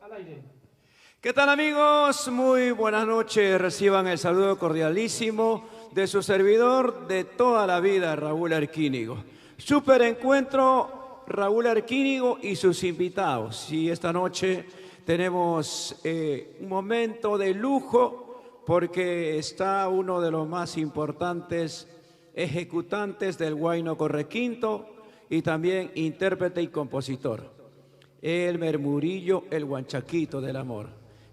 Al aire. ¿Qué tal, amigos? Muy buenas noches. Reciban el saludo cordialísimo de su servidor de toda la vida, Raúl Arquínigo. Super encuentro, Raúl Arquínigo y sus invitados. Y esta noche tenemos un momento de lujo porque está uno de los más importantes ejecutantes del Huayno Correquinto y también intérprete y compositor. Elmer Murillo, el Huanchaquito del Amor.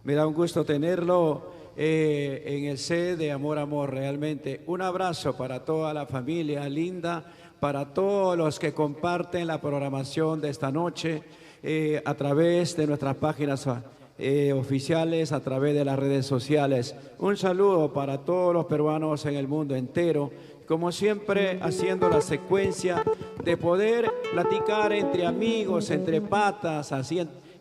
Me da un gusto tenerlo en el set de Amor, Amor, realmente. Un abrazo para toda la familia linda, para todos los que comparten la programación de esta noche a través de nuestras páginas oficiales, a través de las redes sociales. Un saludo para todos los peruanos en el mundo entero. Como siempre, haciendo la secuencia de poder platicar entre amigos, entre patas,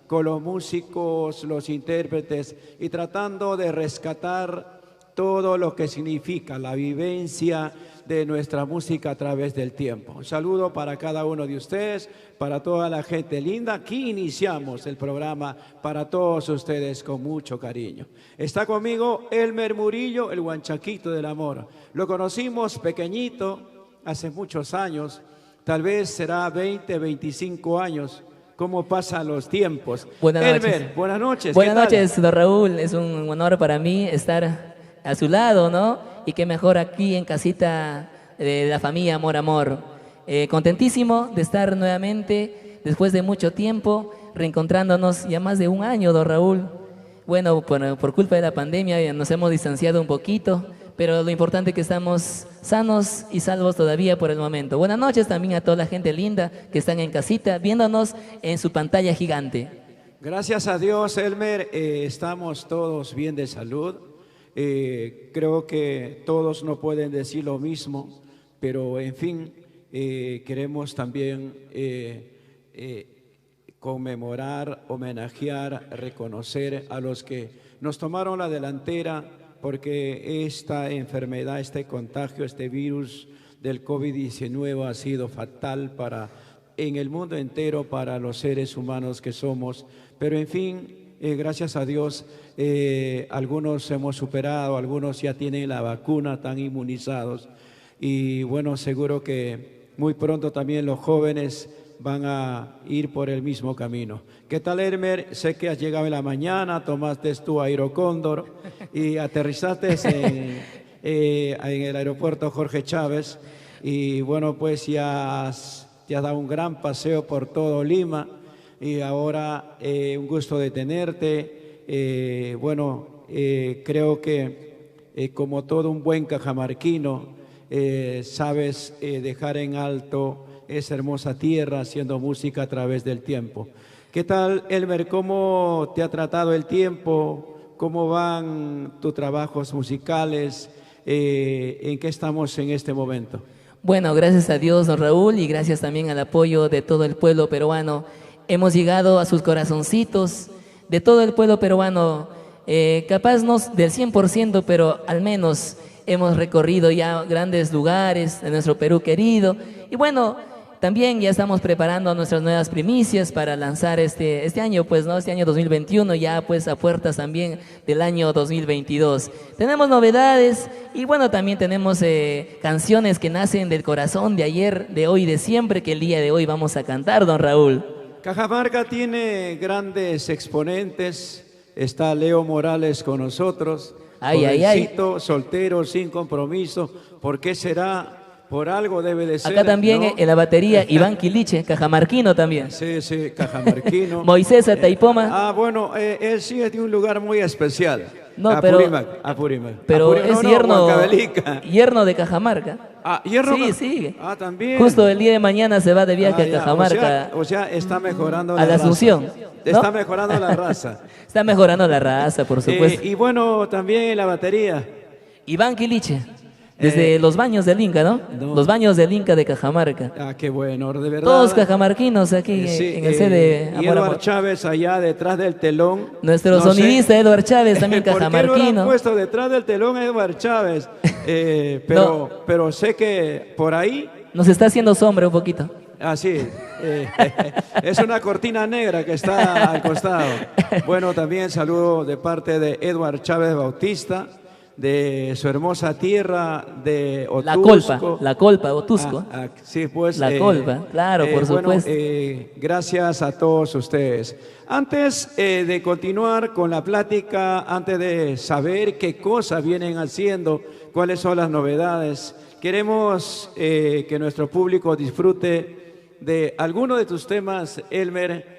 con los músicos, los intérpretes y tratando de rescatar todo lo que significa la vivencia de nuestra música a través del tiempo. Un saludo para cada uno de ustedes, para toda la gente linda. Aquí iniciamos el programa para todos ustedes con mucho cariño. Está conmigo Elmer Murillo, el Huanchaquito del Amor. Lo conocimos pequeñito, hace muchos años, tal vez será 20, 25 años. ¿Cómo pasan los tiempos? Buenas noches. Elmer, buenas noches. Buenas noches, don Raúl. Es un honor para mí estar a su lado, ¿no? Y qué mejor aquí en casita de la familia Amor, Amor. Contentísimo de estar nuevamente, después de mucho tiempo, reencontrándonos ya más de un año, don Raúl. Bueno, por culpa de la pandemia nos hemos distanciado un poquito, pero lo importante es que estamos sanos y salvos todavía por el momento. Buenas noches también a toda la gente linda que están en casita, viéndonos en su pantalla gigante. Gracias a Dios, Elmer, estamos todos bien de salud. Creo que todos no pueden decir lo mismo, pero en fin, queremos también conmemorar, homenajear, reconocer a los que nos tomaron la delantera, porque esta enfermedad, este contagio, este virus del COVID-19 ha sido fatal en el mundo entero para los seres humanos que somos. Pero en fin, gracias a Dios, algunos hemos superado, algunos ya tienen la vacuna, están inmunizados. Y bueno, seguro que muy pronto también los jóvenes van a ir por el mismo camino. ¿Qué tal, Elmer? Sé que has llegado en la mañana, tomaste tu aerocóndor y aterrizaste en el aeropuerto Jorge Chávez. Y bueno, pues te has dado un gran paseo por todo Lima y ahora un gusto de tenerte. Creo que como todo un buen cajamarquino, sabes dejar en alto esa hermosa tierra haciendo música a través del tiempo. ¿Qué tal, Elmer? ¿Cómo te ha tratado el tiempo? ¿Cómo van tus trabajos musicales? ¿En qué estamos en este momento? Bueno, gracias a Dios, don Raúl, y gracias también al apoyo de todo el pueblo peruano. Hemos llegado a sus corazoncitos de todo el pueblo peruano, capaz no del 100%, pero al menos hemos recorrido ya grandes lugares de nuestro Perú querido. Y bueno, también ya estamos preparando nuestras nuevas primicias para lanzar este año, pues, ¿no? Este año 2021, ya pues a puertas también del año 2022. Tenemos novedades y bueno, también tenemos canciones que nacen del corazón de ayer, de hoy, de siempre, que el día de hoy vamos a cantar, don Raúl. Cajamarca tiene grandes exponentes. Está Leo Morales con nosotros. Ay. Soltero, sin compromiso. ¿Por qué será? Por algo debe de ser. Acá también, ¿no? En la batería, Iván Quiliche, cajamarquino también. Sí, cajamarquino. Moisés Ataipoma. Bueno, él sí es de un lugar muy especial. No, Apurímac. Pero es yerno de Cajamarca. ¿Yerno? Sí. También. Justo el día de mañana se va de viaje a Cajamarca. O sea, está mejorando a la Asunción. ¿no? Está mejorando la raza. Está mejorando la raza, por supuesto. Y bueno, también la batería. Iván Quiliche. Desde los baños del Inca, ¿no? Los baños del Inca de Cajamarca. Qué bueno, de verdad. Todos cajamarquinos aquí en el sede de Amor, Eduard Amor. Chávez allá detrás del telón. Nuestro sonidista Eduard Chávez, también cajamarquino. ¿Por qué no lo han puesto detrás del telón a Eduard Chávez? Pero sé que por ahí... Nos está haciendo sombra un poquito. Sí. Es una cortina negra que está al costado. Bueno, también saludo de parte de Edward Chávez Bautista, de su hermosa tierra de Otusco. La Colpa, Otusco. Sí, pues. La Colpa, claro, por supuesto. Gracias a todos ustedes. Antes de continuar con la plática, antes de saber qué cosas vienen haciendo, cuáles son las novedades, queremos que nuestro público disfrute de alguno de tus temas, Elmer,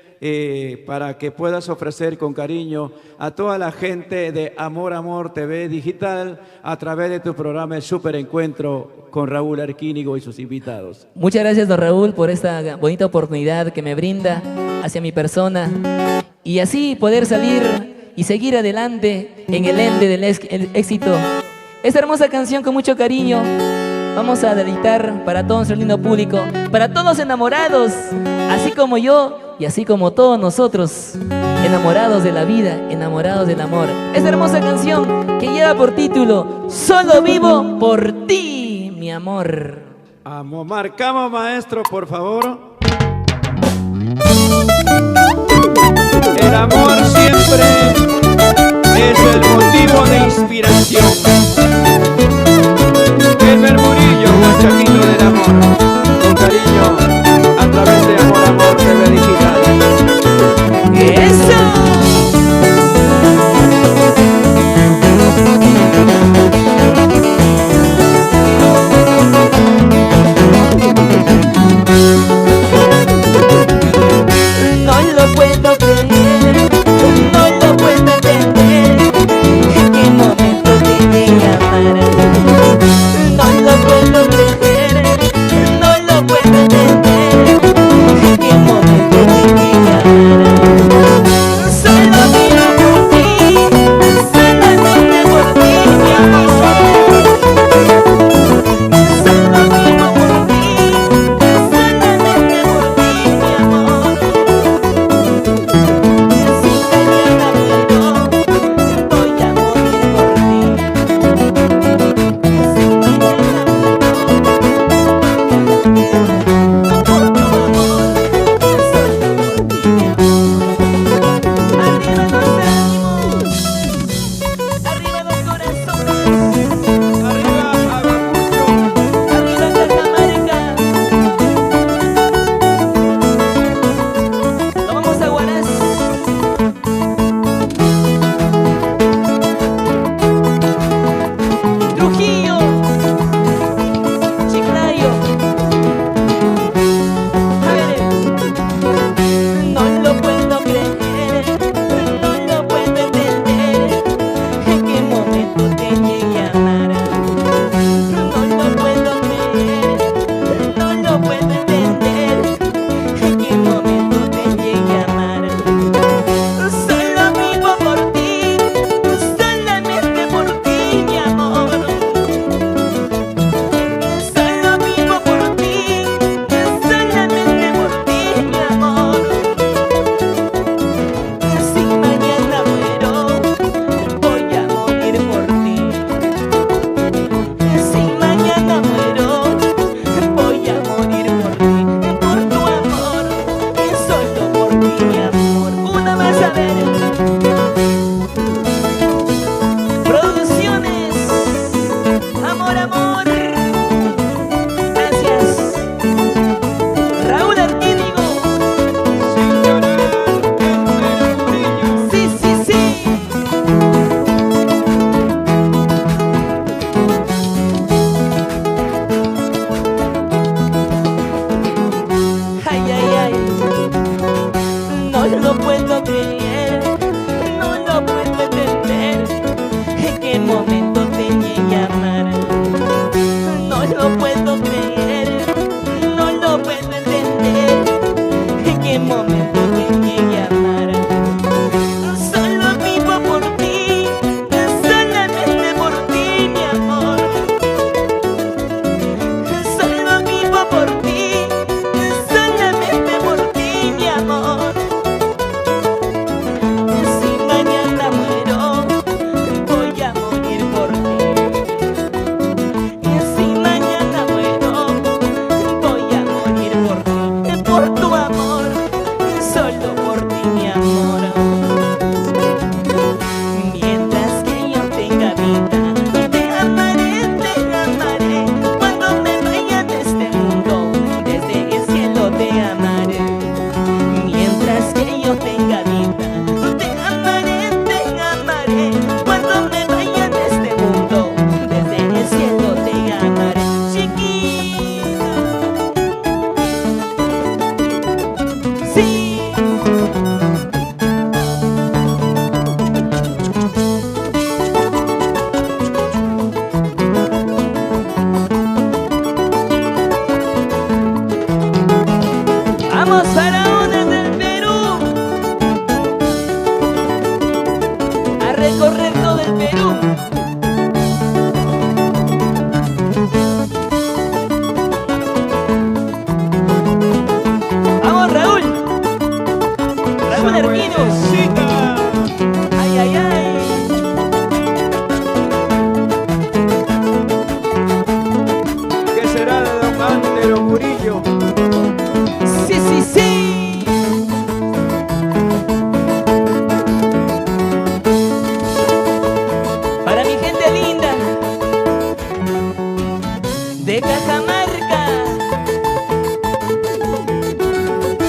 para que puedas ofrecer con cariño a toda la gente de Amor Amor TV Digital a través de tu programa El Super Encuentro con Raúl Arquínigo y sus invitados. Muchas gracias, don Raúl, por esta bonita oportunidad que me brinda hacia mi persona y así poder salir y seguir adelante en el ende del éxito. Esta hermosa canción con mucho cariño vamos a dedicar para todo nuestro lindo público, para todos enamorados, así como yo y así como todos nosotros, enamorados de la vida, enamorados del amor. Esta hermosa canción que lleva por título Solo vivo por ti, mi amor. Marcamos, maestro, por favor. El amor siempre es el motivo de inspiración. Elmer Murillo, Guachaquito del amor, con cariño, a través de Amor Amor TV Digital. ¡Eso! recorrer todo el Perú. Vamos, Raúl. Raúl Arquinos. Ay, ay, ay. ¿Qué será de don Antero Murillo? Sí, sí, sí. Para mi gente linda de Cajamarca,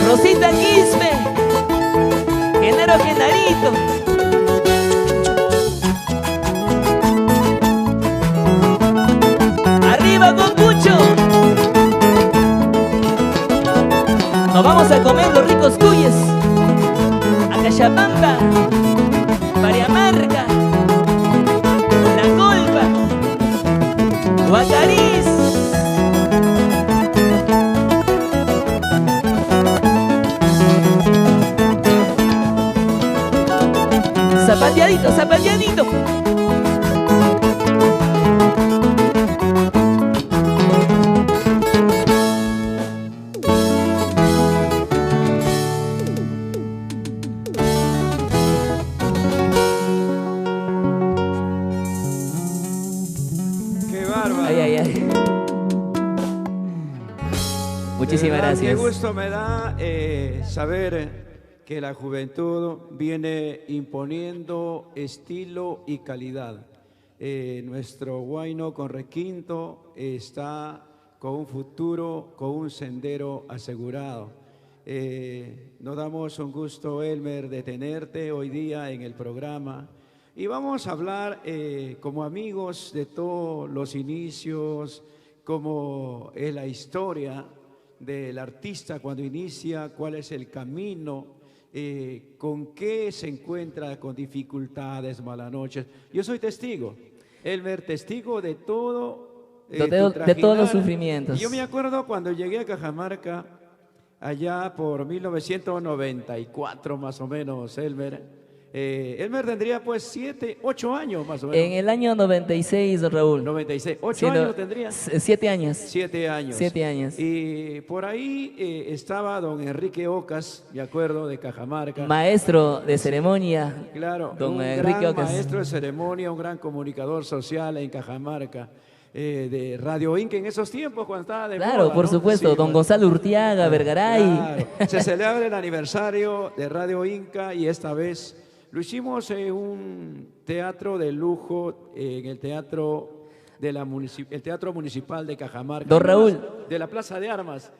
Rosita Quispe, Genaro Genarito. Arriba con Pucho. Nos vamos a comer los ricos cuyes. A Cachapampa, Pariamarca, La Colpa, Guacariz. Zapateadito, zapateadito. ¡Qué bárbaro! Ay, ay, ay. Muchísimas De verdad, gracias. Qué gusto me da saber que la juventud viene imponiendo estilo y calidad. Nuestro Huayno con requinto está con un futuro, con un sendero asegurado. Nos damos un gusto, Elmer, de tenerte hoy día en el programa. Y vamos a hablar como amigos de todos los inicios, cómo es la historia del artista cuando inicia, cuál es el camino, con qué se encuentra, con dificultades, malas noches. Yo soy testigo, Elmer, testigo de todo. De todos los trajinar. sufrimientos. Yo me acuerdo cuando llegué a Cajamarca, allá por 1994 más o menos, Elmer. Elmer tendría pues 7, 8 años más o menos. En el año 96, don Raúl. 96, 8 Siendo- años tendría. 7 años. 7 años. 7 años. Y por ahí estaba don Enrique Ocas, me acuerdo, de Cajamarca. Maestro de ceremonia. Claro, don un Enrique gran Ocas. maestro de ceremonia, un gran comunicador social en Cajamarca, de Radio Inca en esos tiempos cuando estaba de Claro, moda, por ¿no? supuesto. Sí, Don bueno. Gonzalo Urtiaga, Vergaray. Claro. Se celebra el aniversario de Radio Inca y esta vez lo hicimos en un teatro de lujo, en el teatro el Teatro Municipal de Cajamarca. Don Raúl. De la Plaza de Armas.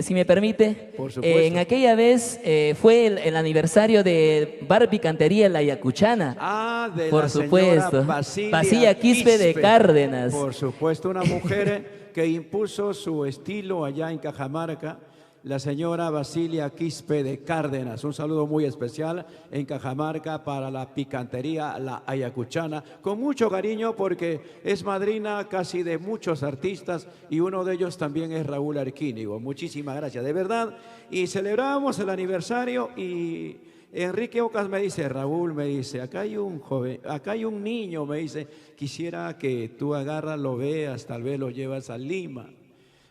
Si me permite, Por supuesto. en aquella vez fue el aniversario de Bar Picantería La Yacuchana. De Por la supuesto. señora Basilia Basilia Quispe de Cárdenas. Por supuesto, una mujer que impuso su estilo allá en Cajamarca, la señora Basilia Quispe de Cárdenas. Un saludo muy especial en Cajamarca para la picantería La Ayacuchana, con mucho cariño porque es madrina casi de muchos artistas y uno de ellos también es Raúl Arquínigo. Muchísimas gracias, de verdad. Y celebramos el aniversario y Enrique Ocas me dice, Raúl, me dice, acá hay un joven, acá hay un niño, me dice, quisiera que tú agarras, lo veas, tal vez lo llevas a Lima.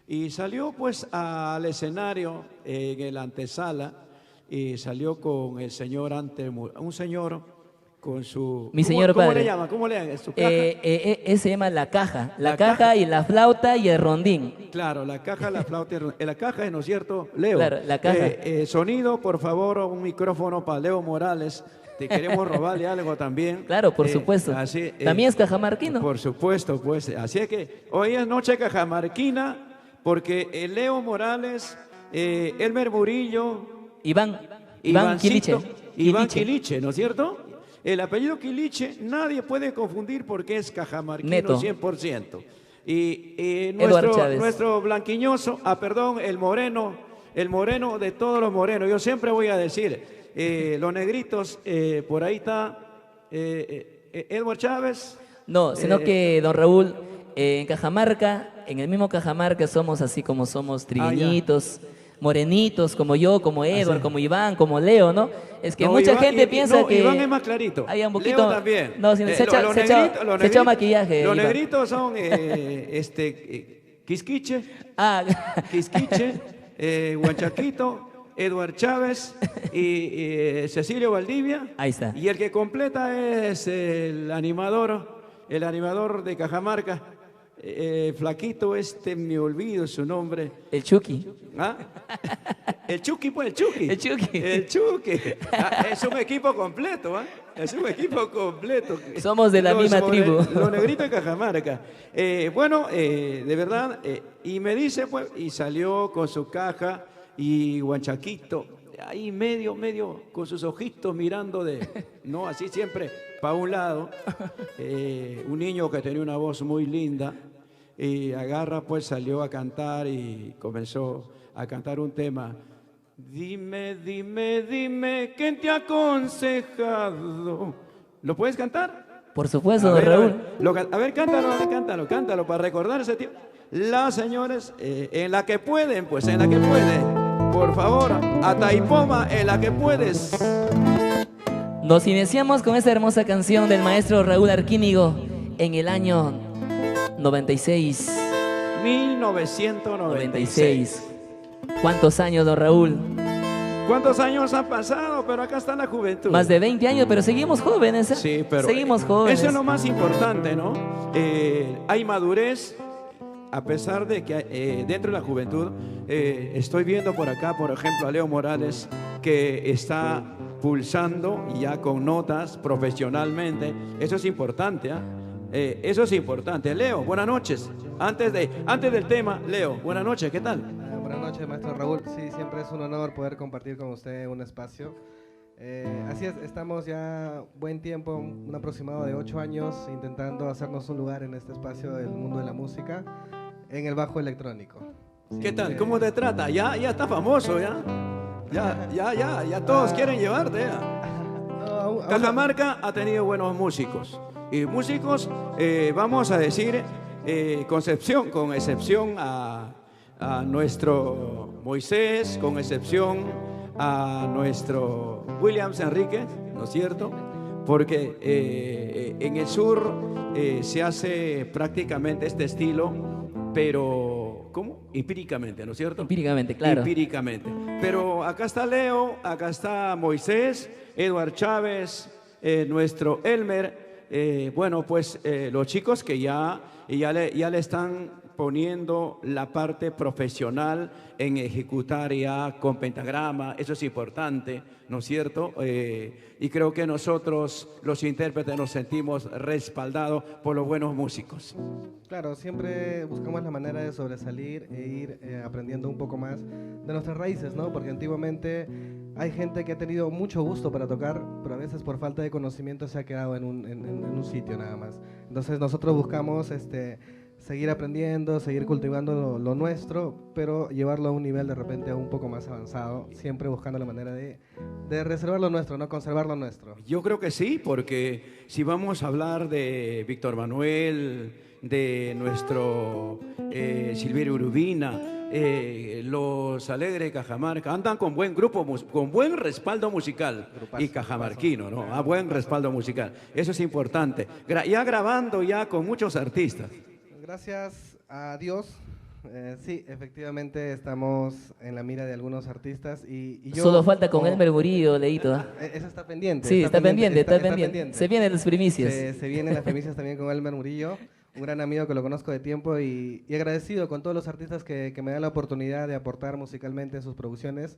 Y salió pues al escenario en el antesala y salió con el señor un señor con su... Mi señor ¿Cómo padre. le llama? ¿Cómo le llama? ¿Su caja? Se llama la caja. La La caja caja. y la flauta y el rondín. Claro, la caja, la flauta, la caja, ¿no es cierto, Leo? Claro, la caja. Sonido, por favor, un micrófono para Leo Morales. Te queremos robarle algo también. Claro, por supuesto. Así, También es cajamarquino. Por supuesto, pues. Así es que hoy es noche cajamarquina porque Leo Morales, Elmer Murillo, Iván Ivancito, Quiliche. Iván Quiliche, ¿no es cierto? El apellido Quiliche nadie puede confundir porque es cajamarquino Neto. 100%. Y Eduardo Chávez. nuestro blanquiñoso, perdón, el moreno de todos los morenos. Yo siempre voy a decir, los negritos, por ahí está Edward Chávez. No, sino que don Raúl, en Cajamarca, en el mismo Cajamarca somos así como somos trigueñitos, morenitos como yo, como Edward, sí. como Iván, como Leo, ¿no? Es que No, mucha Iván- gente y- piensa no, que Iván es más clarito. hay un poquito. Leo también. No, se echa, Los se echa- negritos- los se echa negritos- maquillaje. Los Iván. negritos son Quisquiche, Ah, Quisquiche, Huanchaquito, Edward Chávez y Cecilio Valdivia. Ahí está. Y el que completa es el animador de Cajamarca, flaquito me olvido su nombre. el Chucky. ¿Ah? El Chucky, pues, el Chucky. El Chucky. El Chucky. Ah, es un equipo completo, ¿ah? Es un equipo completo. Somos de la misma tribu. Los negritos de Cajamarca. Bueno, de verdad, y me dice, pues, y salió con su caja y Huanchaquito, ahí medio, con sus ojitos mirando no, así siempre, para un lado. Un niño que tenía una voz muy linda. Y agarra, pues salió a cantar y comenzó a cantar un tema. Dime, ¿quién te ha aconsejado? ¿Lo puedes cantar? Por supuesto, A don ver, Raúl. a ver, cántalo, para recordar ese tiempo. Las señores, en la que pueden, pues en la que pueden. Por favor, a Taipoma, en la que puedes. Nos iniciamos con esta hermosa canción del maestro Raúl Arquínigo en el año 96. 1996. ¿Cuántos años, don Raúl? ¿Cuántos años han pasado? Pero acá está la juventud. Más de 20 años, pero seguimos jóvenes. ¿Eh? Sí, pero seguimos jóvenes. eso es lo más importante, ¿no? Hay madurez, a pesar de que dentro de la juventud estoy viendo por acá, por ejemplo, a Leo Morales, que está pulsando ya con notas profesionalmente. Eso es importante, ¿ah? Eso es importante. Leo, buenas noches. Antes del tema, Leo, buenas noches, ¿qué tal? Buenas noches, maestro Raúl. Sí, siempre es un honor poder compartir con usted un espacio. Así es, estamos ya buen tiempo, un aproximado de 8 años, intentando hacernos un lugar en este espacio del mundo de la música, en el bajo electrónico. ¿Qué tal? ¿Cómo te trata? Ya está famoso, ¿ya? Ya todos quieren llevarte, ¿ya? No, aún Cajamarca ha tenido buenos músicos. Y músicos, vamos a decir, con excepción a nuestro Moisés, con excepción a nuestro Williams Enrique, ¿no es cierto? Porque en el sur se hace prácticamente este estilo, pero ¿cómo? Empíricamente, ¿no es cierto? Empíricamente, claro. Empíricamente. Pero acá está Leo, acá está Moisés, Edward Chávez, nuestro Elmer. Bueno, pues los chicos que ya le están poniendo la parte profesional en ejecutar ya con pentagrama, eso es importante, ¿no es cierto? Y creo que nosotros, los intérpretes, nos sentimos respaldados por los buenos músicos. Claro, siempre buscamos la manera de sobresalir e ir aprendiendo un poco más de nuestras raíces, ¿no? Porque antiguamente hay gente que ha tenido mucho gusto para tocar, pero a veces por falta de conocimiento se ha quedado en un sitio nada más. Entonces nosotros buscamos seguir aprendiendo, seguir cultivando lo nuestro, pero llevarlo a un nivel de repente un poco más avanzado, siempre buscando la manera de reservar lo nuestro, no conservar lo nuestro. Yo creo que sí, porque si vamos a hablar de Víctor Manuel, de nuestro Silverio Urbina, los Alegres de Cajamarca, andan con buen grupo, con buen respaldo musical. Grupazo, Y cajamarquino, ¿no? claro, A buen respaldo musical. Eso es importante. Ya grabando ya con muchos artistas. Gracias a Dios, sí, efectivamente estamos en la mira de algunos artistas y yo... Solo falta con como- Elmer Murillo, Leito. ¿Ah? Eso está pendiente. Sí, está pendiente. está pendiente. Se vienen las primicias. Se vienen las primicias también con Elmer Murillo, un gran amigo que lo conozco de tiempo y agradecido con todos los artistas que me dan la oportunidad de aportar musicalmente en sus producciones.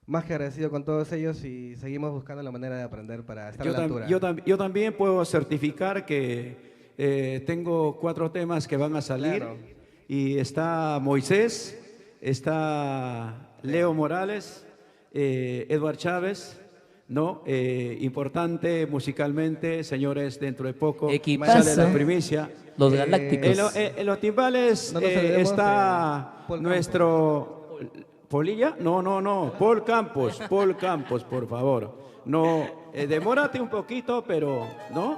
Más que agradecido con todos ellos y seguimos buscando la manera de aprender para estar a la altura. Yo también puedo certificar que tengo 4 temas que van a salir. Claro. Y está Moisés, está Leo Morales, Edward Chávez, ¿no? Importante musicalmente, señores, dentro de poco Equipazo. sale la primicia. Los Eh, galácticos. En los timbales No nos olvidemos está de Paul nuestro... ¿Polilla? No, Paul Campos, por favor. No, demórate un poquito, pero, ¿no?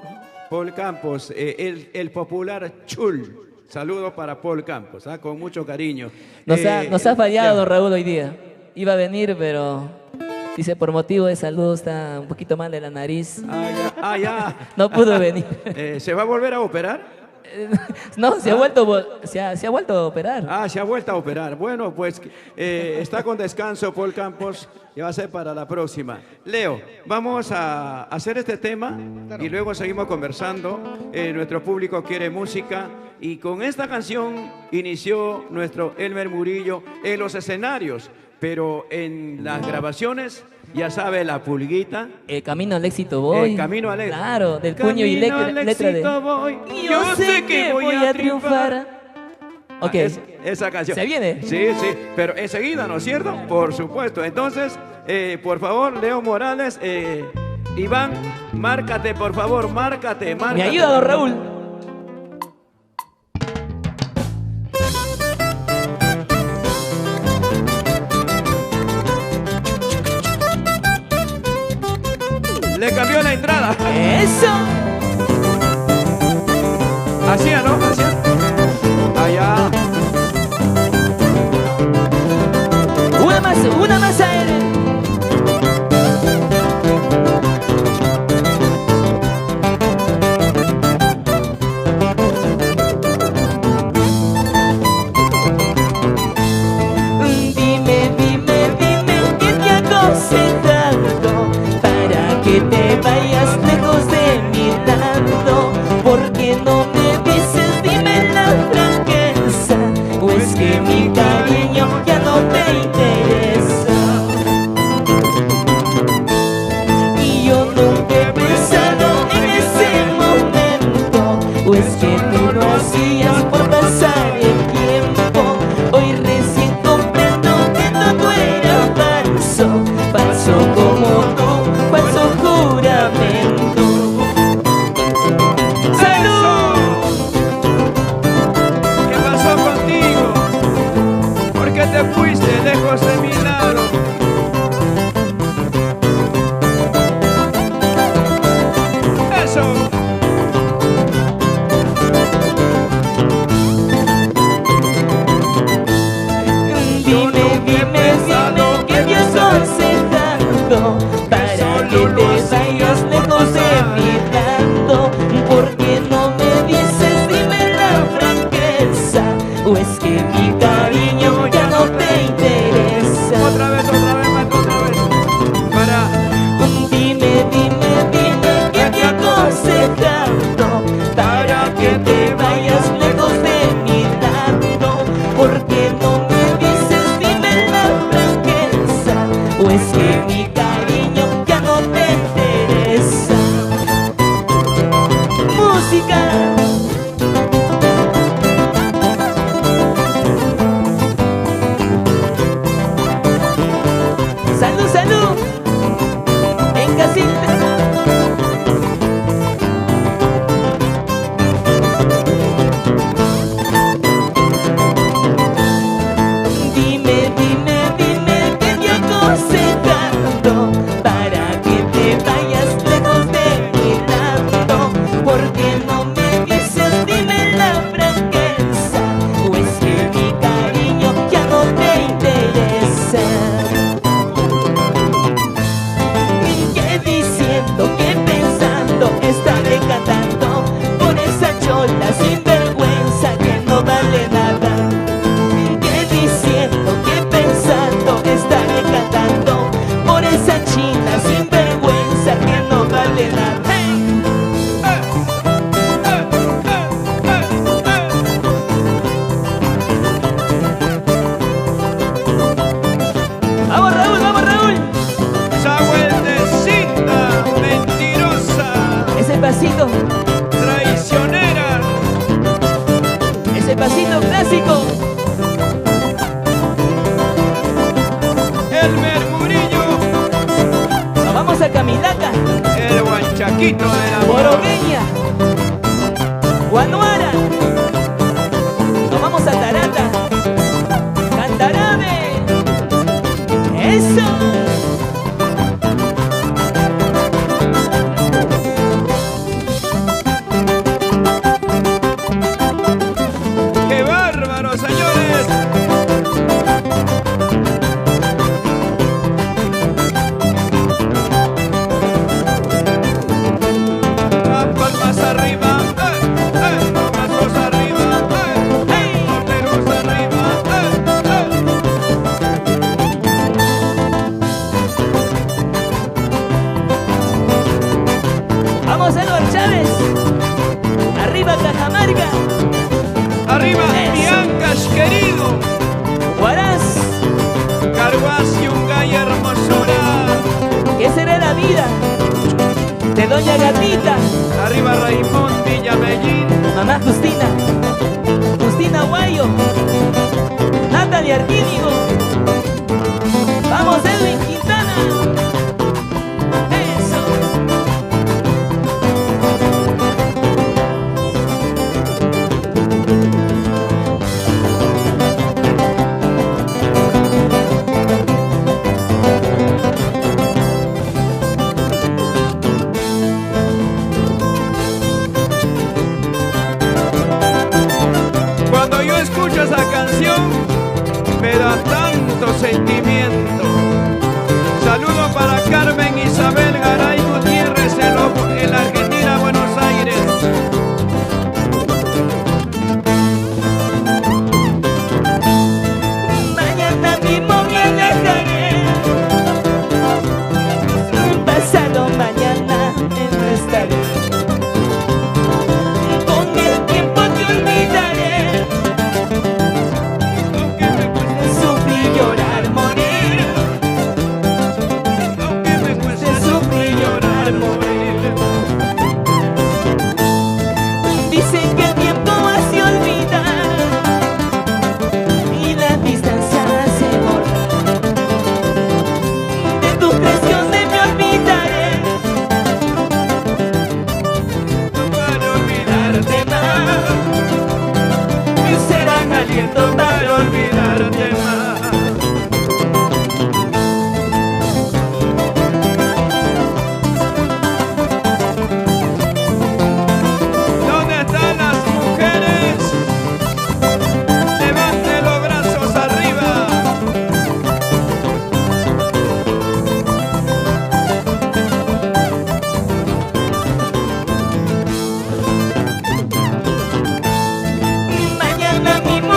Paul Campos, el popular Chul. Saludos para Paul Campos, con mucho cariño. Nos ha fallado, ya. don Raúl, hoy día. iba a venir, pero dice por motivo de salud está un poquito mal de la nariz. Ya. No pudo venir. ¿Se va a volver a operar? No, se ha vuelto a operar. Se ha vuelto a operar. Bueno, pues está con descanso Paul Campos y va a ser para la próxima. Leo, vamos a hacer este tema y luego seguimos conversando. Nuestro público quiere música y con esta canción inició nuestro Elmer Murillo en los escenarios, pero en las grabaciones, ya sabe, la pulguita. El camino al éxito voy. El camino al éxito. Claro, del puño y letra de... Voy. Yo sé que voy a triunfar. Ok. Esa canción. ¿Se viene? Sí, pero enseguida, ¿no es cierto? Por supuesto. Entonces, por favor, Leo Morales, Iván, márcate, por favor, márcate. Me ayuda, don Raúl. Le cambió la entrada. ¡Eso! Hacía, ¿no? Hacía. Allá. Una más a él. Dime, ¿qué te ha aconsejado para que te vayas lejos de mi lado? ¿Por qué no me dices, dime la franqueza? ¿O es que mi cariño ya no te interesa? Y yo nunca he pensado en ese momento. ¿O es que tú lo hacías por pasar el tiempo? Hoy recién comprendo que todo era falso como tú, falso juramento. ¡Salud! ¿Qué pasó contigo? ¿Por qué te fuiste lejos de mi lado? Eso. Dime, ¿qué te has aconsejado para que te vayas lejos de mi lado? ¿Por qué no me dices, dime la franqueza? ¿O es que mi cariño ya no te interesa? Otra vez, maestro, otra vez. Para. Dime, ¿qué te ha aconsejado para que te vayas lejos de mi lado? ¿Por qué no me dices, dime la franqueza? ¿O es que mi cariño ya no te interesa? Música. Salud, salud. En casita. Dime, ¿qué te ha aconsejado para que te vayas lejos de mi lado? ¿Por qué no me dices, dime la franqueza? ¿O es que mi cariño ya no te interesa? ¿Qué diciendo, qué pensando, estaré cantando por esa chola sin vergüenza que no vale nada? ¿Qué diciendo, qué pensando, estaré cantando por esa china sin vergüenza que no vale nada? ¡Vamos, Raúl, vamos, Raúl! Esa vueltecita mentirosa, Ese pasito, traicionera. ese pasito clásico. Elmer Murillo, Nos vamos a Caminaca, el guanchaquito de la Borogueña, Guanuara. Nos vamos a Tarata, Cantarave. ¡Eso! ¡Qué bárbaro, señores! Doña Gatita. Arriba Raimón Villamellín. Mamá Justina. Justina Guayo. Natalia Arquínigo. Vamos, Edwin Quintana. Eso. Cuando yo escucho esa canción, me da tanto sentimiento. Saludo para Carmen Isabel Garay Gutiérrez en la Argentina, Buenos Aires. Mañana mismo me alejaré. Pasado mañana no estaré. Con el tiempo te olvidaré. Aunque me cueste Sufrir, llorar, morir. Aunque me cueste Sufrir, llorar, morir. Dicen que el tiempo hace olvidar y la distancia hace borrar. De tus presiones me olvidaré para olvidarte más. serán aliento Para olvidarte más. ¿Dónde están las mujeres? Levanten los brazos arriba. mañana mismo.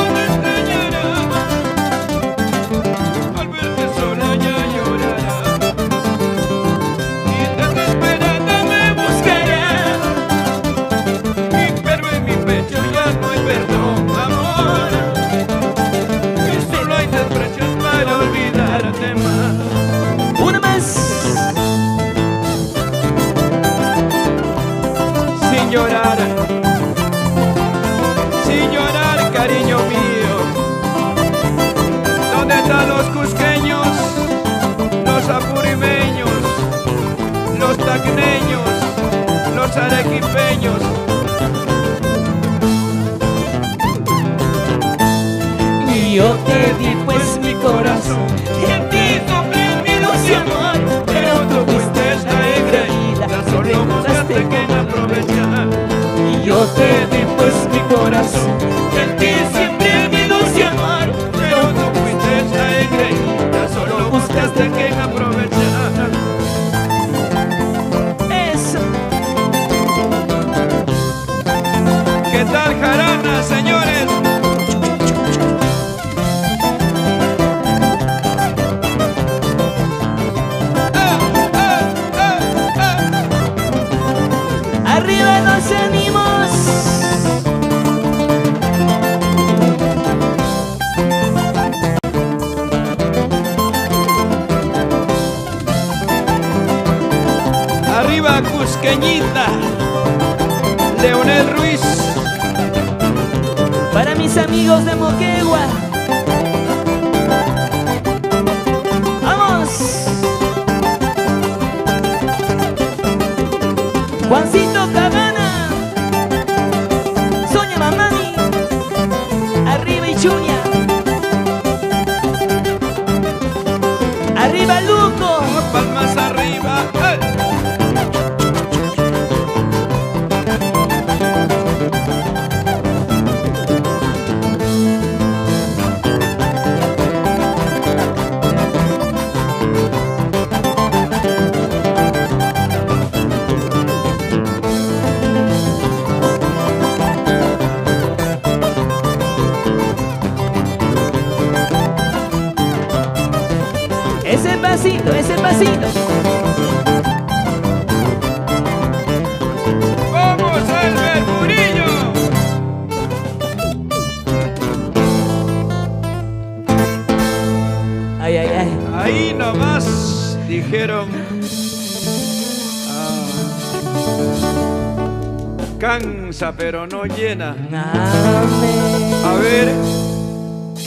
Al verte sola ya llorará. Y tan esperada me buscará. Pero en mi pecho ya no hay perdón, amor. Y solo hay desprecios para olvidarte más. Una más. Sin llorar, cariño mío. ¿Dónde están los cusqueños, los apurimeños, los tacneños, los arequipeños? Y yo te di pues mi corazón. En ti comprendí mi amor, pero tú fuiste la engreída, solo buscaste que me aprovechar. Y yo te di pues mi corazón. En ti siempre mi luz y amor, pero tú fuiste la engreída, solo buscaste que me aprovechar. Eso. ¿Qué tal jarana, señores? Arriba los ánimos. Arriba Cusqueñita, Leonel Ruiz. Para mis amigos de Moquegua. Vamos. Juancito Cabana. Sonia Mamani. Arriba Ichuña. Arriba Luco. Palmas arriba. Ese pasito. ¡Vamos al Murillo! Ay, ay, ay. Ahí nomás dijeron. cansa pero no llena. Amén. A ver,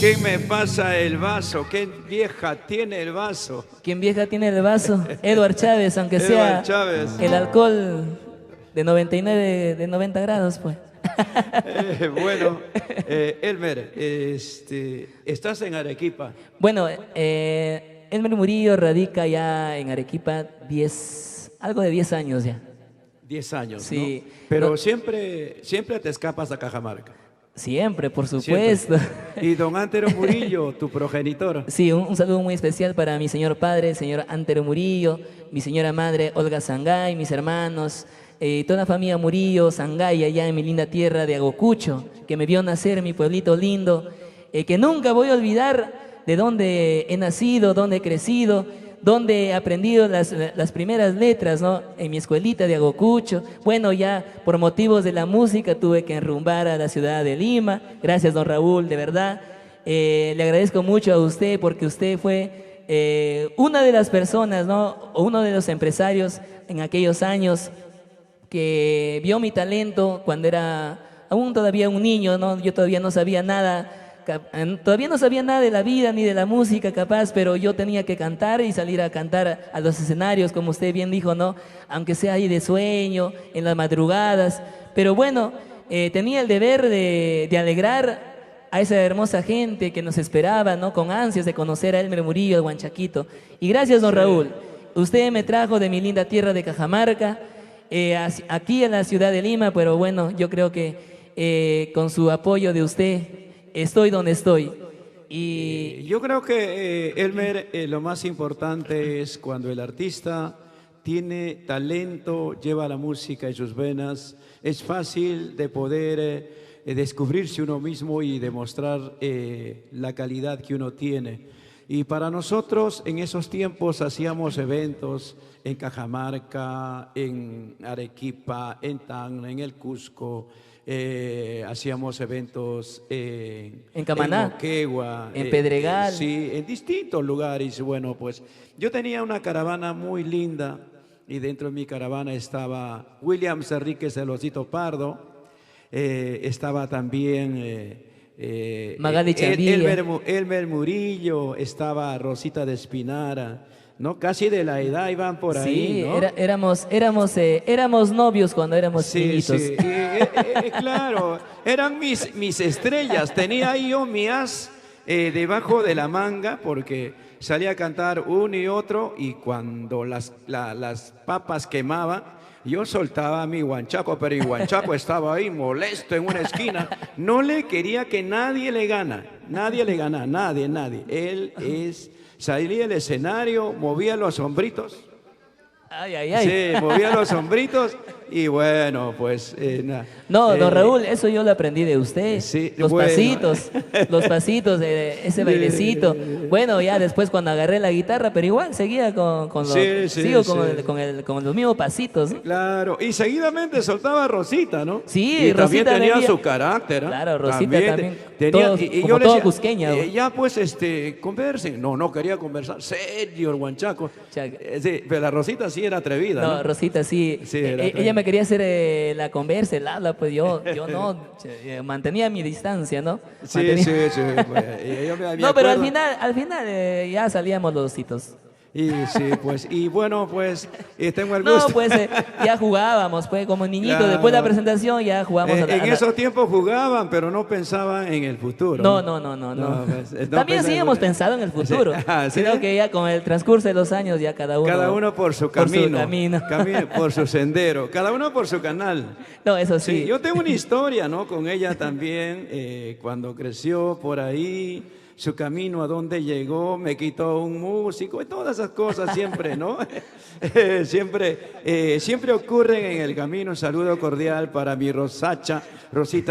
¿quién me pasa el vaso? ¿Qué vieja tiene el vaso? ¿Quién vieja tiene el vaso? Edward Chávez, aunque sea Edward Chávez. el alcohol de 99, de 90 grados, pues. Bueno, Elmer, estás en Arequipa. Bueno, Elmer Murillo radica ya en Arequipa algo de 10 años ya. 10 años, Sí. ¿no? Pero No. siempre te escapas a Cajamarca. Siempre, por Siempre. supuesto. Y don Antero Murillo, tu progenitor. Sí, un saludo muy especial para mi señor padre, el señor Antero Murillo, mi señora madre Olga Sangay, mis hermanos, toda la familia Murillo, Sangay, allá en mi linda tierra de Agocucho, que me vio nacer, mi pueblito lindo, que nunca voy a olvidar de dónde he nacido, dónde he crecido, dónde he aprendido las primeras letras, ¿no? En mi escuelita de Agocucho. Bueno, ya por motivos de la música tuve que enrumbar a la ciudad de Lima. Gracias, don Raúl, de verdad. Le agradezco mucho a usted porque usted fue una de las personas, ¿no? O uno de los empresarios en aquellos años que vio mi talento cuando era aún todavía un niño, ¿no? Yo todavía no sabía nada. Todavía no sabía nada de la vida ni de la música capaz, pero yo tenía que cantar y salir a cantar a los escenarios, como usted bien dijo, ¿no? Aunque sea ahí de sueño, en las madrugadas. Pero bueno, tenía el deber de alegrar a esa hermosa gente que nos esperaba, ¿no? Con ansias de conocer a Elmer Murillo, el Huanchaquito. Y gracias, don Raúl. Usted me trajo de mi linda tierra de Cajamarca, aquí en la ciudad de Lima, pero bueno, yo creo que con su apoyo de usted estoy donde estoy. Y Yo creo que, Elmer, lo más importante es cuando el artista tiene talento, lleva la música en sus venas, es fácil de poder descubrirse uno mismo y demostrar la calidad que uno tiene. Y para nosotros en esos tiempos hacíamos eventos en Cajamarca, en Arequipa, en Tacna, en el Cusco. Hacíamos eventos En Camaná, en Moquegua, en Pedregal. sí, en distintos lugares. Bueno, pues yo tenía una caravana muy linda y dentro de mi caravana estaba Williams Enríquez el Osito Pardo, estaba también Magali Chandía. Elmer Murillo, estaba Rosita de Espinara, ¿no? Casi de la edad iban por ahí, sí, ¿no? éramos novios cuando éramos Sí, niñitos. sí, claro, eran mis estrellas. Tenía ahí yo mi as debajo de la manga porque salía a cantar uno y otro y cuando las papas quemaban, yo soltaba mi guanchaco, pero el guanchaco estaba ahí molesto en una esquina. No le quería que nadie le gana, nadie. Él salía del escenario, movía los hombritos. Ay, ay, ay. Sí, movía los hombritos y bueno, pues... No, don Raúl, eso yo lo aprendí de usted. Sí, los bueno. pasitos, ese bailecito. Bueno, ya después cuando agarré la guitarra, pero igual seguía sigo con los mismos pasitos, ¿no? Claro, y seguidamente soltaba Rosita, ¿no? Sí, y también Rosita tenía venía. su carácter, ¿no? Claro, Rosita también. Tenía, Todos- y como yo le todo decía, cusqueña, ¿no? ya pues, conversen. No quería conversar, serio el guanchaco. Chaca. Sí, pero la Rosita sí era atrevida, No, ¿no? Rosita, sí. Sí, era Ella me quería hacer la conversa, el habla, pues yo no, mantenía mi distancia, ¿no? Sí, Mantenía- sí, pues, yo me No, pero al acuerdo. final ya salíamos los dositos. Y sí, pues, y bueno, pues, tengo el No, gusto. pues ya jugábamos, pues como niñitos, Claro. después de la presentación ya jugábamos a la- En a la- esos tiempos jugaban, pero no pensaban en el futuro. No. Pues, no También sí pensaban- hemos pensado en el futuro, Sí. Ah, ¿sí? sino que ya con el transcurso de los años ya cada uno por su camino, camino. por su sendero, cada uno por su canal. No, eso Sí, sí. yo tengo una historia, ¿no? Con ella también, cuando creció por ahí, su camino a donde llegó, me quitó un músico, y todas esas cosas siempre, ¿no? Siempre ocurren en el camino. Un saludo cordial para mi Rosita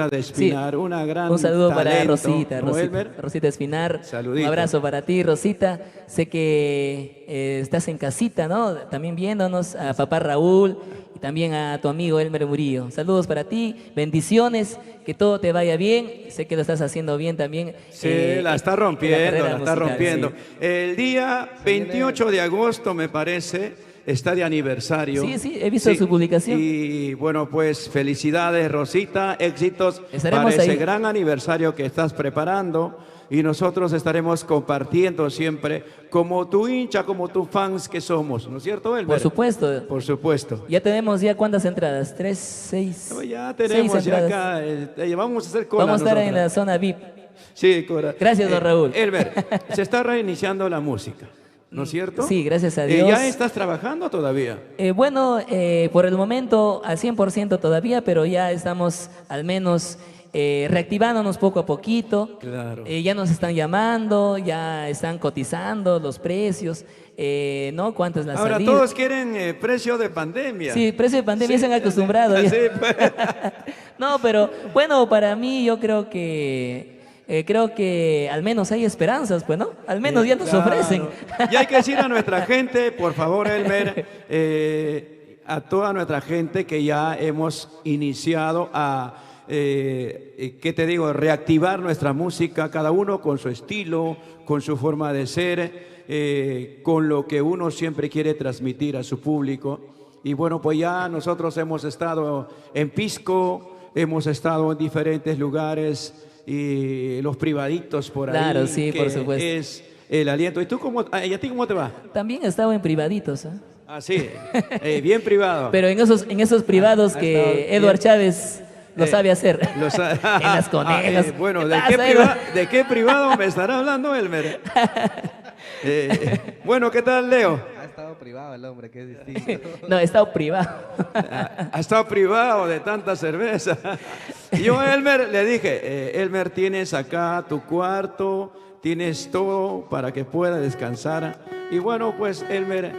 de Espinar, una gran Un saludo para talento, Rosita, ¿no, Elmer? Rosita Espinar. Saludito. Un abrazo para ti, Rosita. Sé que estás en casita, ¿no? También viéndonos a papá Raúl y también a tu amigo Elmer Murillo. Saludos para ti, bendiciones, que todo te vaya bien. Sé que lo estás haciendo bien también. Sí, la en está la rompiendo, carrera la está musical, rompiendo. sí. El día 28 de agosto, me parece, está de aniversario. Sí, sí, he visto su publicación. Y bueno, pues felicidades, Rosita, éxitos Estaremos para ese ahí. gran aniversario que estás preparando. Y nosotros estaremos compartiendo siempre como tu hincha, como tu fans que somos, ¿no es cierto, Elmer? Por supuesto. Por supuesto. Ya tenemos ya cuántas entradas, 3, 6. No, ya tenemos ya acá, vamos a hacer cola Vamos a estar en nosotros. la zona VIP. Sí, Cora. Gracias, don Raúl. Elmer, se está reiniciando la música, ¿no es cierto? Sí, gracias a Dios. ¿Ya estás trabajando todavía? Bueno, por el momento al 100% todavía, pero ya estamos al menos reactivándonos poco a poquito. Claro. Ya nos están llamando, ya están cotizando los precios, ¿no? ¿Cuánto es la Ahora salida? todos quieren precio de pandemia. Sí, precio de pandemia Sí, se han acostumbrado. sí, ya. sí, pues. No, pero bueno, para mí yo creo que al menos hay esperanzas, pues, ¿no? Al menos ya nos Claro. ofrecen. Y hay que decir a nuestra gente, por favor, Elmer, a toda nuestra gente que ya hemos iniciado a, ¿qué te digo?, reactivar nuestra música, cada uno con su estilo, con su forma de ser, con lo que uno siempre quiere transmitir a su público. Y bueno, pues ya nosotros hemos estado en Pisco, hemos estado en diferentes lugares y los privaditos por ahí. Claro, sí, que por supuesto. Es el aliento. ¿Y tú y a ti cómo te va? También he estado en privaditos, ¿eh? Ah, sí, bien privado. Pero en esos privados ha que estado Edward bien. Chávez lo sabe hacer. En En las conejas. bueno, Pasa, Edward? ¿de qué privado me estará hablando, Elmer? Bueno, ¿qué tal, Leo? Ha estado privado el hombre, que es distinto. No, he estado privado. Ha estado privado de tanta cerveza. Y yo a Elmer le dije, Elmer, tienes acá tu cuarto, tienes todo para que pueda descansar. Y bueno, pues Elmer,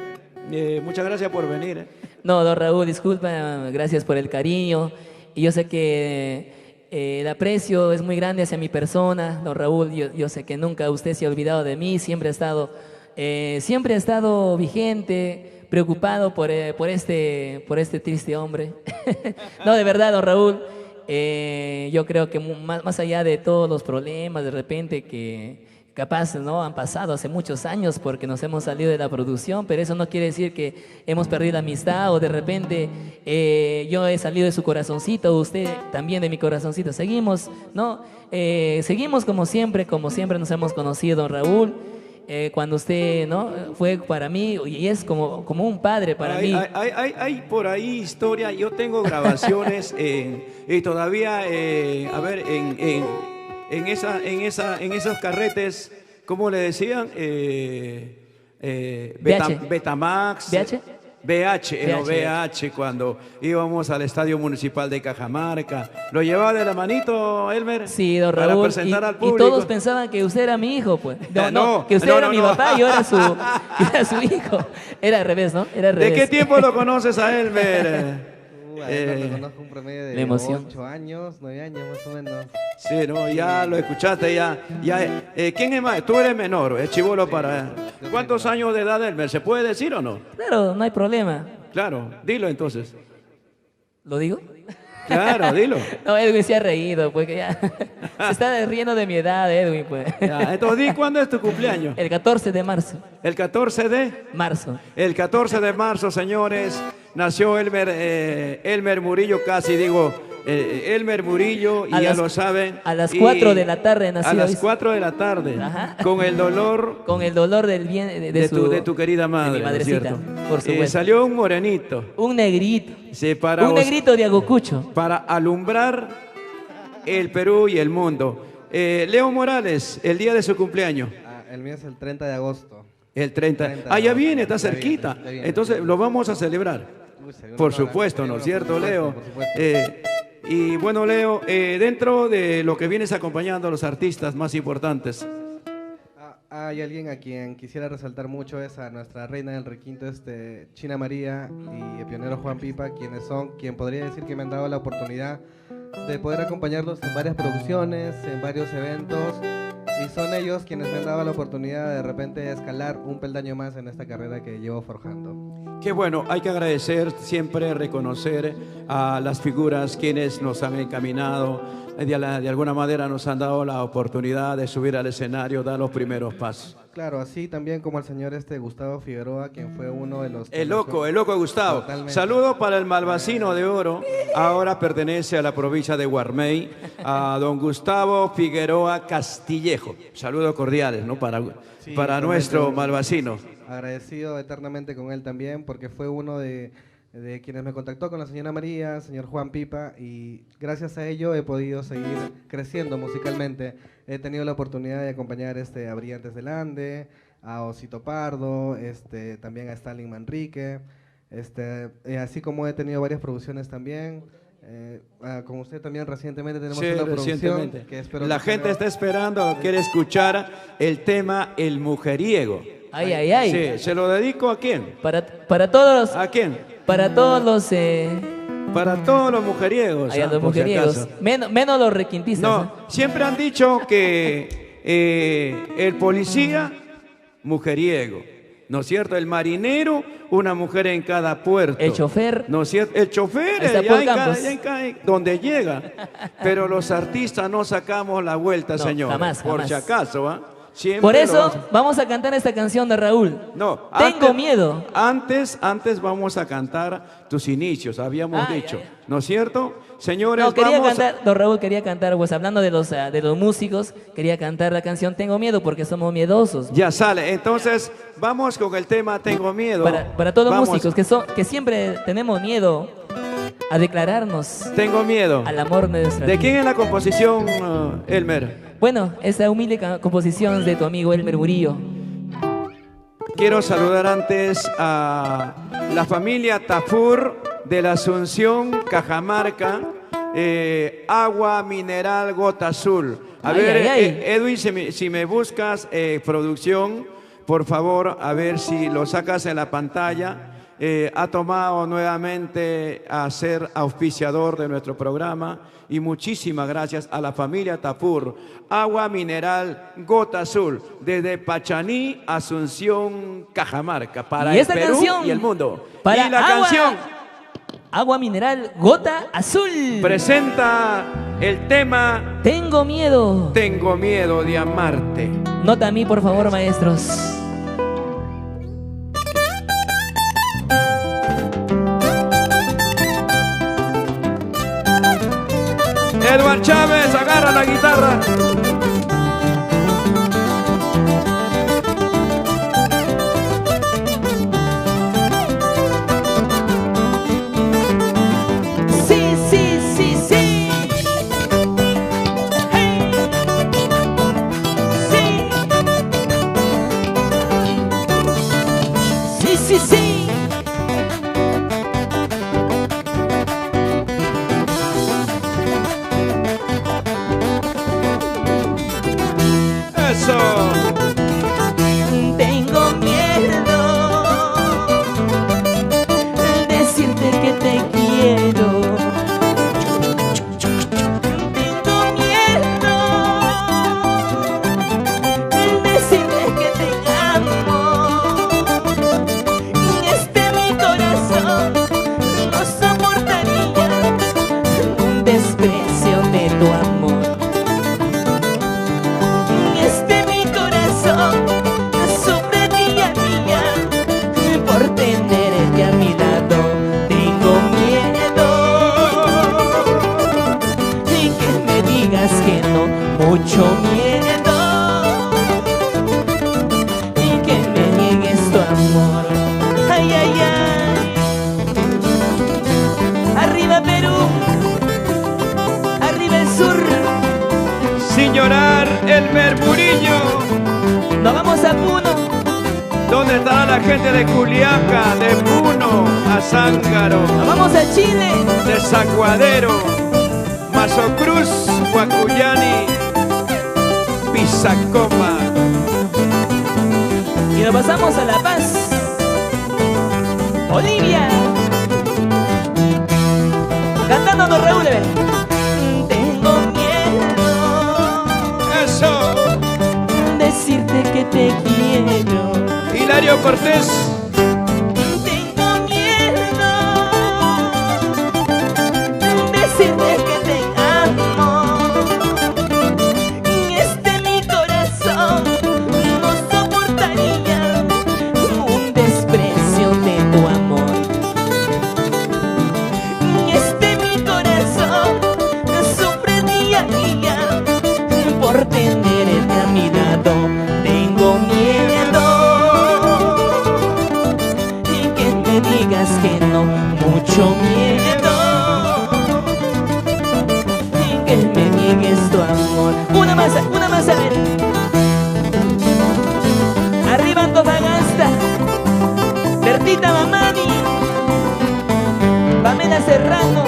muchas gracias por venir. No, don Raúl, disculpa, gracias por el cariño. Y yo sé que el aprecio es muy grande hacia mi persona, don Raúl. Yo sé que nunca usted se ha olvidado de mí, siempre ha estado vigente, preocupado por este triste hombre. No, de verdad, don Raúl, yo creo que más allá de todos los problemas de repente que capaz no han pasado hace muchos años porque nos hemos salido de la producción, pero eso no quiere decir que hemos perdido la amistad o de repente yo he salido de su corazoncito, usted también de mi corazoncito. Seguimos, ¿no? Seguimos como siempre nos hemos conocido, don Raúl. Cuando usted, ¿no?, fue para mí y es como un padre para mí. Hay por ahí historia, yo tengo grabaciones y todavía, a ver, en esos carretes, ¿cómo le decían? VH. Betamax. ¿VH? En los VH, cuando íbamos al Estadio Municipal de Cajamarca. ¿Lo llevaba de la manito, Elmer? Sí, don Para Raúl, presentar al y público. todos pensaban que usted era mi hijo, pues. No, que usted era mi no. papá y yo era su hijo. Era al revés, ¿no? Era al ¿De revés. qué tiempo lo conoces a Elmer? A ver, lo conozco un promedio la de emoción. 8 años, 9 años más o menos. Sí, no, ya lo escuchaste, ya. ¿Quién es más? Tú eres menor, es chibolo para... ¿Cuántos años de edad, Elmer? ¿Se puede decir o no? Claro, no hay problema. Claro, dilo entonces. ¿Lo digo? Claro, dilo. No, Edwin se ha reído, pues que ya. Se está riendo de mi edad, Edwin, pues. Ya, entonces, di cuándo es tu cumpleaños. El 14 de marzo. El 14 de... Marzo. El 14 de marzo, señores, nació Elmer Murillo, casi digo, Elmer Murillo, y A ya las- lo saben. a las Y 4 de la tarde nació. A las ¿viste? 4 de la tarde, Ajá. con el dolor Con el dolor del bien de tu querida madre, de mi ¿no es madrecita, cierto? por supuesto. Salió un morenito, Un negrito. sí, Un negrito de Agocucho. para alumbrar el Perú y el mundo. Leo Morales, el día de su cumpleaños. El mío es el 30 de agosto. El 30. 30 Ah, ya de viene, está agosto. Ya cerquita. viene, ya viene. Entonces lo vamos a celebrar. Uy, seguro Por lo harán, supuesto, ¿no seguro, es cierto, por supuesto, Leo? por supuesto. Y bueno, Leo, dentro de lo que vienes acompañando a los artistas más importantes, Hay alguien a quien quisiera resaltar mucho, es a nuestra reina del requinto, China María y el pionero Juan Pipa, quien podría decir que me han dado la oportunidad de poder acompañarlos en varias producciones, en varios eventos, y son ellos quienes me han dado la oportunidad de repente escalar un peldaño más en esta carrera que llevo forjando. Qué bueno, hay que agradecer, siempre reconocer a las figuras quienes nos han encaminado, de alguna manera nos han dado la oportunidad de subir al escenario, dar los primeros pasos. Claro, así también como el señor Gustavo Figueroa, quien fue uno de los... El loco Gustavo. Totalmente. Saludo para el Malvacino de Oro, ahora pertenece a la provincia de Guarmey, a don Gustavo Figueroa Castillejo. Saludos cordiales, ¿no? Para nuestro Malvacino. Agradecido eternamente con él también, porque fue uno de quienes me contactó con la señora María, señor Juan Pipa, y gracias a ello he podido seguir creciendo musicalmente. He tenido la oportunidad de acompañar a Brillantes del Ande, a Osito Pardo, también a Stalin Manrique, así como he tenido varias producciones también. Con usted también recientemente tenemos una producción que espero la gente está esperando, quiere escuchar el tema El Mujeriego. Ay, ay, ay. Sí, ¿se lo dedico a quién? Para todos los... ¿A quién? Para todos los... Para todos los mujeriegos. Ay, a los mujeriegos. Menos los requintistas. No, siempre han dicho que el policía, mujeriego. ¿No es cierto? El marinero, una mujer en cada puerto. El chofer. ¿No es cierto? El chofer, donde llega. Pero los artistas no sacamos la vuelta, No, señor. jamás. Por si acaso, ¿va? Siempre Por eso vamos a cantar esta canción de Raúl. No, Tengo miedo. Antes vamos a cantar tus inicios, habíamos dicho. Ya. ¿No es cierto? Señores, No, quería vamos cantar, don Raúl quería cantar, pues hablando de los músicos, quería cantar la canción Tengo miedo porque somos miedosos. Ya sale, entonces vamos con el tema Tengo miedo. Para todos los Vamos. músicos que siempre tenemos miedo a declararnos Tengo miedo. al amor de nuestra ¿De vida. quién es la composición, Elmer? Bueno, esta humilde composición es de tu amigo Elmer Murillo. Quiero saludar antes a la familia Tafur de la Asunción, Cajamarca, agua mineral gota azul. A Ay, ver, ay, ay. Edwin, si me buscas producción, por favor, a ver si lo sacas en la pantalla. Ha tomado nuevamente a ser auspiciador de nuestro programa y muchísimas gracias a la familia Tafur. Agua mineral gota azul desde Pachaní, Asunción, Cajamarca para Y el esta Perú canción y el mundo. para y la agua, canción Agua mineral gota azul. presenta el tema Tengo miedo. Tengo miedo de amarte. Nota a mí, por favor, maestros. Edward Chávez, agarra la guitarra. Sí, sí, sí, sí. Hey. Sí. Sí, sí, sí. Eso. Tengo miedo al decirte que te quiero. Tengo miedo al decirte que te amo. Mi corazón no soportaría un desprecio de tu amor. Mi corazón sufre día a día por tenerte a mi lado. Tengo miedo y que me digas que no, mucho miedo y que me niegues tu amor. Ay, ay, ay. Arriba Perú, arriba el sur. Sin llorar, Elmer Murillo. Nos vamos a Puno. ¿Dónde estará la gente de Culiaca, de Puno, a Zángaro, Nos vamos a Chile. de Zaguadero, Mazocruz, Huacuyani, Pizacoma? Y nos pasamos a La Paz, Bolivia. Cantándonos Raúl. Tengo miedo Eso. decirte que te quiero. Hilario Cortés. Tengo digas que no, mucho miedo que me niegues tu amor. Una más, a ver. Arriba Antofagasta, Bertita Mamani, Pamela Serrano.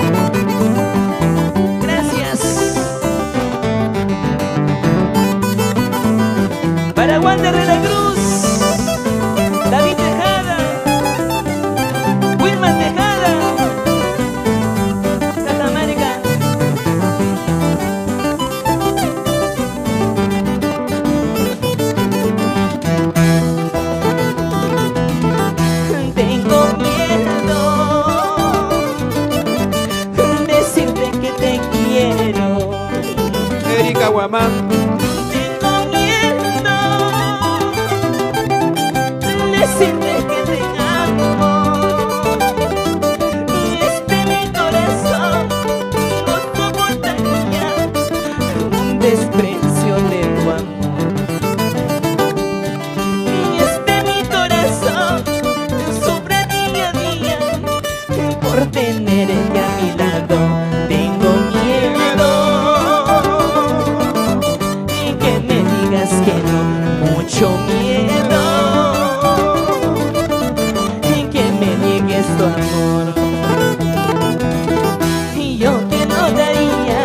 Gracias. Para Wander de la Cruz, David Tejada, Wilma Tejada, Catamarca. Tengo miedo decirte que te quiero. Erika Guamán. Tengo miedo decirte que te amo. Y mi corazón no soportaría un desprecio de tu amor. Y mi corazón sufre día a día por tenerte a mi lado. Tengo miedo y que me digas que no, mucho miedo y que me niegues tu amor. Y yo que no daría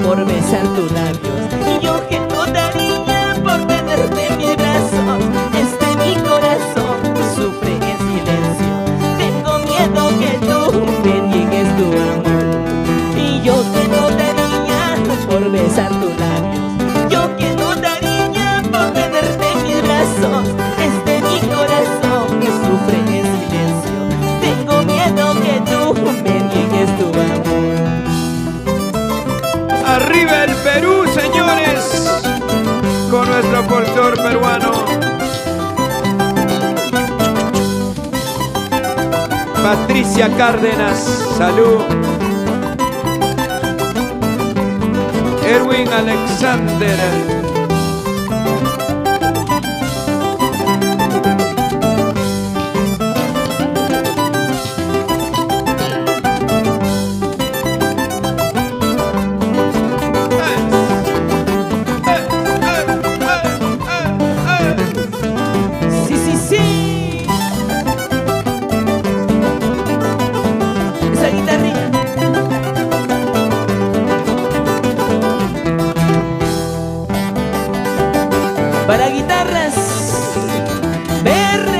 por besar tus labios, y yo que no daría por tenerte en mis brazos. Mi corazón sufre en silencio. Tengo miedo que tú me niegues tu amor. Y yo que no daría por besar tus labios, yo que no daría por tenerte en mis brazos. Mi corazón sufre en silencio. Tengo miedo que tú me niegues tu amor. Arriba el Perú, señores, con nuestro folclor peruano. Patricia Cárdenas, salud. Erwin Alexander. Sí, sí, sí. Esa guitarrita. Para guitarras, BR,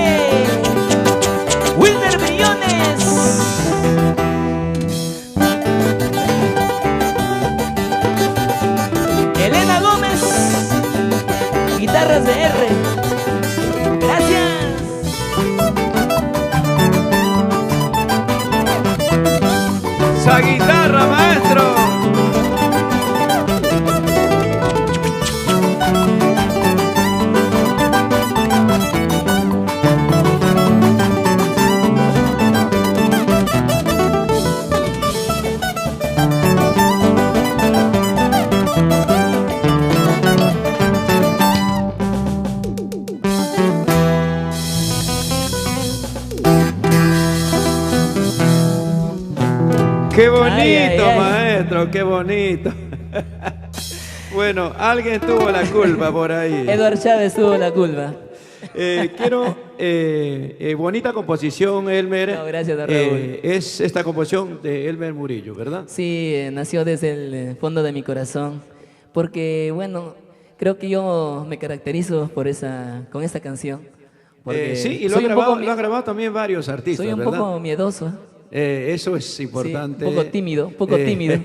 Wilmer Briones. Elena Gómez, guitarras BR. Gracias. Esa guitarra, maestro. Qué bonito, Ay, ay, ay. maestro, qué bonito. Bueno, alguien tuvo la culpa por ahí. Edward Chávez tuvo la culpa. Bonita composición, Elmer. No, gracias, don Raúl. Es esta composición de Elmer Murillo, ¿verdad? Sí, nació desde el fondo de mi corazón, porque bueno, creo que yo me caracterizo con esta canción. Porque Sí, y lo soy han grabado también varios artistas, soy un ¿verdad? poco miedoso. Eso es importante. Sí, un poco tímido.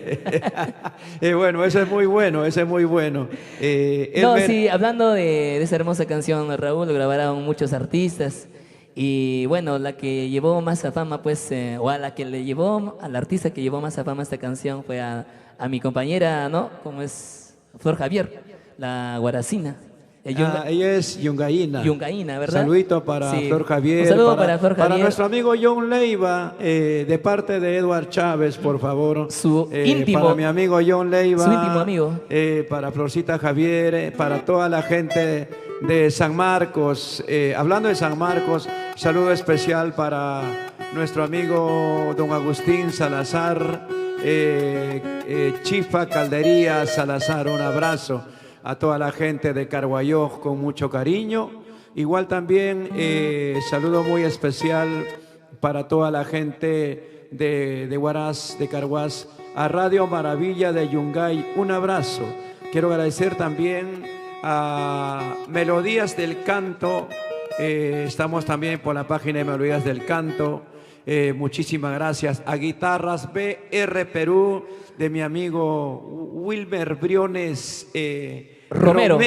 Bueno, eso es muy bueno, ese es muy bueno. No, Elmer, sí, hablando de esa hermosa canción, Raúl, lo grabaron muchos artistas. Y bueno, la que llevó más a fama, pues, o a la que le llevó, al artista que llevó más a fama esta canción fue a mi compañera, ¿no? Como es Flor Javier, la guaracina. ella es Yungaína. Yungaína, ¿verdad? Saludito para Sí. Flor Javier. Un saludo para Flor Para Javier. nuestro amigo John Leiva, de parte de Edward Chávez, por favor. Su íntimo. Para mi amigo John Leiva. Su íntimo amigo. Para Florcita Javier, para toda la gente de San Marcos. Hablando de San Marcos, saludo especial para nuestro amigo don Agustín Salazar, Chifa Caldería Salazar, un abrazo a toda la gente de Carguayó con mucho cariño. Igual también saludo muy especial para toda la gente de Huaraz, de Carhuaz, a Radio Maravilla de Yungay, un abrazo. Quiero agradecer también a Melodías del Canto, estamos también por la página de Melodías del Canto. Muchísimas gracias a Guitarras BR Perú de mi amigo Wilmer Briones Romero.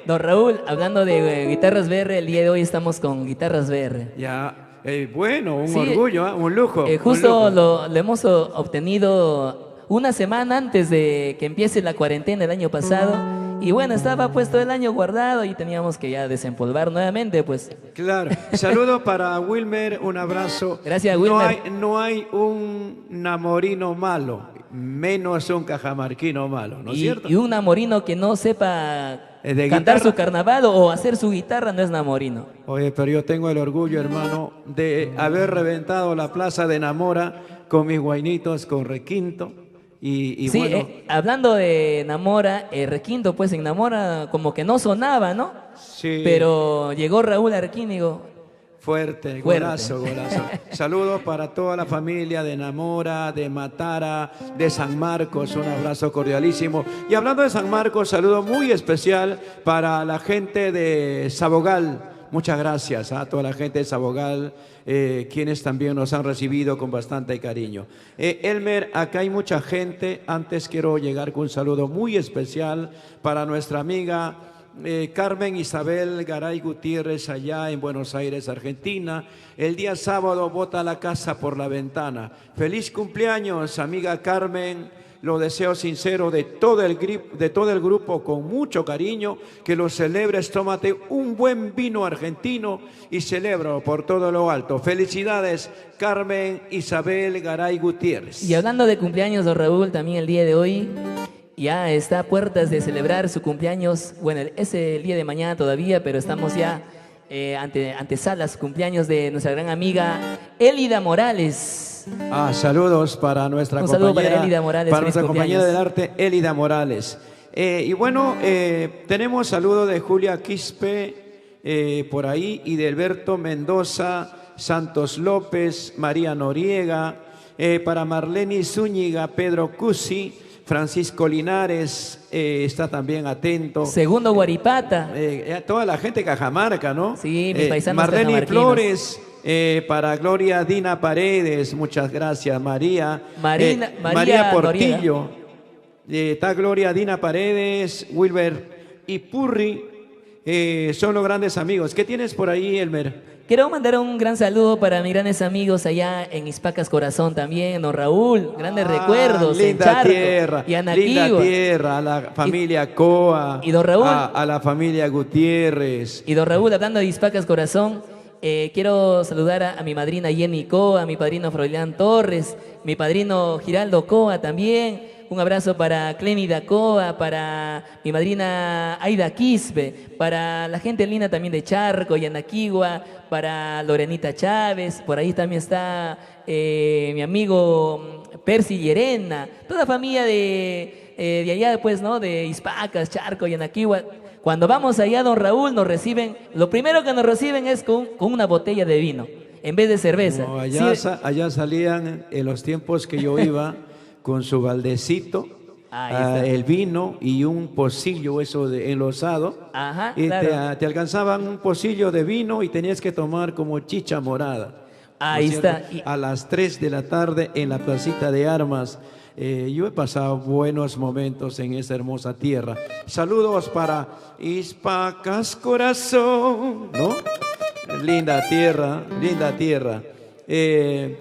Don Raúl, hablando de guitarras BR, el día de hoy estamos con guitarras BR. Ya, bueno, un Sí, orgullo, un lujo. Justo un lujo. lo hemos obtenido una semana antes de que empiece la cuarentena el año pasado. Y bueno, estaba puesto el año guardado y teníamos que ya desempolvar nuevamente, pues. Claro. Saludo para Wilmer, un abrazo. Gracias, Wilmer. No hay un namorino malo, menos un cajamarquino malo, ¿no es cierto? Y un namorino que no sepa ¿De cantar guitarra? su carnaval o hacer su guitarra no es namorino. Oye, pero yo tengo el orgullo, hermano, de haber reventado la plaza de Namora con mis guainitos, con requinto. Y Sí, bueno, hablando de Namora, Requinto, pues en Namora como que no sonaba, ¿no? sí, Pero llegó Raúl Arquínigo. fuerte, Fuerte. golazo, golazo. Saludos para toda la familia de Namora, de Matara, de San Marcos, un abrazo cordialísimo. Y hablando de San Marcos, saludo muy especial para la gente de Sabogal. Muchas gracias a toda la gente de Sabogal, quienes también nos han recibido con bastante cariño. Elmer, acá hay mucha gente. Antes quiero llegar con un saludo muy especial para nuestra amiga Carmen Isabel Garay Gutiérrez, allá en Buenos Aires, Argentina. El día sábado bota la casa por la ventana. Feliz cumpleaños, amiga Carmen. Lo deseo sincero de todo el grupo con mucho cariño, que lo celebres, tómate un buen vino argentino y celébralo por todo lo alto. Felicidades, Carmen Isabel Garay Gutiérrez. Y hablando de cumpleaños, don Raúl, también el día de hoy ya está a puertas de celebrar su cumpleaños. Bueno, es el día de mañana todavía, pero estamos ya antesalas cumpleaños de nuestra gran amiga Elida Morales. Saludos para nuestra Un saludo compañera, para Elida Morales, para feliz nuestra compañera del cumpleaños. arte, Elida Morales. Y bueno, tenemos saludo de Julia Quispe por ahí y de Alberto Mendoza, Santos López, María Noriega, para Marlene Zúñiga, Pedro Cusi, Francisco Linares, está también atento. Segundo Guaripata. Toda la gente de Cajamarca, ¿no? Sí, mis paisanos Marlene cajamarquinos. Flores, para Gloria Dina Paredes, muchas gracias. María María Portillo, está Gloria Dina Paredes, Wilber y Purri, son los grandes amigos. ¿Qué tienes por ahí, Elmer? Quiero mandar un gran saludo para mis grandes amigos allá en Ispacas Corazón también, don Raúl, grandes recuerdos en Linda Charco tierra, y linda Anaquigua. tierra, a la familia Coa, y don Raúl. a la familia Gutiérrez. Y don Raúl, hablando de Ispacas Corazón, quiero saludar a mi madrina Jenny Coa, a mi padrino Froilán Torres, mi padrino Giraldo Coa también. Un abrazo para Clénida Coa, para mi madrina Aida Quispe, para la gente linda también de Charco y Anaquigua, para Lorenita Chávez, por ahí también está mi amigo Percy Llerena, toda familia de allá, pues, ¿no? De Ispacas, Charco y Anaquigua. Cuando vamos allá, don Raúl, nos reciben, lo primero que nos reciben es con una botella de vino, en vez de cerveza. No, allá, Sí. allá salían en los tiempos que yo iba con su baldecito, Ahí está. el vino y un pocillo eso de enlosado. Ajá, Y claro. te alcanzaban un pocillo de vino y tenías que tomar como chicha morada. Ahí ¿no es cierto? está. Y- A las 3 de la tarde en la placita de armas. Yo he pasado buenos momentos en esa hermosa tierra. Saludos para Ispacas Corazón, ¿no? Linda tierra, linda tierra.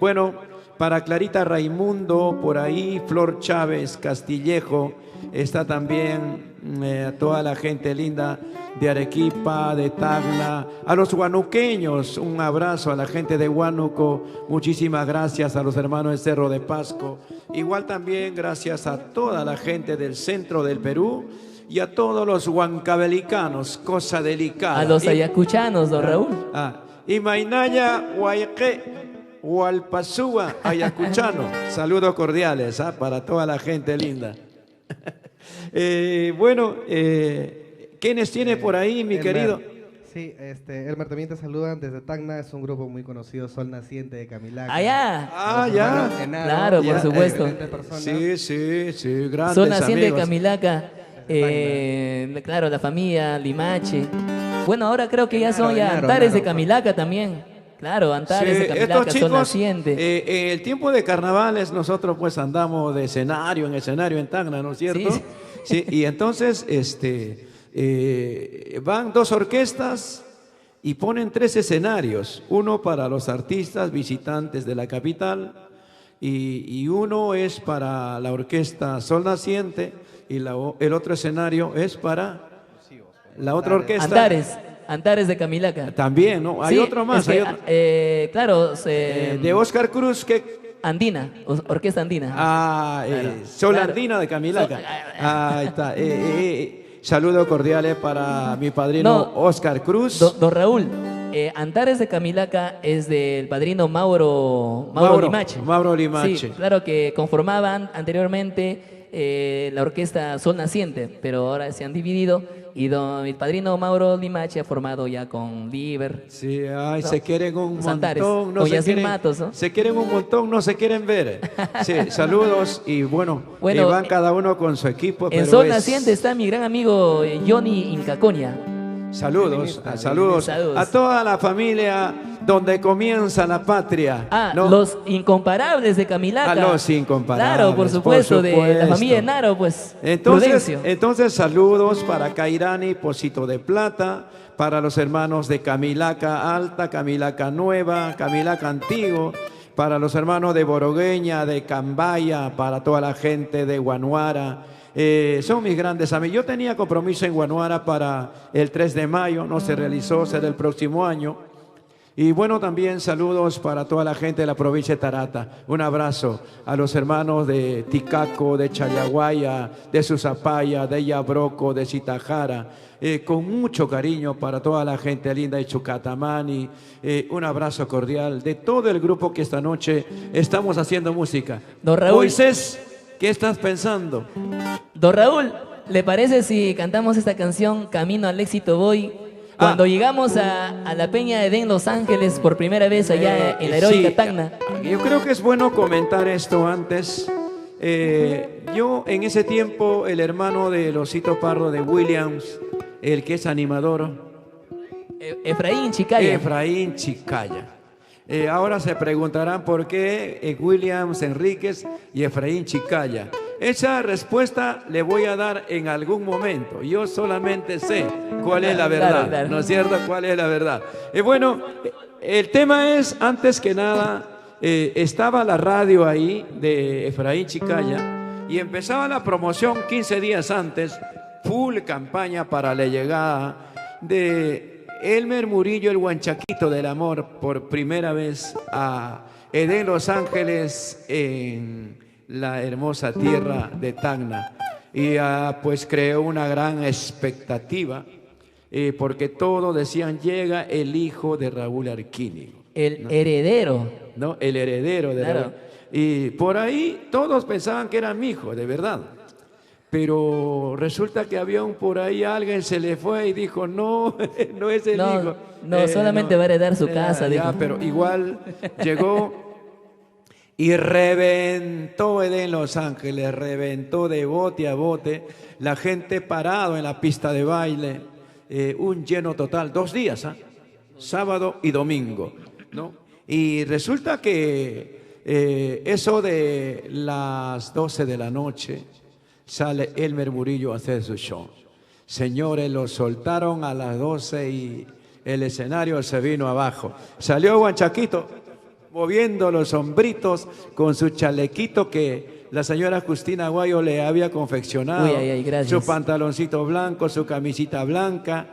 Bueno, para Clarita Raimundo, por ahí, Flor Chávez Castillejo, está también toda la gente linda de Arequipa, de Tacna, a los huanuqueños, un abrazo a la gente de Huánuco, muchísimas gracias a los hermanos de Cerro de Pasco, igual también gracias a toda la gente del centro del Perú y a todos los huancavelicanos, cosa delicada. A los ayacuchanos, don Raúl. Y Mainaya Guayque, Hualpazúa, Ayacuchano. Saludos cordiales para toda la gente linda. Bueno, ¿quiénes tiene por ahí, mi Elmer. querido? Sí, Elmer también te saludan desde Tacna, es un grupo muy conocido, Sol Naciente de Camilaca. Allá. Ah, ya. Claro, por supuesto. Excelentes personas. Sí, grandes Son naciente de amigos. Camilaca. Claro, la familia Limache. Bueno, ahora creo que ya son ya Enaro, Antares de Enaro. Camilaca también. Claro, Antares Sí, de Camilaca, estos son chicos, naciente. en el tiempo de carnavales nosotros pues andamos de escenario en escenario en Tacna, ¿no es cierto? Sí. Sí, y entonces van dos orquestas y ponen tres escenarios, uno para los artistas visitantes de la capital y uno es para la orquesta Sol Naciente y el otro escenario es para la otra orquesta. Antares de Camilaca. También, ¿no? Hay Sí, otro más, es que, hay otro. claro, De Oscar Cruz, que Andina, Orquesta Andina. Claro. Sol Claro. Andina de Camilaca. Ahí está. Saludos cordiales para mi padrino No, Oscar Cruz. Don Raúl, Antares de Camilaca es del padrino Mauro Limache. Mauro Limache. Sí, claro que conformaban anteriormente la orquesta Sol Naciente, pero ahora se han dividido y el padrino Mauro Limache ha formado ya con Liber. Sí, se quieren un Los montón. Antares. No Con se Yacir quieren, Matos, ¿no? se quieren un montón, no se quieren ver. Sí, saludos y bueno, Bueno, van cada uno con su equipo. En pero Sol es- Naciente está mi gran amigo Johnny Incaconia. Saludos, Bienvenida, saludos bienvenida. a toda la familia donde comienza la patria. ¿no? Los incomparables de Camilaca. Los incomparables, Claro, por supuesto, de la supuesto. familia de Naro, pues. Entonces, Prudencio. saludos para Cairani, Pocito de Plata, para los hermanos de Camilaca Alta, Camilaca Nueva, Camilaca Antiguo, para los hermanos de Borogueña, de Cambaya, para toda la gente de Guanuara. Son mis grandes amigos. Yo tenía compromiso en Guanuara para el 3 de mayo, no se realizó, será el próximo año. Y bueno, también saludos para toda la gente de la provincia de Tarata. Un abrazo a los hermanos de Ticaco, de Chayaguaya, de Susapaya, de Yabroco, de Citajara. Con mucho cariño para toda la gente linda de Chucatamani. Un abrazo cordial de todo el grupo que esta noche estamos haciendo música. Don Raúl. Moisés, ¿qué estás pensando? Don Raúl, ¿le parece si cantamos esta canción Camino al éxito voy? Cuando llegamos a la Peña Edén Los Ángeles por primera vez allá en la heroica Sí, Tacna. Yo creo que es bueno comentar esto antes. Yo en ese tiempo, el hermano de Losito Pardo de Williams, el que es animador, Efraín Chicaya. Efraín Chicaya. Ahora se preguntarán por qué Williams Enríquez y Efraín Chicaya. Esa respuesta le voy a dar en algún momento. Yo solamente sé cuál es la verdad, Claro. ¿no es cierto? ¿Cuál es la verdad? Bueno, el tema es, antes que nada, estaba la radio ahí de Efraín Chicaya y empezaba la promoción 15 días antes, full campaña para la llegada de Elmer Murillo, el Huanchaquito del Amor, por primera vez a Edén Los Ángeles en la hermosa tierra de Tacna. Y pues creó una gran expectativa, porque todos decían, llega el hijo de Raúl Arquínigo, El heredero. ¿no? El heredero de Claro. Raúl. Y por ahí todos pensaban que era mi hijo, de verdad. Pero resulta que había por ahí, alguien se le fue y dijo, no, no es el hijo. No, solamente va a heredar su casa, Ya, dijo. pero igual llegó y reventó Edén Los Ángeles, reventó de bote a bote, la gente parado en la pista de baile, un lleno total, 2 días, sábado y domingo, ¿no? Y resulta que eso de las 12 de la noche sale Elmer Murillo a hacer su show. Señores, lo soltaron a las 12 y el escenario se vino abajo. Salió Huanchaquito moviendo los hombritos con su chalequito que la señora Justina Aguayo le había confeccionado. Uy, ay, gracias. Su pantaloncito blanco, su camisita blanca,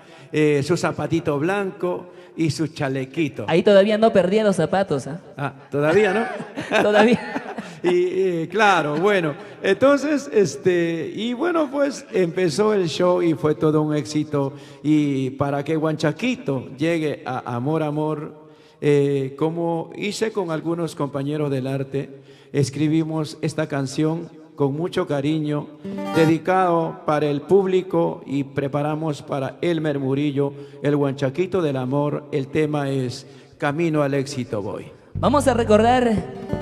su zapatito blanco y su chalequito. Ahí todavía no perdía los zapatos. Todavía, ¿no? Todavía. Y claro, bueno, entonces, y bueno, pues empezó el show y fue todo un éxito. Y para que Huanchaquito llegue a Amor, Amor, Como hice con algunos compañeros del arte, escribimos esta canción con mucho cariño, dedicado para el público, y preparamos para Elmer Murillo, el Huanchaquito del Amor. El tema es Camino al Éxito Voy. Vamos a recordar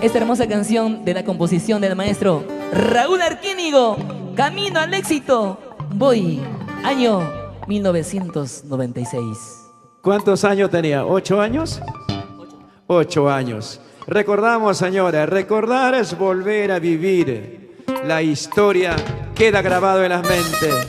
esta hermosa canción de la composición del maestro Raúl Arquínigo, Camino al Éxito Voy, año 1996. ¿Cuántos años tenía? ¿8 años? 8 años. Recordamos, señores, recordar es volver a vivir. La historia queda grabado en las mentes.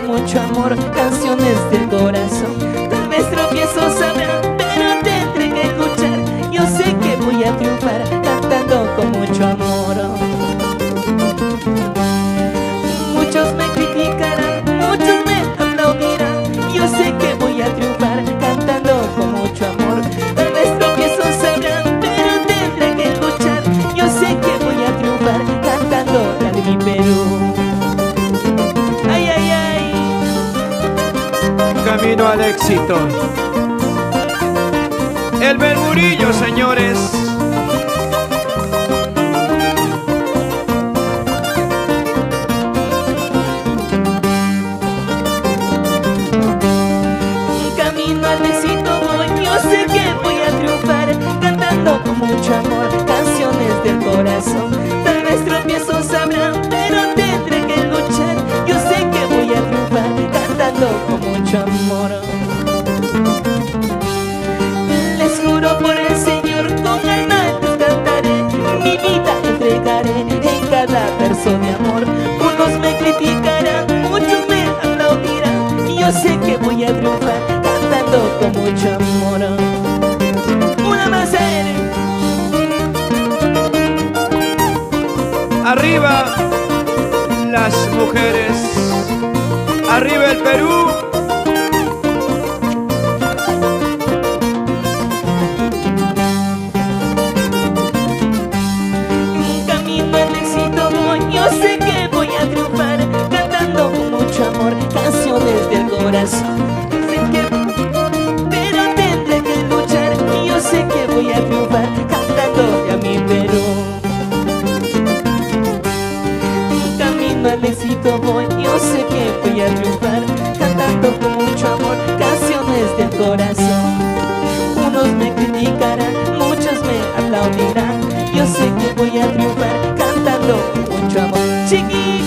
Mucho amor, canciones del corazón. Tal vez tropiezo sabrá, pero tendré que luchar. Yo sé que voy a triunfar cantando con mucho amor. Muchos me criticarán, muchos me aplaudirán. Yo sé que voy a triunfar cantando con mucho amor. Tal vez tropiezo sabrán, pero tendré que luchar. Yo sé que voy a triunfar cantando la de mi Perú. Ay, ay, ay. Camino al éxito. Elmer Murillo, señores. Camino al éxito voy, yo sé que voy a triunfar cantando con mucho amor, canciones del corazón. Tal vez tropiezos sabrán, pero tendré que luchar. Yo sé que voy a triunfar cantando con mucho amor. Les juro por el Señor, con alma les cantaré, mi vida entregaré en cada verso de amor. Unos me criticarán, muchos me aplaudirán, y yo sé que voy a triunfar cantando con mucho amor. Una más. Arriba las mujeres, arriba el Perú. Camino al éxito voy, yo sé que voy a triunfar cantando con mucho amor, canciones del corazón. Pero tendré que luchar y yo sé que voy a triunfar cantando a mi Perú. Camino al éxito voy, yo sé que voy a triunfar cantando con mucho amor, canciones del corazón. Unos me criticarán, muchos me aplaudirán, yo sé que voy a triunfar cantando con mucho amor. Chiquita.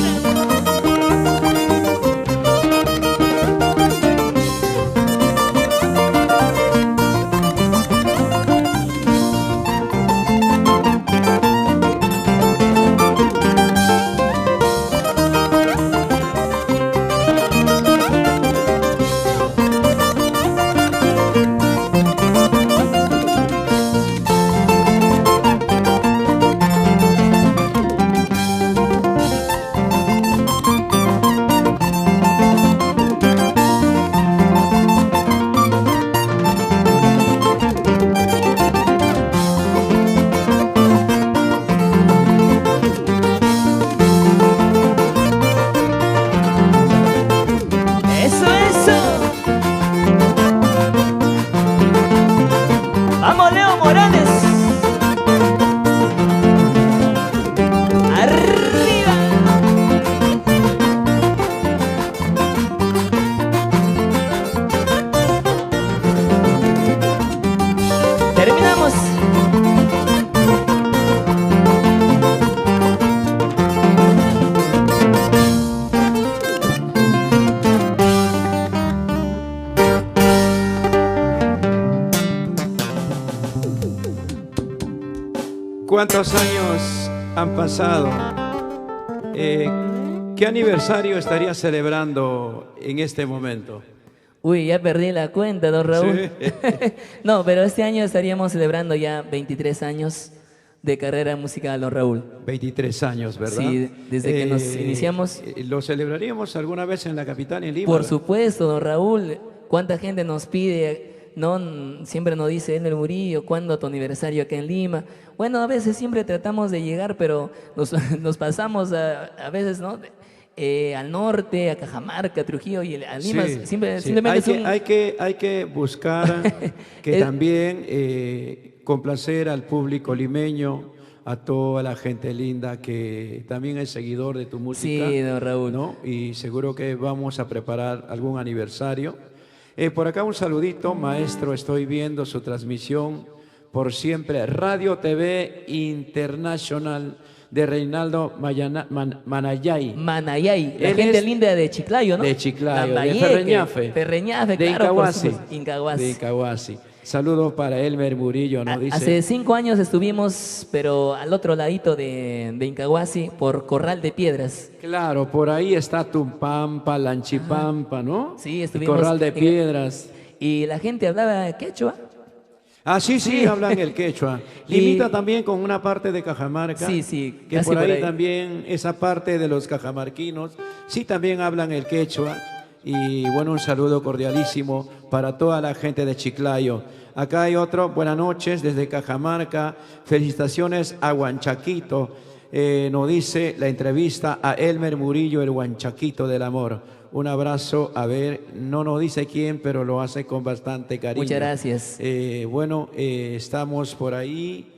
Vamos, Leo Morales. Arriba. Terminamos. ¿Cuántos años han pasado? ¿Qué aniversario estaría celebrando en este momento? Uy, ya perdí la cuenta, don Raúl. Sí. No, pero este año estaríamos celebrando ya 23 años de carrera musical, don Raúl. 23 años, ¿verdad? Sí, desde que nos iniciamos. ¿Lo celebraríamos alguna vez en la capital, en Lima? Por supuesto, don Raúl. ¿Cuánta gente nos pide? No, siempre nos dice Elmer Murillo, ¿cuándo tu aniversario acá en Lima? Bueno, a veces siempre tratamos de llegar, pero nos pasamos a veces, ¿no? Al norte, a Cajamarca, Trujillo y a Lima. Sí, Simplemente hay, es un... hay que buscar que también complacer al público limeño, a toda la gente linda que también es seguidor de tu música. Sí, don Raúl. ¿No? Y seguro que vamos a preparar algún aniversario. Por acá un saludito, maestro, estoy viendo su transmisión por siempre. Radio TV Internacional de Reinaldo Manayay. Manayay, la Él gente es linda de Chiclayo, ¿no? De Chiclayo, de Lambayeque, Ferreñafe. Ferreñafe, De claro, Incahuasi. por supuesto, Incahuasi. De Incahuasi. Saludos para Elmer Murillo, ¿no? Dice. Hace 5 años estuvimos, pero al otro ladito de Incahuasi, por Corral de Piedras. Claro, por ahí está Tumpampa, Lanchipampa, ¿no? Sí, estuvimos Corral de Piedras. Y la gente hablaba quechua. Ah, sí, Sí. hablan el quechua. Y- Limita también con una parte de Cajamarca. Sí, sí, Que casi por ahí, por ahí. también, esa parte de los cajamarquinos, sí también hablan el quechua. Y bueno, un saludo cordialísimo para toda la gente de Chiclayo. Acá hay otro, buenas noches desde Cajamarca. Felicitaciones a Huanchaquito. Nos dice la entrevista a Elmer Murillo, el Huanchaquito del amor. Un abrazo, a ver, no nos dice quién, pero lo hace con bastante cariño. Muchas gracias. Bueno, estamos por ahí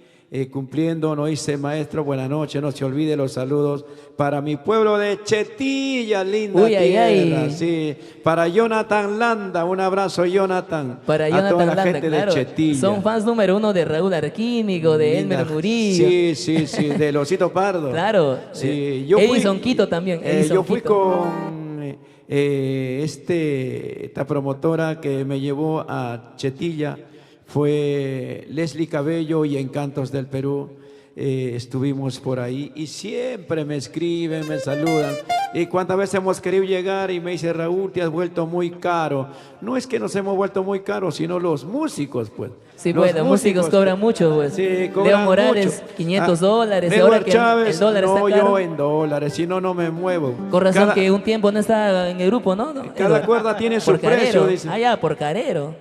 cumpliendo, nos dice maestro, buenas noches, no se olvide los saludos para mi pueblo de Chetilla, linda Uy, ay, tierra, ay. sí, para Jonathan Landa, un abrazo Jonathan, Para a toda Jonathan la Landa, gente claro. de Chetilla. Son fans número 1 de Raúl Arquínigo, de Linda- Elmer Murillo. Sí, de Losito Pardo. Claro. Sí, Edison Quito también. Edison yo fui Quito. con esta promotora que me llevó a Chetilla, fue Leslie Cabello y Encantos del Perú. Estuvimos por ahí y siempre me escriben, me saludan. Y cuántas veces hemos querido llegar y me dice, Raúl, te has vuelto muy caro. No es que nos hemos vuelto muy caros, sino los músicos, pues. Sí, Los bueno, músicos cobran mucho, pues. Sí, cobran Leo Morales, mucho. $500. Edward Ahora que Chávez, el dólar no, está caro. yo en dólares, si no, no me muevo. Con razón Cada- que un tiempo no estaba en el grupo, ¿no? Cada Edward? cuerda tiene su Por precio, carero. dice. Ah, ya, por carero.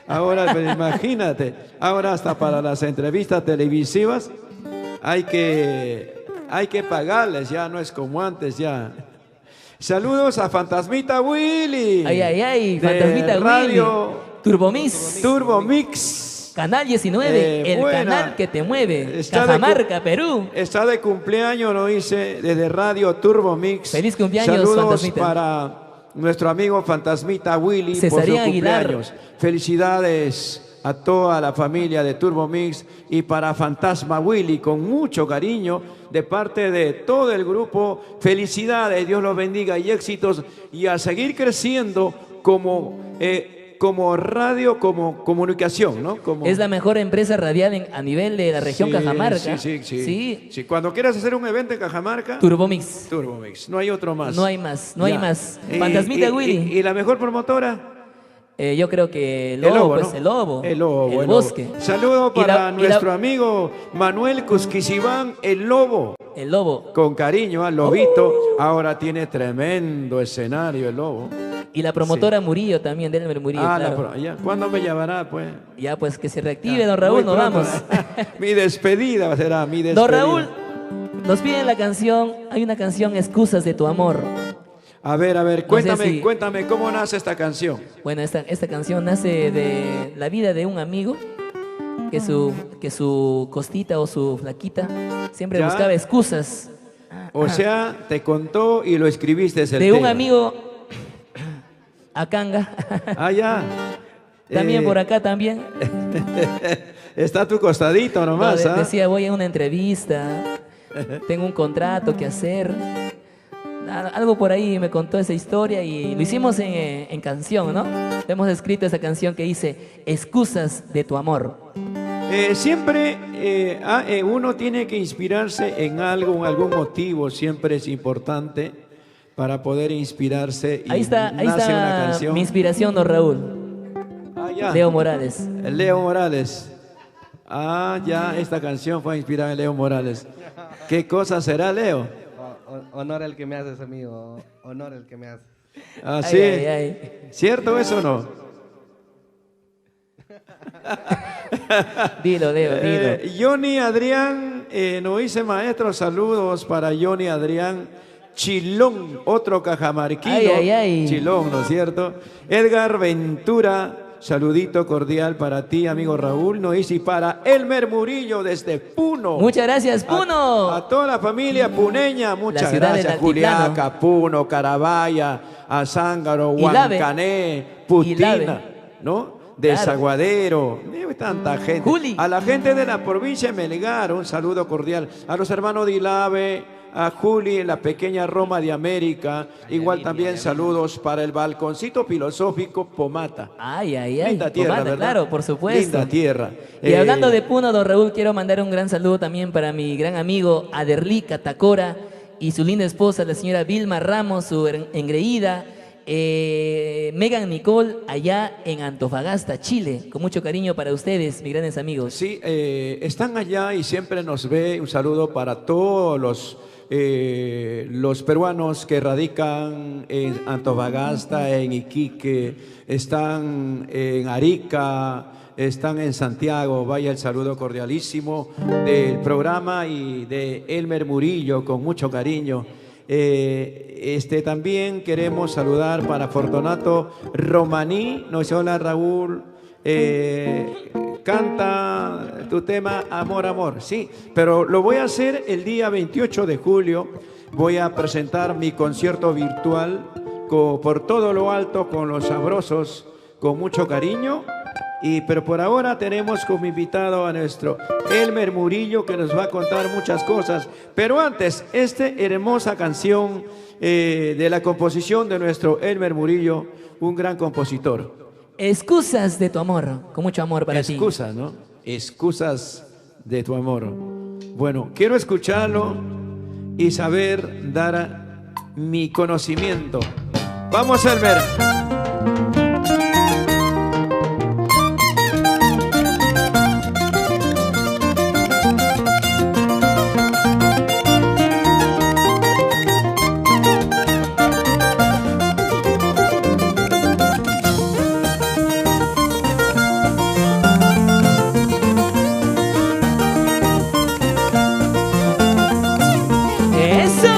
Ahora, pues, imagínate, ahora hasta para las entrevistas televisivas hay que pagarles, ya no es como antes, ya. Saludos a Fantasmita Willy. Ay, ay, ay, de Fantasmita Radio Willy. Turbomix. Turbo Mix. Canal 19, el buena. canal que te mueve. Está de Cajamarca, Perú. Está de cumpleaños, nos dice, desde Radio Turbo Mix. Feliz cumpleaños, Saludos Fantasmita. para nuestro amigo Fantasmita Willy por su Cesarín Aguilar. cumpleaños. Felicidades a toda la familia de Turbo Mix y para Fantasma Willy, con mucho cariño de parte de todo el grupo. Felicidades, Dios los bendiga y éxitos y a seguir creciendo como radio, como comunicación, ¿no? Como... Es la mejor empresa radial a nivel de la región Sí, Cajamarca. Sí. Cuando quieras hacer un evento en Cajamarca, Turbomix. Turbo Mix, no hay otro más. No hay más, no hay Ya. más. Fantasmita Willy. ¿Y la mejor promotora? Yo creo que el lobo, pues ¿no? el lobo. El lobo, el el bosque. lobo. Saludo Y la- para y la- nuestro amigo Manuel Cusquisibán, el lobo. El lobo. Con cariño al lobito. Ahora tiene tremendo escenario el lobo. Y la promotora Murillo también, de Elmer Murillo, claro. ya. ¿Cuándo me llamará, pues? Ya, pues que se reactive, don Raúl, Muy nos pronto. vamos. Mi despedida será mi despedida. Don Raúl, nos piden la canción, hay una canción, Excusas de tu amor. A ver, No sé si- cuéntame cómo nace esta canción. Bueno, esta canción nace de la vida de un amigo que su costita o su flaquita siempre ¿Ya? buscaba excusas. O sea, te contó y lo escribiste el De un tema. amigo Acanga, Ah, ya. también por acá también. Está a tu costadito No, nomás, ¿ah? decía, voy a una entrevista, tengo un contrato que hacer. Algo por ahí me contó esa historia y lo hicimos en canción, ¿no? Hemos escrito esa canción que dice, Excusas de tu amor. Siempre uno tiene que inspirarse en algo, en algún motivo, siempre es importante. para poder inspirarse y Ahí está nace una canción. mi inspiración, don Raúl. Ah, ya. Leo Morales. Leo Morales. Ah, ya, esta canción fue inspirada en Leo Morales. ¿Qué cosa será, Leo? Honor el que me haces, amigo. Honor el que me haces. Ah, Ay, sí. ay, ay. ¿Cierto eso o no? Dilo, Leo, dilo. Johnny Adrián, nos dice maestro, saludos para Johnny Adrián. Chilón, otro cajamarquino. Ay, ay, ay. Chilón, ¿no es cierto? Edgar Ventura, saludito cordial para ti, amigo Raúl. Nos dice y para Elmer Murillo desde Puno. Muchas gracias, Puno. A toda la familia puneña, muchas ciudad del gracias. altiplano. Juliaca, Puno, Carabaya, Azángaro, Ilave. Huancané, Putina, Ilave. ¿no? Claro. Desaguadero, tanta gente. Juli. A la gente de la provincia de Melgar, un saludo cordial. A los hermanos de Ilave, a Juli en la pequeña Roma de América. Igual también saludos para el balconcito filosófico Pomata. Ay, ay, ay. Linda tierra, Pomata, ¿verdad? claro, por supuesto. Linda tierra. Y hablando de Puno, don Raúl, quiero mandar un gran saludo también para mi gran amigo Aderli Catacora y su linda esposa, la señora Vilma Ramos, su engreída, Megan Nicole, allá en Antofagasta, Chile. Con mucho cariño para ustedes, mis grandes amigos. Sí, están allá y siempre nos ve. Un saludo para todos los peruanos que radican en Antofagasta, en Iquique, están en Arica, están en Santiago. Vaya el saludo cordialísimo del programa y de Elmer Murillo, con mucho cariño. También queremos saludar para Fortunato Romaní. Nos dice: hola Raúl, canta tu tema Amor, Amor. Sí, pero lo voy a hacer el día 28 de julio. Voy a presentar mi concierto virtual por todo lo alto, con los sabrosos, con mucho cariño. Pero por ahora tenemos como invitado a nuestro Elmer Murillo, que nos va a contar muchas cosas. Pero antes, esta hermosa canción de la composición de nuestro Elmer Murillo, un gran compositor. Excusas de tu amor, con mucho amor para ti. Excusas, ¿no? Excusas de tu amor. Bueno, quiero escucharlo y saber dar mi conocimiento. Vamos, Elmer. ¡Eso!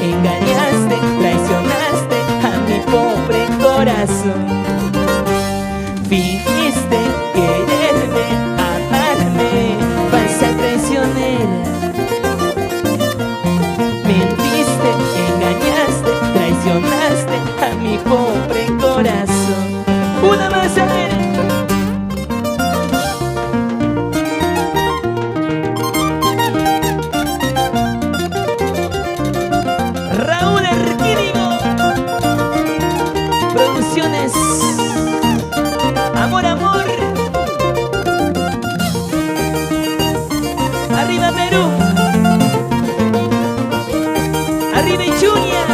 engañaste, traicionaste a mi pobre corazón. Fingiste quererme, amarme, falsa traicionera. Mentiste, engañaste, traicionaste a mi pobre corazón. Una más a ver. Raúl Arquínigo, Producciones Amor, Amor. Arriba Perú, arriba Ichuña,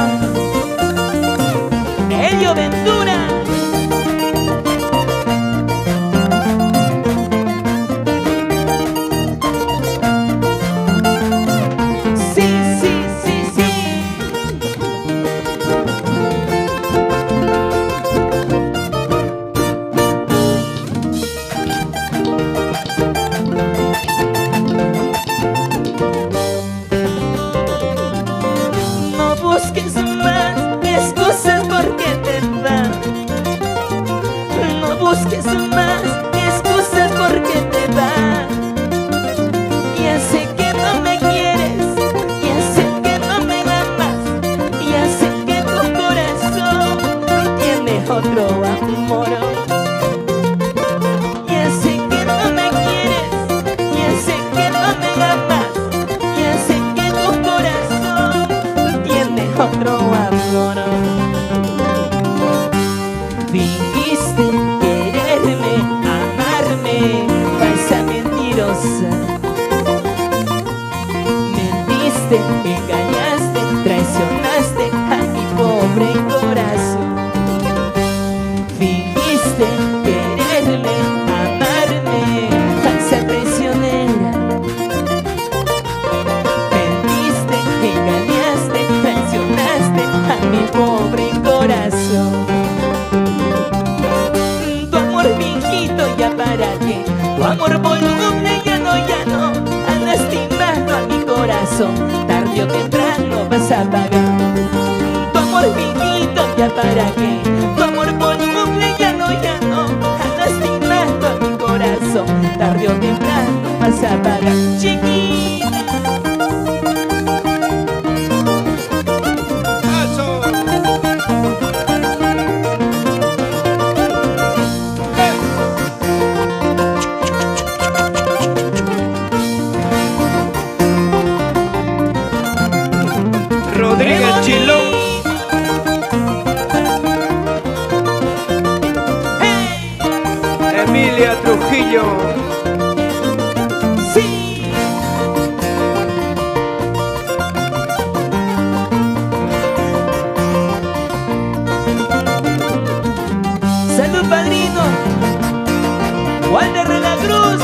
Elio Ventura. Sí, sí, sí, sí. No busques más excusas porque te vas. No busques más excusas porque te vas. Ya sé que no me quieres, ya sé que no me amas, ya sé que tu corazón tiene otro amor. Ya sé que no me quieres, ya sé que no me amas, ya sé que tu corazón tiene otro amor. Fingiste quererme, amarme, falsa mentirosa. Mentiste, engañaste, traicionaste a mi pobre corazón. Fingiste quererme, amarme, falsa traicionera. Mentiste, engañaste, traicionaste a mi pobre corazón. Tu amor fingido ya para qué, tu amor voluble ya no, ha lastimado a mi corazón. Tarde o temprano vas a pagar. Tu amor fingido ya para qué, tu amor voluble ya no, ha lastimado a mi corazón. Tarde o temprano vas a pagar, chiquita. Eso. Rodríguez Chilón. Emilia Trujillo. Sí. Salud, padrino Walter de la Cruz.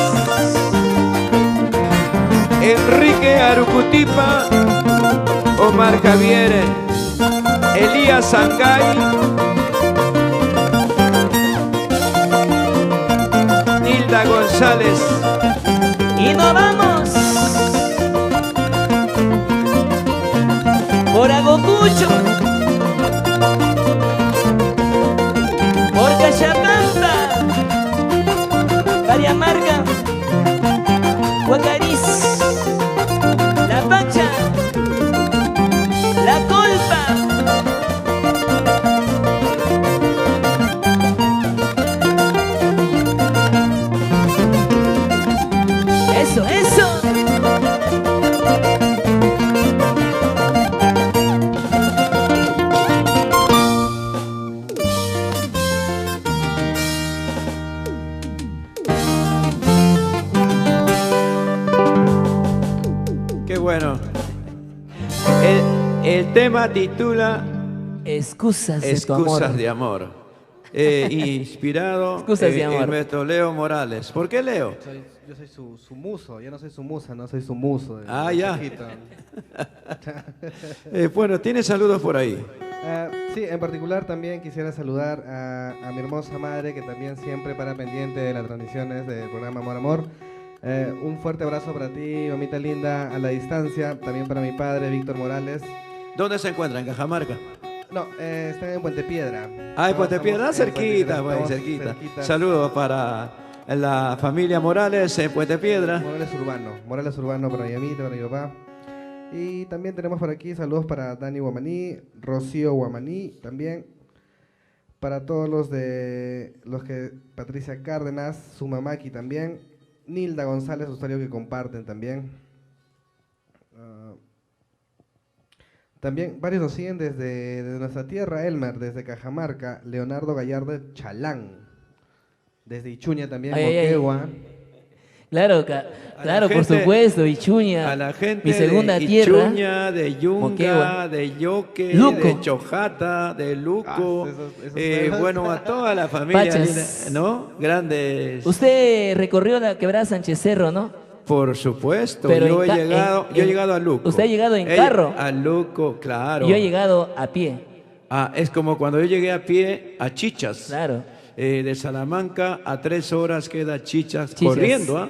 Enrique Arucutipa. Omar Javier. Elías Sangay. Nilda González. Y nos vamos por Agocucho, por Cachapampa, Pariamarca, Huacariz, La Pacha, La Colpa. Eso, eso. Qué bueno. El tema titula Excusas de tu amor. Excusas de amor. Inspirado Excusas de amor. en nuestro Leo Morales. ¿Por qué Leo? Yo soy su muso, yo no soy su musa, no soy su muso. Ah, ya. chiquito. Bueno, tiene saludos por ahí. Sí, en particular también quisiera saludar a mi hermosa madre, que también siempre para pendiente de las transmisiones del programa Amor Amor. Un fuerte abrazo para ti, mamita linda, a la distancia. También para mi padre, Víctor Morales. ¿Dónde se encuentra? ¿En Cajamarca? No, están en Puente Piedra. Ah, en Puente Piedra, Estamos en Puente cerquita, Piedra, pues, estamos cerquita. cerquitas. Saludos para la familia Morales en Puente Piedra. Morales Urbano para mi amita, para mi papá. Y también tenemos por aquí saludos para Dani Guamaní, Rocío Guamaní también. Para todos los que Patricia Cárdenas, su mamaki también. Nilda González, usuario que comparten también. También varios nos siguen desde nuestra tierra, Elmer, desde Cajamarca, Leonardo Gallardo Chalán, desde Ichuña también, Moquegua. Claro, claro, por supuesto, Ichuña, A la gente mi segunda de tierra. Ichuña, de Yunga, Moquegua. de Yoque, Luco. de Chojata, de Luco. Esos pueblos. Bueno, a toda la familia, Pachas. ¿no? Grandes. Usted recorrió la quebrada Sánchez Cerro, ¿no? Por supuesto, Pero yo en he llegado, en- yo he llegado a Luco. ¿Usted ha llegado en carro? A Luco, claro. Yo he llegado a pie, Ah, es como cuando yo llegué a pie a Chichas. claro. De Salamanca a 3 horas queda Chichas, Chichas. corriendo, ¿ah?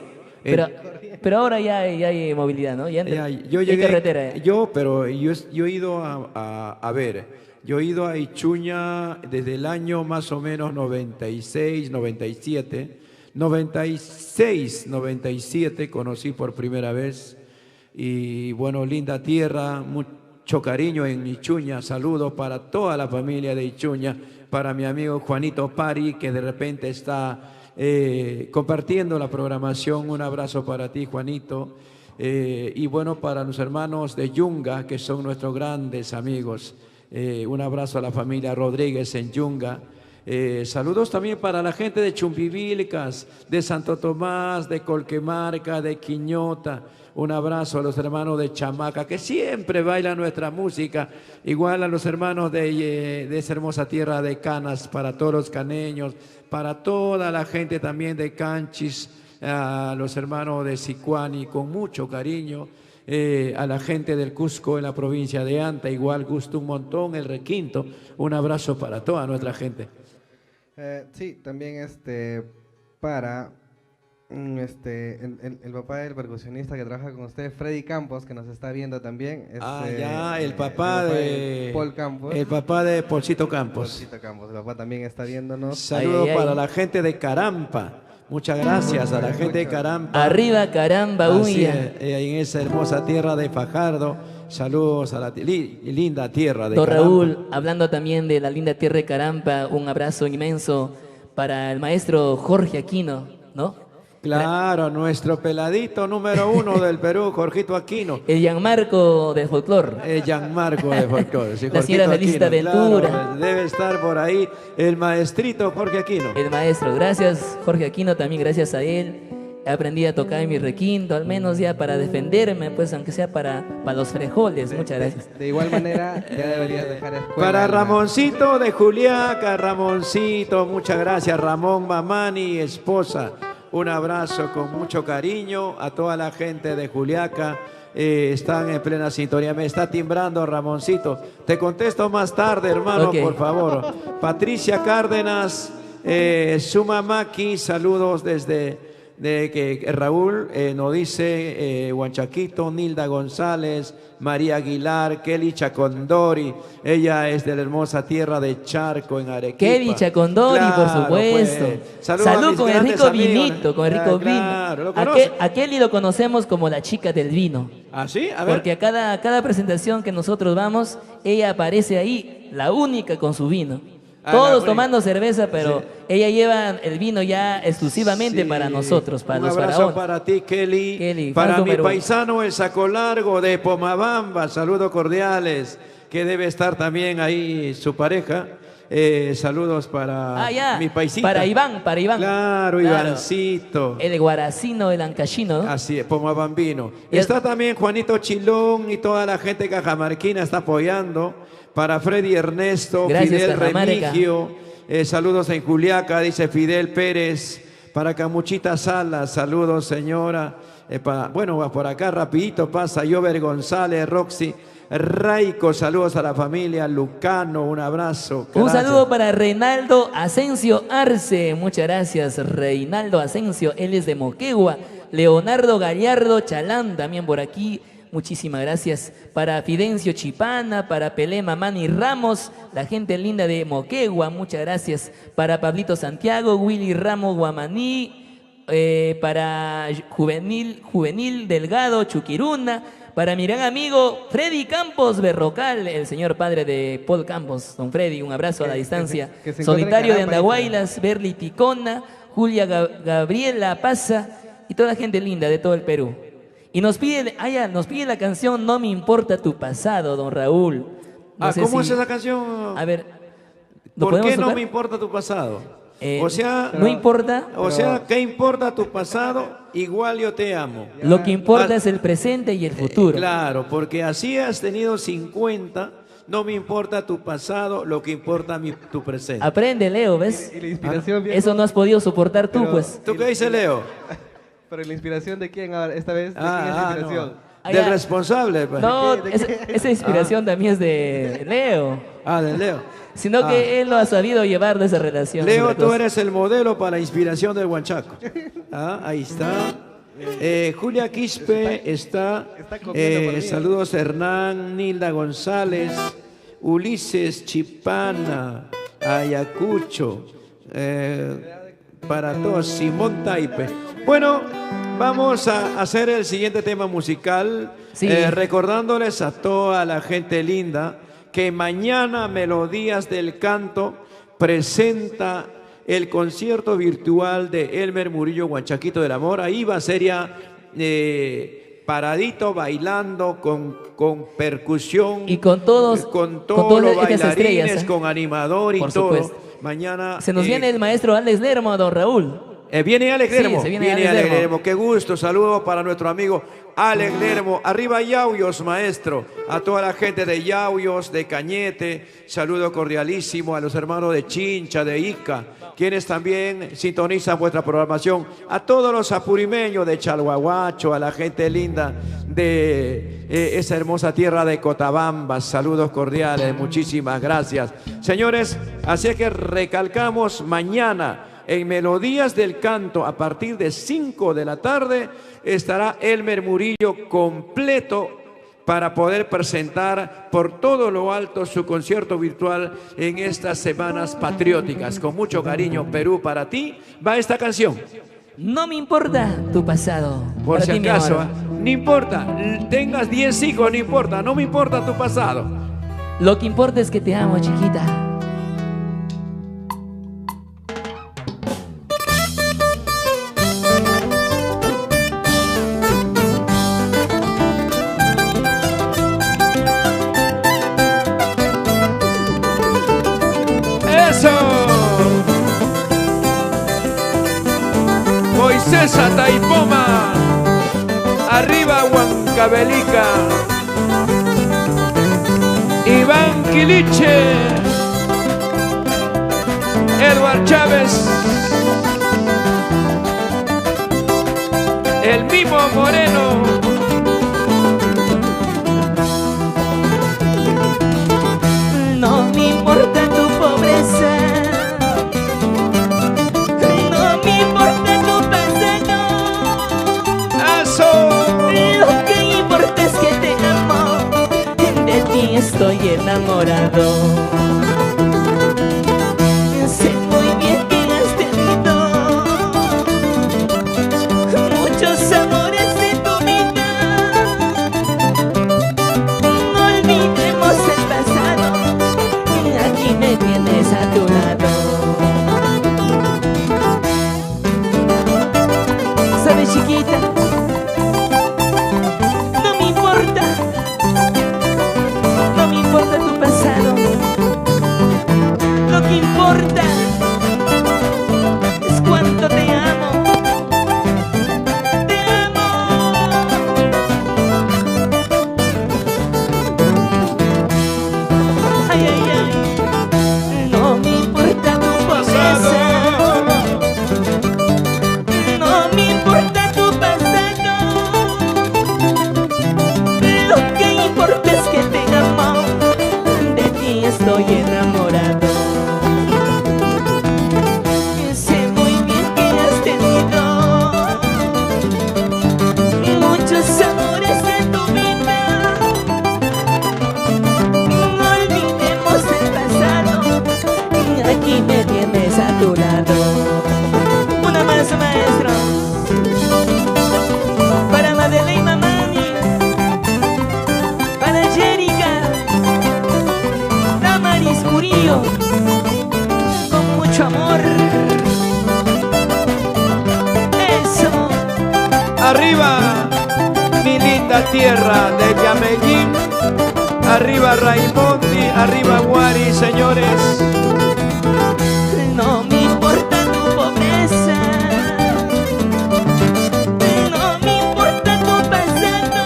Pero ahora ya hay movilidad, ¿no? Ya Yo hay llegué, carretera. pero yo he ido a ver, yo he ido a Ichuña desde el año más o menos 96, 97, 96, 97 conocí por primera vez y bueno, linda tierra, mucho cariño en Ichuña, saludos para toda la familia de Ichuña, para mi amigo Juanito Pari que de repente está compartiendo la programación, un abrazo para ti Juanito. Y bueno, para los hermanos de Yunga, que son nuestros grandes amigos, un abrazo a la familia Rodríguez en Yunga. Saludos también para la gente de Chumbivilcas, de Santo Tomás, de Colquemarca, de Quiñota. Un abrazo a los hermanos de Chamaca, que siempre bailan nuestra música. Igual a los hermanos de esa hermosa tierra de Canas, para todos los caneños, para toda la gente también de Canchis, a los hermanos de Sicuani, con mucho cariño, a la gente del Cusco en la provincia de Anta, igual gusto un montón, el requinto, un abrazo para toda nuestra gente. Sí, también para el papá del percusionista que trabaja con usted, Freddy Campos, que nos está viendo también. El papá de Paul Campos. El papá de Polcito Campos. Polcito Campos, el papá también está viéndonos. Saludos Ay, ay, para ay. la gente de Carampa. Muchas gracias a la gente de Carampa. Arriba, caramba, Así uña. es, en esa hermosa tierra de Fajardo. Saludos a la linda tierra de Don Carampa. Raúl, hablando también de la linda tierra de Carampa, un abrazo inmenso para el maestro Jorge Aquino, ¿no? Claro, nuestro peladito número 1 del Perú, Jorgito Aquino. El Gianmarco del folclor. Gianmarco de Folclore. Sí, La señora Jorgito Felicita Aquino, Ventura. claro, debe estar por ahí el maestrito Jorge Aquino. El maestro, gracias Jorge Aquino, también gracias a él. Aprendí a tocar mi requinto, al menos ya para defenderme, pues aunque sea para los frijoles. Muchas gracias. De igual manera, ya deberías dejar escuela. Para Elmer. Ramoncito de Juliaca, Ramoncito, muchas gracias. Ramón Mamani, esposa. Un abrazo con mucho cariño a toda la gente de Juliaca. Están en plena sintonía. Me está timbrando Ramoncito. Te contesto más tarde, hermano, Ok. por favor. Patricia Cárdenas, Sumamaki, saludos desde que Raúl nos dice Huanchaquito, Nilda González, María Aguilar, Kelly Chacondori. Ella es de la hermosa tierra de Charco en Arequipa. Kelly Chacondori, por supuesto. Pues. Saludos a Salud mis con el grandes rico amigos. vinito, con el rico Claro, ¿lo vino. conoce? A Kelly lo conocemos como la chica del vino. ¿Ah, sí? A ver. Porque a cada presentación que nosotros vamos, ella aparece ahí, la única con su vino. Ah, Todos la única. tomando cerveza, pero Sí. ella lleva el vino ya exclusivamente Sí. para nosotros, para Un los abrazo faraones. para ti, Kelly. Kelly, para fan mi número uno. paisano, el Saco Largo de Pomabamba. Saludos cordiales. Que debe estar también ahí su pareja. Saludos para Ya, mi paisita. para Iván. Claro, Ivancito. El guaracino, el ancachino, ¿no? Así es, Pomabambino. Y Está también Juanito Chilón y toda la gente cajamarquina está apoyando. Para Freddy Ernesto, Gracias, Fidel Cajamarca. Remigio. Saludos en Juliaca, dice Fidel Pérez. Para Camuchita Salas, saludos señora. Bueno, por acá rapidito pasa Jover González, Roxy Raico, saludos a la familia Lucano, un abrazo. Un gracias. saludo para Reinaldo Asensio Arce. Muchas gracias, Reinaldo Asensio. Él es de Moquegua. Leonardo Gallardo Chalán, también por aquí. muchísimas gracias. Para Fidencio Chipana, para Pelé Mamani Ramos, la gente linda de Moquegua, muchas gracias. Para Pablito Santiago, Willy Ramos Guamaní, para Juvenil Delgado Chuquiruna, para mi gran amigo Freddy Campos Berrocal, el señor padre de Paul Campos, don Freddy, un abrazo a la distancia. que se encuentra en Solitario de Carapa, Andahuaylas, Berli Ticona, Julia Gabriela Paza y toda gente linda de todo el Perú. Y nos pide la canción No me importa tu pasado, don Raúl. No sé ¿Cómo si- es esa canción? A ver, ¿lo ¿Por qué podemos no tocar? me importa tu pasado? No importa. ¿Qué importa tu pasado? Igual yo te amo. Lo que importa es el presente y el futuro. Claro, porque así has tenido 50, no me importa tu pasado, lo que importa tu presente. Aprende, Leo, ¿ves? Y la inspiración viene- Eso no has podido soportar tú, Pero- pues. ¿Tú qué dices, Leo? Pero la inspiración de quién ahora, esta vez, ¿de quién es la No. inspiración? Ah, Del ya. responsable. Pues. No, ¿De qué? esa inspiración también es de Leo. De Leo. Sino que él lo ha sabido llevar de esa relación. Leo, otra tú cosa. eres el modelo para la inspiración del Huanchaco. Ahí está. Julia Quispe está. comiendo por mí. Saludos Hernán, Nilda González, Ulises Chipana, Ayacucho. Para todos, Simón Taipe. Bueno, vamos a hacer el siguiente tema musical. Sí. Recordándoles a toda la gente linda que mañana Melodías del Canto presenta el concierto virtual de Elmer Murillo Huanchaquito del Amor. Ahí va a ser ya paradito bailando con percusión Y con todos, con todas todos los estas bailarines, estrellas, ¿eh? con animador y Por todo. supuesto. Mañana Se nos viene el maestro Alex Lermo, don Raúl. viene Alex Sí, Lermo. se viene Alex Lermo. Qué gusto. Saludos para nuestro amigo Alex Lermo. Arriba Yauyos, maestro. A toda la gente de Yauyos, de Cañete. Saludo cordialísimo a los hermanos de Chincha, de Ica, quienes también sintonizan vuestra programación. A todos los apurimeños de Chalhuahuacho, a la gente linda de esa hermosa tierra de Cotabamba. Saludos cordiales. Muchísimas gracias. Señores, así es que recalcamos mañana. En Melodías del Canto, a partir de 5 de la tarde, estará Elmer Murillo completo para poder presentar por todo lo alto su concierto virtual en estas semanas patrióticas. Con mucho cariño, Perú, para ti va esta canción. No me importa tu pasado. Por Para si ti, mi acaso, amor. no importa, tengas 10 hijos, no importa, no me importa tu pasado. Lo que importa es que te amo, chiquita. ¡Eso! Moisés Ataipoma, arriba Huancavelica, Iván Quiliche, Edward Chávez, el Mimo Moreno. No me importa tu pobreza. No me importa tu pasado. ¡Eso! Lo que importa es que te amo. De ti estoy enamorado. Sé muy bien que has tenido muchos amores de tu vida. No olvidemos el pasado. Aquí me tienes a tu lado. ¿Sabes, chiquita? No me importa. No me importa tu pasado. Lo que importa es cuánto te amo. Te amo. Ay, ay, ay. No me importa tu pobreza. No me importa tu pasado. Lo que importa es que te amo. De ti estoy enamorado. Sé muy bien que has tenido muchos amores en tu vida. orgullo, con mucho amor. Eso. Arriba, mi linda tierra de Yamellín. Arriba Raimondi, arriba Guari, señores. No me importa tu pobreza, no me importa tu pasado.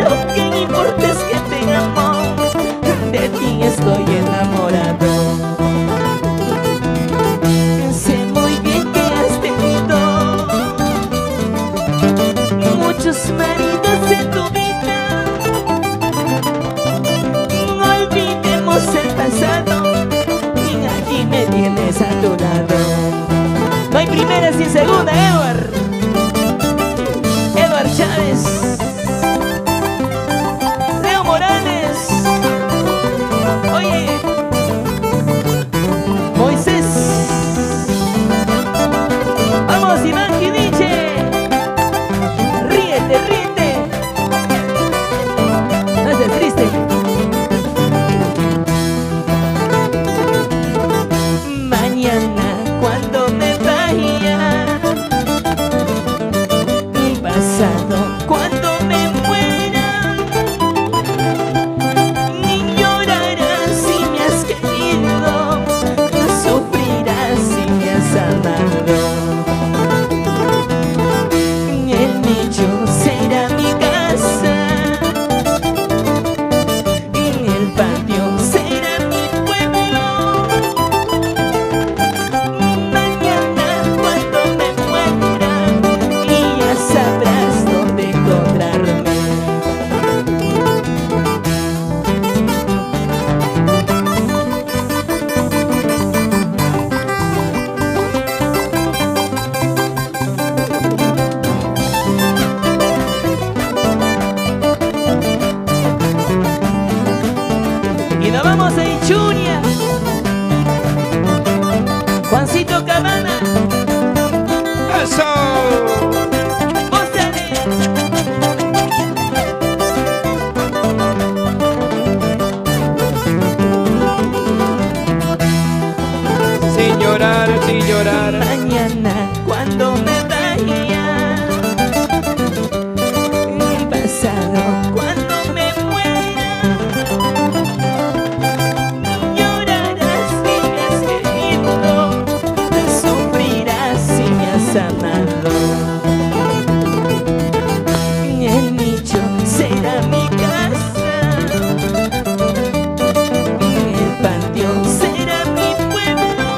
Lo que importa es que te amo, de ti estoy enamorado. Sé muy bien que has tenido muchos maridos en tu vida. No olvidemos el pasado, y aquí me tienes a tu lado. No hay primera sin segunda, Edward. Edward Chávez, Leo Morales, oye, Moisés. Vamos, Iván Gidiche. Ríete, ríete. No estés triste. Mañana cuando me vaya, pasado cuando me muera, ni llorarás si me has querido, no sufrirás si me has amado. El nicho será mi casa, y el patio será mi pueblo. Mañana cuando me muera, y ya sabrás dónde encontrarme. Y nos vamos a Ichuria, Juancito Cabana. ¡Eso! ¡Ósale! Sin llorar, sin llorar. Mañana cuando me vaya, pasado cuando me muera, llorarás si me has querido, sufrirás si me has amado. El nicho será mi casa, el patio será mi pueblo.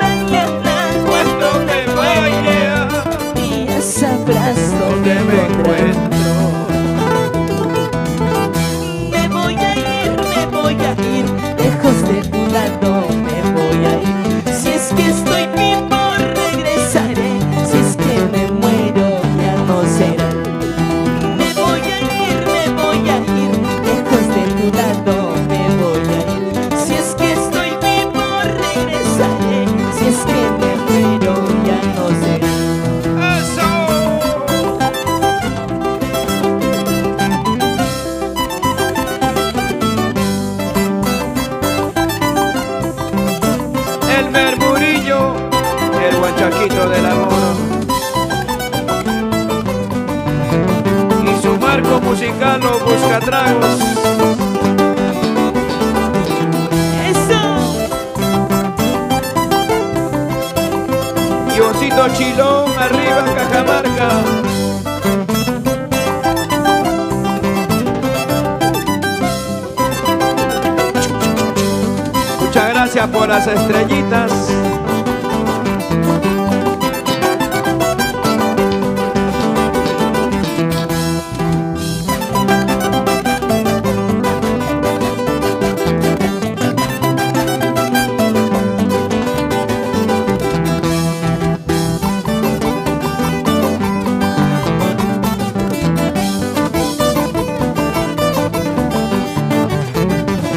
Mañana Cuando me vaya, y ya sabrás dónde donde me encuentro. Me voy a ir, lejos de tu lado me voy a ir. Si es que estoy vivo regresaré, si es que me muero ya no será. Me voy a ir, lejos de tu lado me voy a ir. Si es que estoy vivo regresaré, si es que me muero ya no será. ¡Eso! El mermurillo, el guachaquito del amor. Y su marco musical no busca tragos. ¡Eso! Y Osito Chilón, arriba Cajamarca. Muchas gracias por las estrellitas.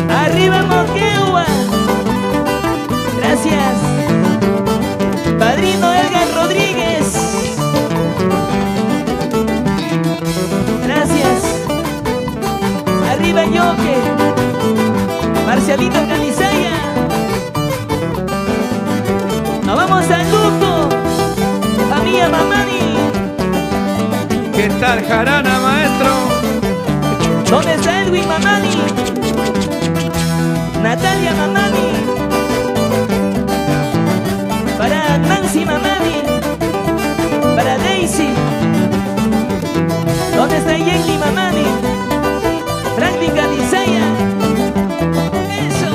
¡Arriba Moquegua! Gracias. Marcialito Calizaya. Nos vamos al Luco, familia Mamani. ¿Qué tal, Jarana, maestro? ¿Dónde está Edwin Mamani? Natalia Mamani. Para Nancy Mamani. Para Daisy. ¿Dónde está Jenny Mamani? Franklin Calizaya. Eso.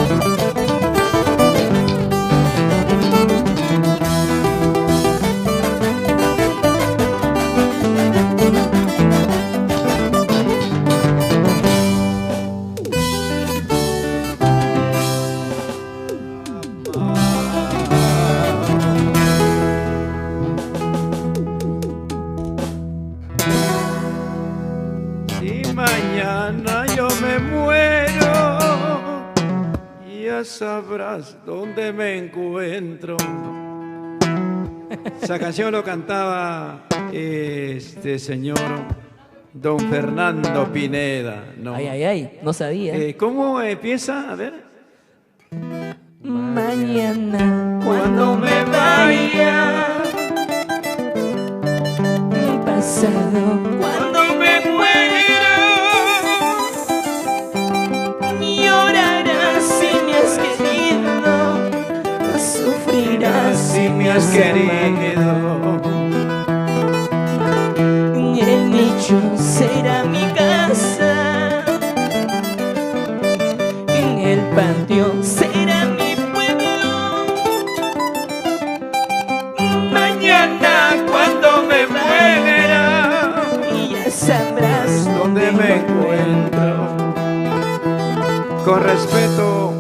Sabrás dónde me encuentro. Esa canción lo cantaba este señor Don Fernando Pineda, ¿no? Ay, ay, ay, no sabía. ¿Cómo empieza? A ver. Mañana, cuando me vaya, pasado, cuando me muera, llorarás si me has querido, sufrirás si me has querido. El nicho será mi casa, en el panteón será mi pueblo. Mañana cuando me muera, Y ya sabrás dónde me encuentro. Con respeto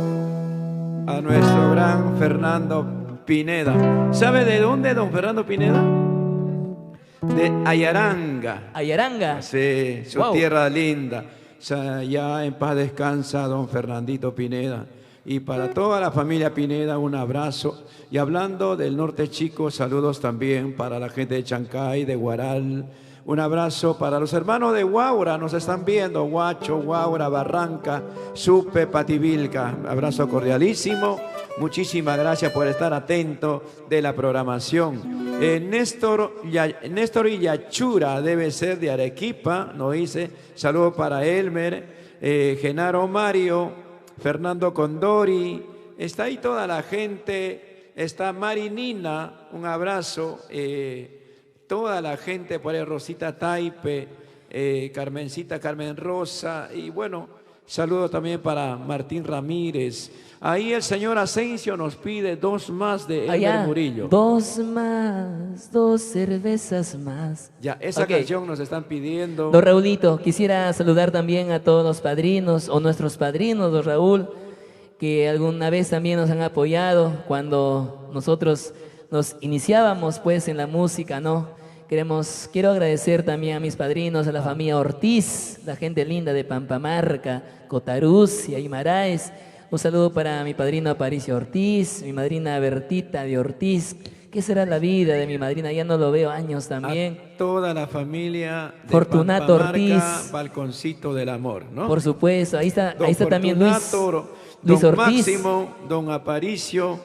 a nuestro gran Fernando Pineda. ¿Sabe de dónde, don Fernando Pineda? De Ayaranga. Ayaranga. Sí, su Wow. tierra linda. O sea, ya en paz descansa don Fernandito Pineda. Y para toda la familia Pineda, un abrazo. Y hablando del norte chico, saludos también para la gente de Chancay, de Guaral. Un abrazo para los hermanos de Guaura, nos están viendo, Huacho, Guaura, Barranca, Supe, Pativilca. Abrazo cordialísimo. Muchísimas gracias por estar atento de la programación. Néstor Illachura debe ser de Arequipa, nos dice. Saludos para Elmer, Genaro Mario, Fernando Condori. Está ahí toda la gente. Está Marinina, un abrazo. Toda la gente por ahí, Rosita Taipe, Carmencita, Carmen Rosa. Y bueno, saludos también para Martín Ramírez. Ahí el señor Asensio nos pide 2 más de Elmer Murillo. 2 más, 2 cervezas más. Ya, esa canción nos están pidiendo. Don Raulito, quisiera saludar también a todos los padrinos o nuestros padrinos, don Raúl, que alguna vez también nos han apoyado cuando nosotros nos iniciábamos pues en la música, ¿no? Quiero agradecer también a mis padrinos, a la familia Ortiz, la gente linda de Pampamarca, Cotaruz y Aymaraes. Un saludo para mi padrino Aparicio Ortiz, mi madrina Bertita de Ortiz. ¿Qué será la vida de mi madrina? Ya no lo veo años también. A toda la familia de Fortunato Pampamarca, Ortiz. Balconcito del Amor, ¿no? Por supuesto, ahí está también Luis Don Ortiz. Máximo, don Aparicio,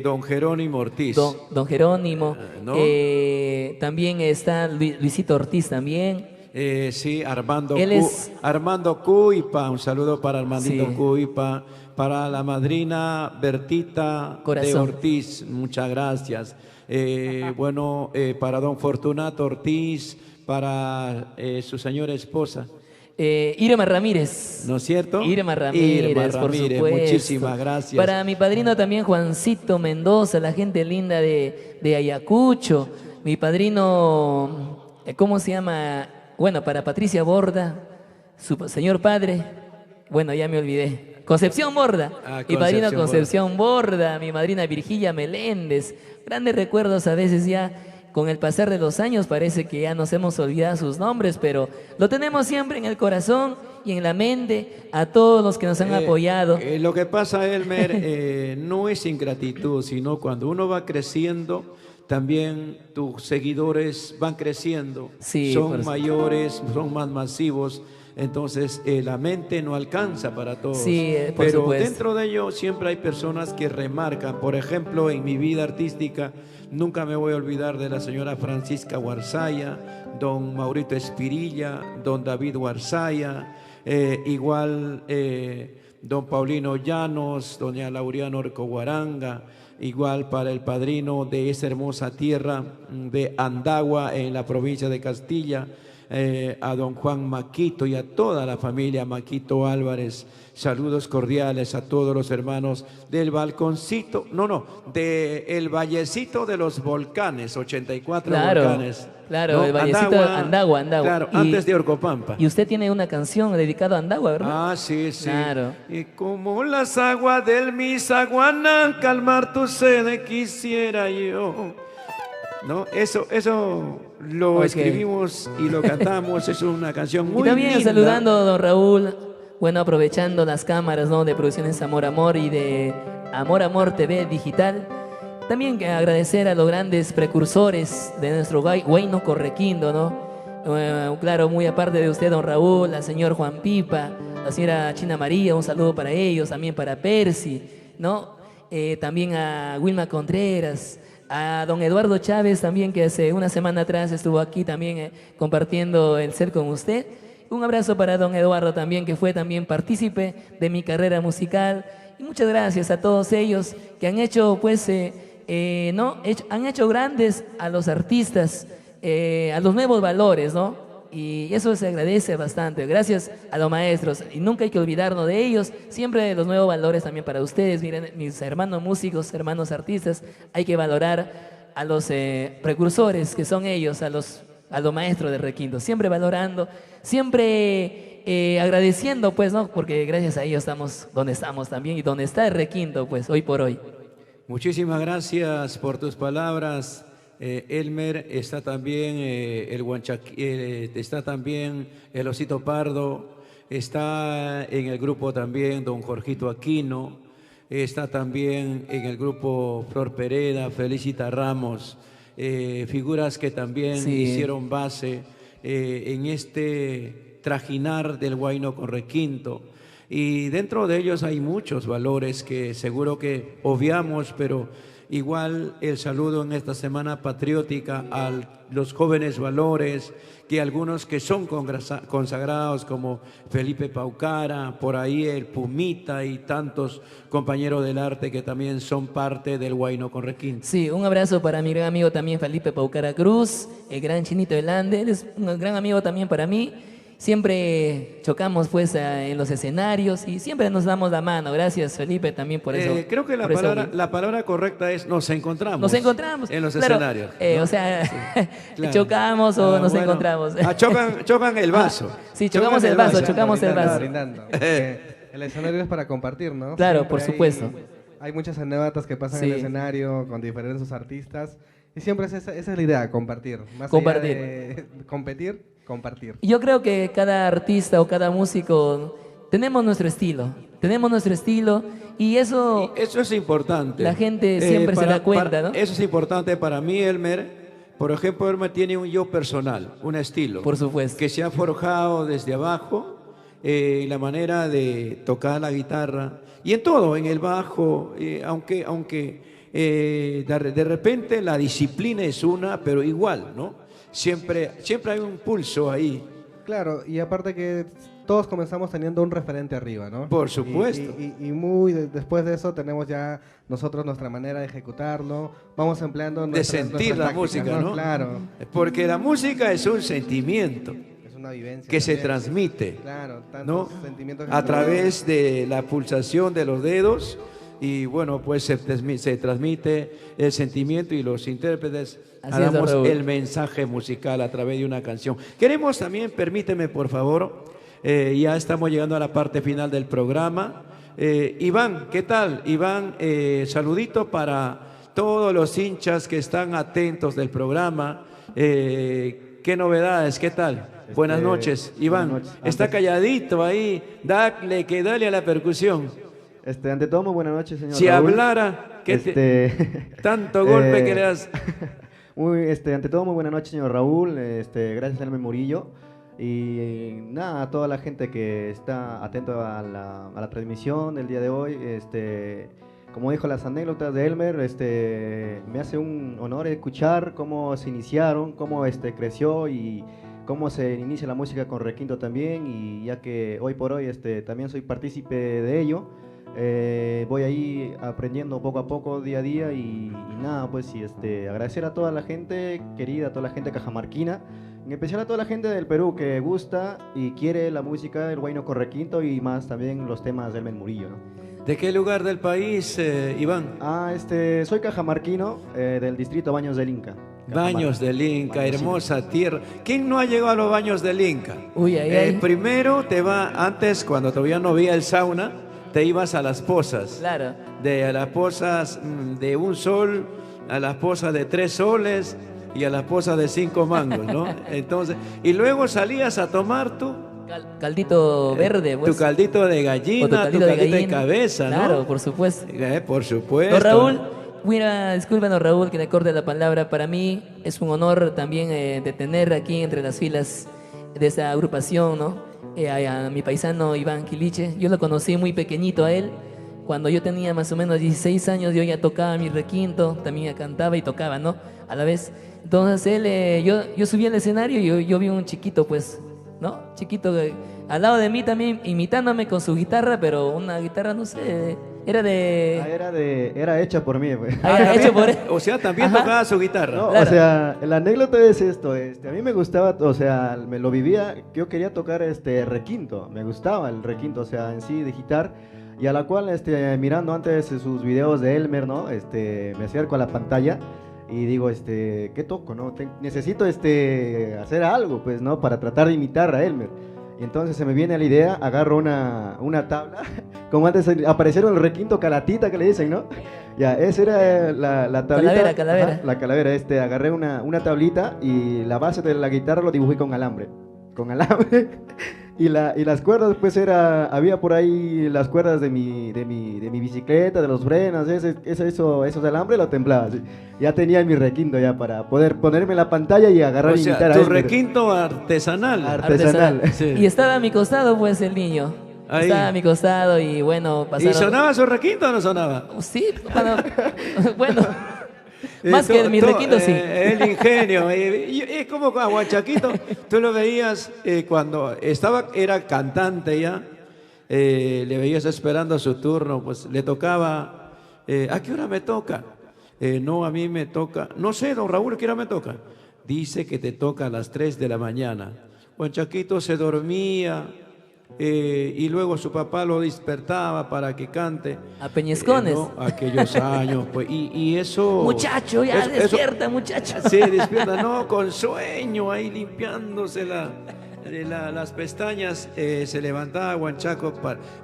don Jerónimo Ortiz. Don Jerónimo. ¿no? También está Luisito Ortiz también. Sí, Armando Armando Cuipa, un saludo para Armandito Sí. Cuipa, para la madrina Bertita de Ortiz, muchas gracias. Bueno, para don Fortunato Ortiz, para su señora esposa. Irma Ramírez. ¿No es cierto? Irma Ramírez, por supuesto. Muchísimas gracias. Para mi padrino también Juancito Mendoza, la gente linda de Ayacucho. Mi padrino, ¿cómo se llama? Bueno, para Patricia Borda, su señor padre, bueno, ya me olvidé. Concepción Borda. Mi padrino Concepción Borda, mi madrina Virgilia Meléndez. Grandes recuerdos a veces ya. Con el pasar de los años parece que ya nos hemos olvidado sus nombres, pero lo tenemos siempre en el corazón y en la mente a todos los que nos han apoyado. Lo que pasa, Elmer, no es ingratitud, sino cuando uno va creciendo, también tus seguidores van creciendo, Sí, son mayores, son más masivos. Entonces la mente no alcanza para todos, Sí, por pero supuesto. dentro de ello siempre hay personas que remarcan. Por ejemplo, en mi vida artística nunca me voy a olvidar de la señora Francisca Guarzaya, don Maurito Espirilla, don David Guarzaya, igual don Paulino Llanos, doña Laureano Orcoguaranga, igual para el padrino de esa hermosa tierra de Andagua en la provincia de Castilla, a don Juan Maquito y a toda la familia Maquito Álvarez. Saludos cordiales a todos los hermanos del balconcito, de el Vallecito de los Volcanes, 84 Claro, volcanes. claro, ¿no? el Vallecito Andagua. Claro, antes de Orcopampa. Y usted tiene una canción dedicada a Andagua, ¿verdad? Ah, sí, sí. Claro. Y como las aguas del Misaguana, calmar tu sed quisiera yo. ¿No? Eso lo Ok. escribimos y lo cantamos. Es una canción muy Y también linda. saludando a don Raúl, bueno, aprovechando las cámaras, ¿no?, de Producciones Amor Amor y de Amor TV Digital. También que agradecer a los grandes precursores de nuestro Huayno Correquindo, ¿no? Claro, muy aparte de usted, don Raúl, al señor Juan Pipa, la señora China María, un saludo para ellos, también para Percy, ¿no? También a Wilma Contreras, a don Eduardo Chávez también, que hace una semana atrás estuvo aquí también compartiendo el set con usted. Un abrazo para don Eduardo también, que fue también partícipe de mi carrera musical. Y muchas gracias a todos ellos que han hecho, pues, han hecho grandes a los artistas, a los nuevos valores, ¿no? Y eso se agradece bastante. Gracias a los maestros. Y nunca hay que olvidarnos de ellos. Siempre los nuevos valores también para ustedes. Miren, mis hermanos músicos, hermanos artistas, hay que valorar a los precursores que son ellos, a los maestros de requinto. Siempre valorando, siempre agradeciendo, pues, ¿no? Porque gracias a ellos estamos donde estamos también y donde está el requinto, pues, hoy por hoy. Muchísimas gracias por tus palabras. Elmer, está también está también el Osito Pardo, está en el grupo también don Jorgito Aquino, está también en el grupo Flor Pereda, Felicita Ramos, figuras que también Sí. hicieron base en este trajinar del Huayno Correquinto. Y dentro de ellos hay muchos valores que seguro que obviamos, pero igual el saludo en esta semana patriótica a los jóvenes valores, que algunos que son consagrados como Felipe Paucara, por ahí el Pumita y tantos compañeros del arte que también son parte del Huayno Correquinto. Sí, un abrazo para mi gran amigo también Felipe Paucara Cruz, el gran Chinito Elande, él es un gran amigo también para mí. Siempre chocamos, pues, en los escenarios y siempre nos damos la mano. Gracias, Felipe, también por eso. Creo que por eso. la palabra correcta es nos encontramos. Nos encontramos. En los Claro, escenarios. ¿no? O sea, Claro. chocamos o nos Bueno. encontramos. Chocan el vaso. Sí, chocamos el vaso, chocamos el vaso. Brindando. Porque el escenario es para compartir, ¿no? Claro, Siempre por supuesto. Hay muchas anécdotas que pasan en Sí. el escenario con diferentes artistas. Y siempre esa es la idea, compartir. Más Compartir. allá de competir, compartir. Yo creo que cada artista o cada músico tenemos nuestro estilo y eso Eso es importante. la gente siempre se da cuenta, ¿no? Eso es importante para mí, Elmer. Por ejemplo, Elmer tiene un yo personal, un estilo. Por supuesto. Que se ha forjado desde abajo, la manera de tocar la guitarra y en todo, en el bajo, aunque de repente la disciplina es una, pero igual, ¿no? Siempre hay un pulso ahí. Claro, y aparte que todos comenzamos teniendo un referente arriba, ¿no? Por supuesto. Y después de eso tenemos ya nosotros nuestra manera de ejecutarlo, vamos empleando De sentir la tácticas, música, ¿no? Claro, Porque la música es un sentimiento es una vivencia. que se también. transmite, Claro, tantos ¿no? sentimientos que A se través de la pulsación de los dedos y bueno, pues se transmite el sentimiento y los intérpretes Así es, damos Raúl. el mensaje musical a través de una canción. Queremos también, permíteme por favor, ya estamos llegando a la parte final del programa. Iván, ¿qué tal? Iván, saludito para todos los hinchas que están atentos del programa. ¿Qué novedades? ¿Qué tal? Buenas noches, Iván. buenas noches. Está calladito ahí. Dale a la percusión. Ante todo, muy buenas noches, señor Si Raúl. hablara, tanto golpe que le das. Ante todo, muy buenas noches, señor Raúl. Gracias a Elmer Murillo. Y nada, a toda la gente que está atento a la transmisión del día de hoy. Como dijo, las anécdotas de Elmer, me hace un honor escuchar cómo se iniciaron, cómo creció y cómo se inicia la música con Requinto también. Y ya que hoy por hoy también soy partícipe de ello, voy ahí aprendiendo poco a poco, día a día. Y nada, pues agradecer a toda la gente querida, a toda la gente cajamarquina, en especial a toda la gente del Perú que gusta y quiere la música del Huayno con Requinto y más también los temas del Elmer Murillo, ¿no? ¿De qué lugar del país, Iván? Soy cajamarquino, del distrito Baños del Inca. Baños del Inca, Baños hermosa tierra. ¿Quién no ha llegado a los Baños del Inca? Uy, Primero antes, cuando todavía no había el sauna, te ibas a las pozas. Claro. A las pozas de un sol, a las pozas de 3 soles y a las pozas de 5 mangos, ¿no? Entonces, y luego salías a tomar Caldito verde, pues. tu caldito de gallina, O tu caldito de de gallina. cabeza, ¿no? Claro, por supuesto. Por supuesto. Don Raúl, mira, discúlpanos Raúl que le corte la palabra. Para mí es un honor también de tener aquí entre las filas de esta agrupación, ¿no? A mi paisano Iván Quiliche. Yo lo conocí muy pequeñito a él. Cuando yo tenía más o menos 16 años, yo ya tocaba mi requinto, también cantaba y tocaba, ¿no? A la vez. Entonces él, yo subí al escenario y yo vi un chiquito, pues, ¿no? Chiquito al lado de mí también imitándome con su guitarra, pero una guitarra, no sé, Era hecha por mí, pues. Era hecho por él. O sea, también Ajá. tocaba su guitarra. No, Claro. o sea, la anécdota es esto, a mí me gustaba, o sea, me lo vivía, yo quería tocar requinto, me gustaba el requinto, o sea, en sí, de gitar, y a la cual, mirando antes sus videos de Elmer, ¿no? Me acerco a la pantalla y digo, ¿qué toco, no? Necesito, hacer algo, pues, ¿no? Para tratar de imitar a Elmer. Y entonces se me viene la idea, agarro una tabla, como antes aparecieron el requinto calatita que le dicen, ¿no? Ya, esa era la tablita. Calavera. Ajá, la calavera, agarré una tablita y la base de la guitarra lo dibujé con alambre. Y las cuerdas, pues había por ahí las cuerdas de mi bicicleta, de los frenos, esos alambres lo templaba, así. Ya tenía mi requinto ya para poder ponerme en la pantalla y agarrar O y sea, imitar a tu Elmer. requinto artesanal. Artesanal. Sí. Y estaba a mi costado, pues, el niño. Ahí. Estaba a mi costado y bueno, pasaron... ¿Y sonaba su requinto o no sonaba? Sí, bueno, más que mi requinto, sí. El ingenio. Es como a Huanchaquito, tú lo veías cuando era cantante ya, le veías esperando su turno, pues le tocaba, ¿a qué hora me toca? No, a mí me toca, no sé, don Raúl, ¿a qué hora me toca? Dice que te toca a las 3 de la mañana. Huanchaquito se dormía. Y luego su papá lo despertaba para que cante. A peñescones. ¿No? Aquellos años, pues, y eso... Muchacho, ya despierta, muchacho. Sí, despierta, no, con sueño, ahí limpiándose las pestañas, se levantaba Huanchaco,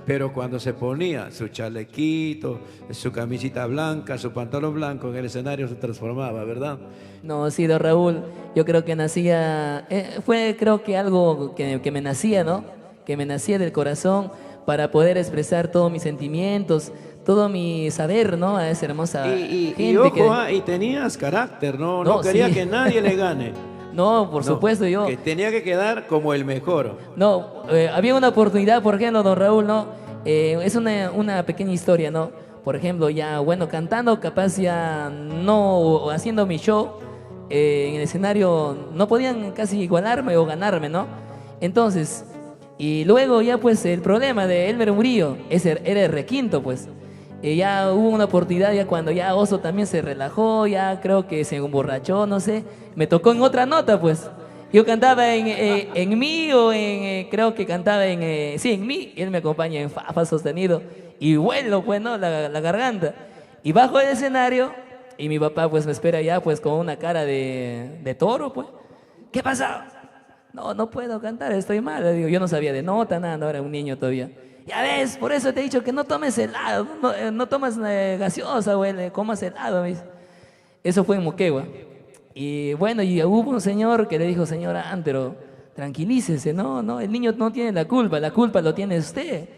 pero cuando se ponía su chalequito, su camisita blanca, su pantalón blanco, en el escenario se transformaba, ¿verdad? No, sí, don Raúl, yo creo que nacía, fue creo que algo que me nacía, ¿no? Que me nacía del corazón para poder expresar todos mis sentimientos, todo mi saber, ¿no? A esa hermosa gente. Y ojo, y tenías carácter, ¿no? No quería sí. que nadie le gane. No, por supuesto, yo... Que tenía que quedar como el mejor. No, había una oportunidad, por ejemplo, don Raúl, ¿no? Es una pequeña historia, ¿no? Por ejemplo, ya, bueno, cantando, capaz ya no, o haciendo mi show, en el escenario, no podían casi igualarme o ganarme, ¿no? Entonces... Y luego ya pues el problema de Elmer Murillo era el requinto, pues. Ya hubo una oportunidad ya cuando ya Oso también se relajó, ya creo que se emborrachó, no sé. Me tocó en otra nota, pues. Yo cantaba en mi o creo que cantaba en mi. Él me acompaña en fa sostenido. Y vuelo, pues, ¿no? La garganta. Y bajo el escenario y mi papá pues me espera ya pues con una cara de toro, pues. ¿Qué pasa? No puedo cantar, estoy mal. Le digo, yo no sabía de nota, nada, no era un niño todavía. Ya ves, por eso te he dicho que no tomes helado, no tomas gaseosa, güey, comas helado, me dice. Eso fue en Moquegua. Y bueno, y hubo un señor que le dijo, señora, pero tranquilícese, no, el niño no tiene la culpa lo tiene usted.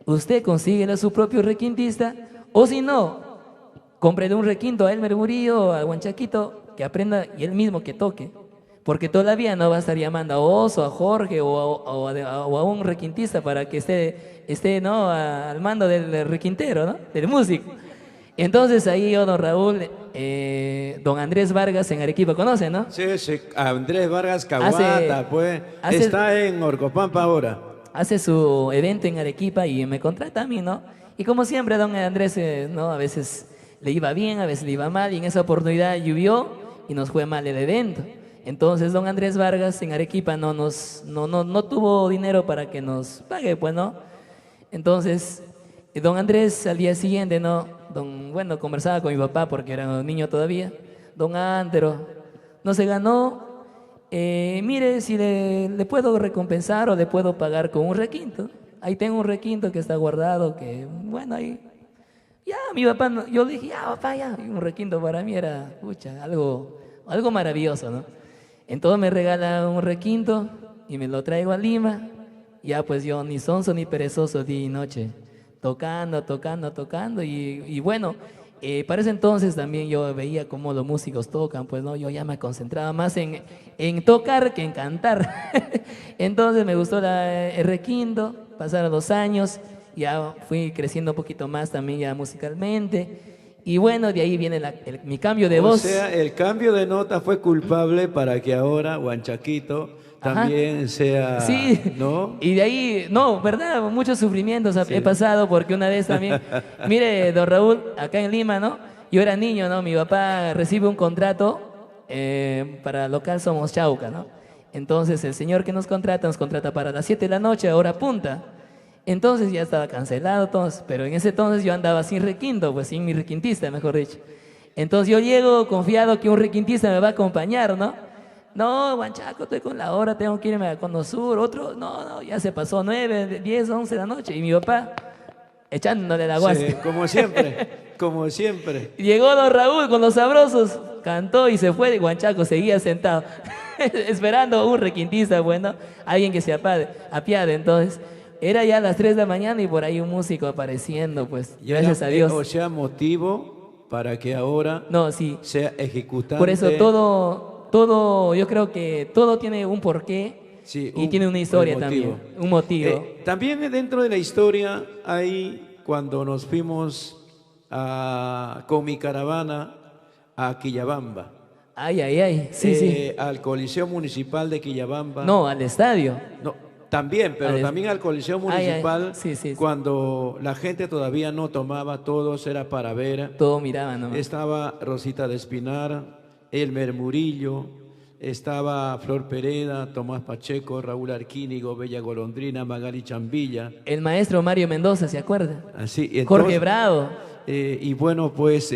usted consíguele a su propio requintista, o si no, cómprele un requinto a Elmer Murillo, a Huanchaquito, que aprenda y él mismo que toque. Porque todavía no va a estar llamando a Oso, a Jorge o a un requintista para que esté ¿no? al mando del requintero, ¿no? Del músico. Entonces ahí yo, don Raúl, don Andrés Vargas en Arequipa, ¿conoce, no? Sí, sí, Andrés Vargas Caguata, pues, está en Orcopampa ahora. Hace su evento en Arequipa y me contrata a mí, ¿no? Y como siempre, don Andrés, ¿no? A veces le iba bien, a veces le iba mal, y en esa oportunidad llovió y nos fue mal el evento. Entonces, don Andrés Vargas en Arequipa no tuvo dinero para que nos pague, pues, ¿no? Entonces, don Andrés al día siguiente, ¿no? Bueno, conversaba con mi papá porque era un niño todavía. Don Andro, no se ganó. Mire, si le puedo recompensar o le puedo pagar con un requinto. Ahí tengo un requinto que está guardado, que, bueno, ahí... Ya, mi papá, yo le dije, ya, papá, ya. Y un requinto para mí era, pucha, algo maravilloso, ¿no? Entonces me regala un requinto y me lo traigo a Lima. Ya pues yo ni sonso ni perezoso día y noche, tocando. Y bueno, para ese entonces también yo veía cómo los músicos tocan, pues no, yo ya me concentraba más en tocar que en cantar. Entonces me gustó el requinto, pasaron los años, ya fui creciendo un poquito más también ya musicalmente. Y bueno, de ahí viene mi cambio de voz. O sea, el cambio de nota fue culpable para que ahora Huanchaquito también sea, sí, ¿no? Y de ahí, no, ¿verdad? Muchos sufrimientos he pasado porque una vez también, mire, don Raúl, acá en Lima, ¿no? Yo era niño, ¿no? Mi papá recibe un contrato para local Somos Chauca, ¿no? Entonces el señor que nos contrata para las 7 de la noche, a hora punta. Entonces ya estaba cancelado, pero en ese entonces yo andaba sin requinto, pues sin mi requintista, mejor dicho. Entonces yo llego confiado que un requintista me va a acompañar, ¿no? No, Huanchaco, estoy con la hora, tengo que irme a Cono Sur. Otro, no, ya se pasó 9, 10, 11 de la noche. Y mi papá echándole la guasca. Sí, como siempre, como siempre. Llegó don Raúl con los sabrosos, cantó y se fue. Y Huanchaco seguía sentado, esperando un requintista, bueno, alguien que se apiade. Entonces, era ya las 3 de la mañana y por ahí un músico apareciendo, pues, gracias a Dios. O sea, motivo para que ahora sea ejecutante. Por eso todo, yo creo que todo tiene un porqué y tiene una historia también, un motivo. También dentro de la historia hay cuando nos fuimos con mi caravana a Quillabamba. Ay, sí. Al Coliseo Municipal de Quillabamba. No, al estadio. No, también, pero también al Coliseo Municipal, sí. cuando la gente todavía no tomaba, todos era para ver. Todo miraba, ¿no? Estaba Rosita de Espinar, Elmer Murillo, estaba Flor Pereda, Tomás Pacheco, Raúl Arquínigo, Bella Golondrina, Magali Chambilla. El maestro Mario Mendoza, ¿se acuerda? Así, entonces, Jorge Bravo. Y bueno, pues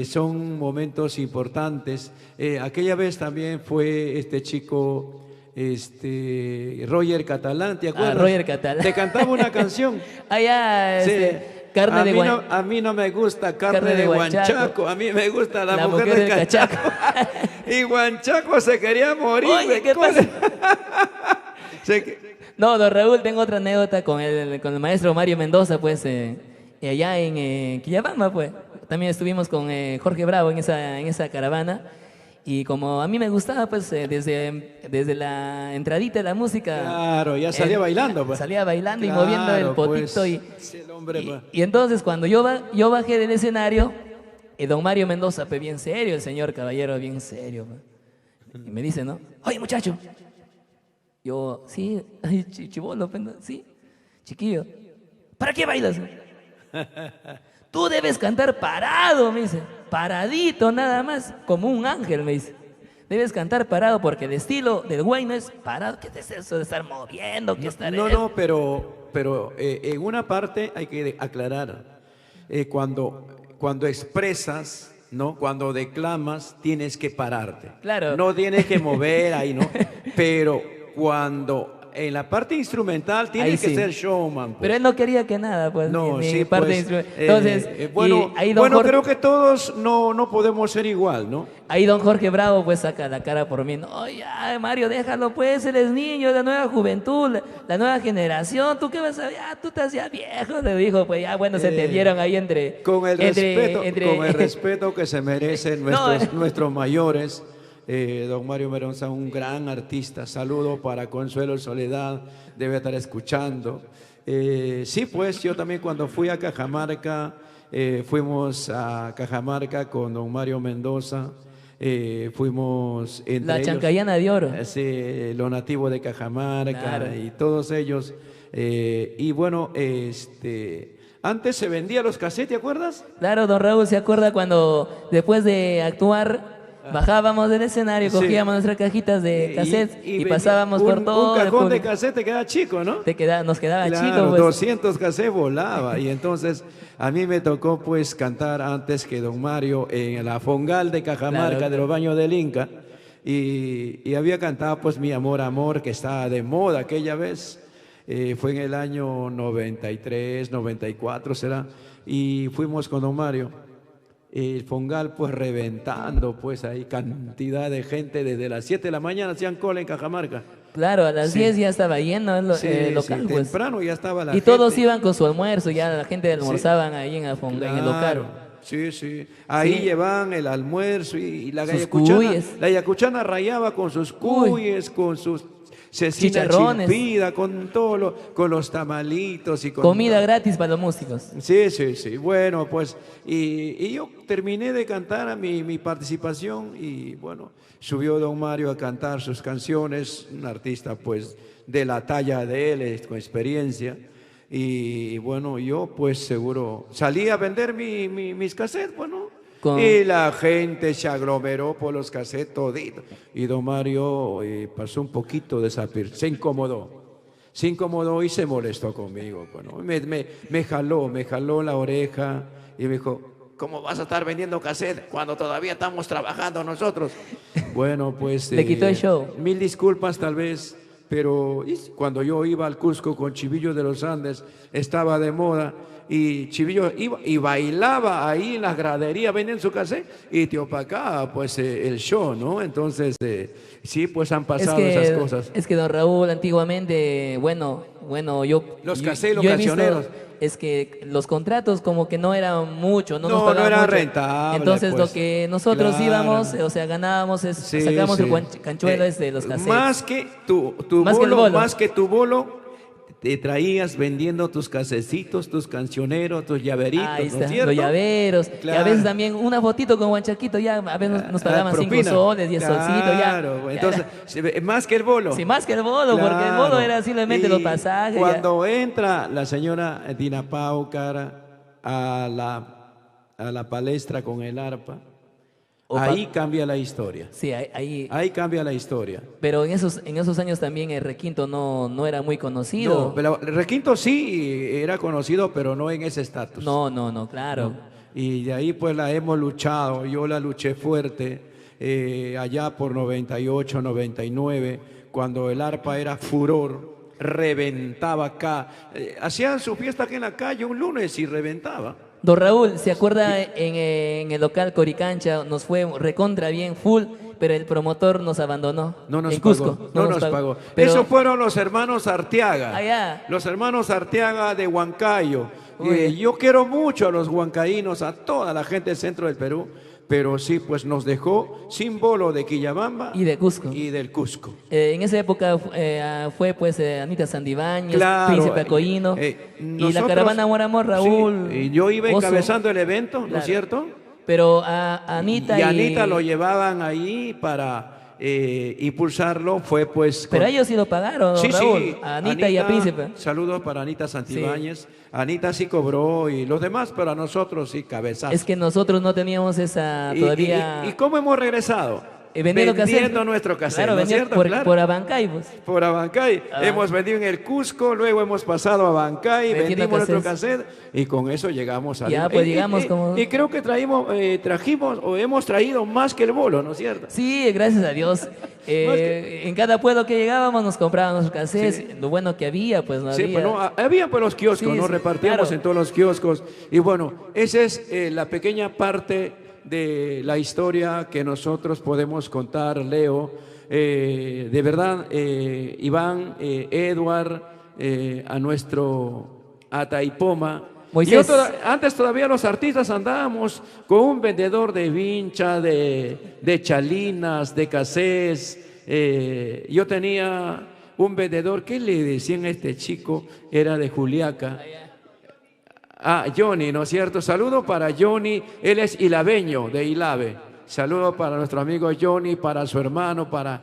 son momentos importantes. Aquella vez también fue este chico... Roger Catalán, ¿te acuerdas? Roger Catalán. Te cantaba una canción. Carne a mí no me gusta carne de Huanchaco, a mí me gusta la mujer del Cachaco. Y Huanchaco se quería morir. Oye, ¿qué pasa? No, don Raúl, tengo otra anécdota con el maestro Mario Mendoza, pues, allá en Quillabamba, pues. También estuvimos con Jorge Bravo en esa caravana. Y como a mí me gustaba, pues, desde la entradita de la música... Claro, ya salía bailando, pues. Salía bailando y moviendo el potito. Pues, y entonces, cuando yo bajé del escenario, don Mario Mendoza, pues, bien serio, el señor caballero, bien serio. Pues. Y me dice, ¿no? Oye, muchacho. Yo, sí, chibolo, sí, chiquillo. ¿Para qué bailas? Tú debes cantar parado, me dice. Paradito nada más, como un ángel, me dice. Debes cantar parado porque el estilo del güey no es parado. ¿Qué es eso de estar moviendo? No, pero en una parte hay que aclarar. Cuando expresas, ¿no? Cuando declamas, tienes que pararte. Claro. No tienes que mover ahí, ¿no? Pero cuando en la parte instrumental Ahí tienes que sí. ser showman, pues. Pero él no quería que nada, pues, No, ni sí, parte pues, Entonces, bueno, y ahí don bueno, Jorge, creo que todos no podemos ser igual, ¿no? ahí don Jorge Bravo pues saca la cara por mí. No, ya, Mario, déjalo, pues, eres niño, la nueva juventud, la nueva generación, ¿tú qué vas a ver? Ya, tú estás ya viejo, le dijo, pues ya, bueno, se te vieron ahí entre... Con el respeto que se merecen No, nuestros mayores. Don Mario Meronza, un gran artista. Saludo para Consuelo Soledad, debe estar escuchando. Sí, pues yo también cuando fui a Cajamarca, fuimos a Cajamarca con don Mario Mendoza, fuimos entre la ellos, Chancayana de Oro. sí, los nativos de Cajamarca Claro. y todos ellos. Y bueno, antes se vendían los cassettes, ¿te acuerdas? Claro, don Raúl se acuerda cuando después de actuar bajábamos del escenario, Sí. cogíamos nuestras cajitas de cassettes y vendía- pasábamos por todo un el cajón de público. cassette te queda chico, ¿no? Nos quedaba Claro, chico, pues. 200 cassettes volaba. Y entonces a mí me tocó pues cantar antes que don Mario en la Fongal de Cajamarca, Claro. de los Baños del Inca. Y había cantado pues Mi Amor, Amor, que estaba de moda aquella vez. Fue en el año 93, 94 será. Y fuimos con don Mario. El Fongal pues reventando, pues ahí cantidad de gente desde las 7 de la mañana hacían cola en Cajamarca. Claro, a las Sí. 10 ya estaba lleno el Sí, local, sí, pues. temprano ya estaba la Y gente. todos iban con su almuerzo, ya la gente almorzaban ahí en el Claro, local. sí, sí. Ahí Sí. llevaban el almuerzo y la Sus yacuchana, cuyes. la yacuchana rayaba con sus cuyes, con sus cecina Chicharrones. chilpida, con con los tamalitos y con Comida gratis para los músicos. Sí, sí, sí. Bueno, pues, y yo terminé de cantar mi participación y bueno, subió don Mario a cantar sus canciones, un artista pues de la talla de él, con experiencia. Y bueno, yo pues seguro salí a vender mis cassettes, bueno. Y la gente se aglomeró por los cassettes toditos. Y don Mario pasó un poquito desapercibido, se incomodó y se molestó conmigo. Bueno, me jaló la oreja y me dijo, ¿cómo vas a estar vendiendo cassette cuando todavía estamos trabajando nosotros? Bueno, pues... Le quitó el show. Mil disculpas tal vez, pero cuando yo iba al Cusco con Chivillo de los Andes, estaba de moda y Chivillo iba y bailaba ahí en las graderías, vendiendo su cassette y te opacaba pues el show, ¿no? Entonces, sí, pues han pasado esas cosas. Es que don Raúl antiguamente, bueno, Los cassettes, los yo he visto, cancioneros. es que los contratos como que no eran mucho, no nos No, pagaban no era mucho. rentable, Entonces pues. lo que nosotros Claro. íbamos, o sea, ganábamos, Sí, sacábamos sí. el canchuelo de los cassettes. Más que Más que el bolo. más que tu bolo, te traías vendiendo tus casecitos, tus cancioneros, tus llaveritos, Ahí ¿no está, es cierto? los llaveros. Y a Claro. veces también una fotito con Guanchaquito, ya a veces nos pagaban 5 propina. soles, 10 solcitos, ya. Claro, entonces, más que el bolo. Sí, más que el bolo, porque el bolo Claro. era simplemente Y los pasajes. ya. Cuando entra la señora Dina Paucar a la palestra con el arpa, ahí cambia la historia. Sí, ahí. Ahí cambia la historia. Pero en esos años también el requinto no era muy conocido. No, pero el Requinto sí era conocido, pero no en ese estatus. No, claro. Y de ahí pues la hemos luchado, yo la luché fuerte allá por 98, 99, cuando el arpa era furor, reventaba acá. Hacían su fiesta aquí en la calle un lunes y reventaba. Don Raúl, ¿se acuerda en el local Coricancha? Nos fue recontra bien, full, pero el promotor nos abandonó. No nos en Cusco. pagó. No nos pagó. Pero- Esos fueron los hermanos Arteaga. Allá. Los hermanos Arteaga de Huancayo. Uy. Yo quiero mucho a los huancaínos, a toda la gente del centro del Perú, pero sí, pues nos dejó símbolo de Quillabamba Y de Cusco. y del Cusco. En esa época fue pues Anita Sandibáñez, Claro, Príncipe Acoíno, y la nosotros- caravana Amor Amor, Raúl. Sí, y yo iba Oso. encabezando el evento, ¿no Claro. es cierto? Pero a Anita y a Anita lo llevaban ahí para impulsarlo, fue pues... Pero con- ellos sí lo pagaron, don Sí, Raúl. sí. A Anita y a Príncipe. Saludos para Anita Santibáñez. Anita sí cobró y los demás, pero a nosotros sí cabezazo. Es que nosotros no teníamos esa ¿Y, todavía... y cómo hemos regresado? vendiendo nuestro cassette, claro, ¿no es cierto? por Abancay, pues. Por Abancay. Hemos vendido en el Cusco, luego hemos pasado a Abancay, vendimos nuestro cassette y con eso llegamos a Ya, pues llegamos como... Y creo que trajimos o hemos traído más que el bolo, ¿no es cierto? Sí, gracias a Dios. En cada pueblo que llegábamos nos comprábamos los cassettes. Sí. Lo bueno que había, pues no sí, había. Pues no, había pues los kioscos, sí, ¿no? Sí, repartíamos claro. en todos los kioscos. Y bueno, esa es la pequeña parte de la historia que nosotros podemos contar, Leo. De verdad, Iván, Edward, a nuestro Ataipoma. Moisés. Antes todavía los artistas andábamos con un vendedor de vincha, de chalinas, de casés. Yo tenía un vendedor, ¿qué le decían a este chico? Era de Juliaca. Johnny, ¿no es cierto? Saludo para Johnny, él es hilabeño de Ilave. Saludo para nuestro amigo Johnny, para su hermano, para...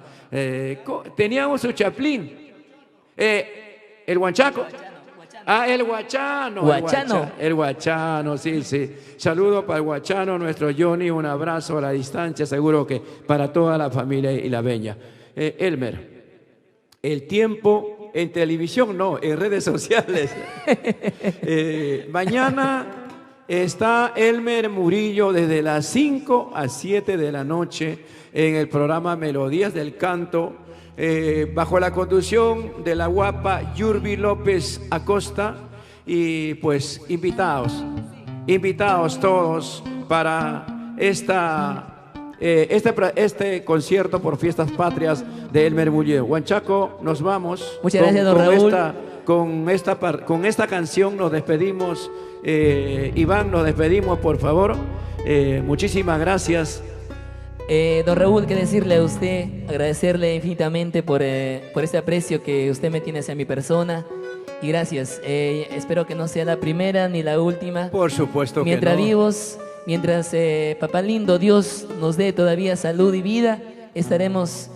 teníamos su chaplín, el Huanchaco. El Guachano. Guachano. El Guachano, sí. Saludo para el Guachano, nuestro Johnny, un abrazo a la distancia, seguro que para toda la familia ilaveña. Elmer, el tiempo en televisión, no, en redes sociales. Mañana está Elmer Murillo desde las 5 a 7 de la noche en el programa Melodías del Canto, bajo la conducción de la guapa Yurbi López Acosta y pues invitados todos para este concierto por Fiestas Patrias de Elmer Murillo. Huanchaco, nos vamos. Muchas gracias, don Raúl. Con esta canción nos despedimos. Iván, nos despedimos, por favor. Muchísimas gracias. Don Raúl, qué decirle a usted, agradecerle infinitamente por este aprecio que usted me tiene hacia mi persona. Y gracias. Espero que no sea la primera ni la última. Por supuesto que no. Mientras vivos, mientras papá lindo, Dios nos dé todavía salud y vida, estaremos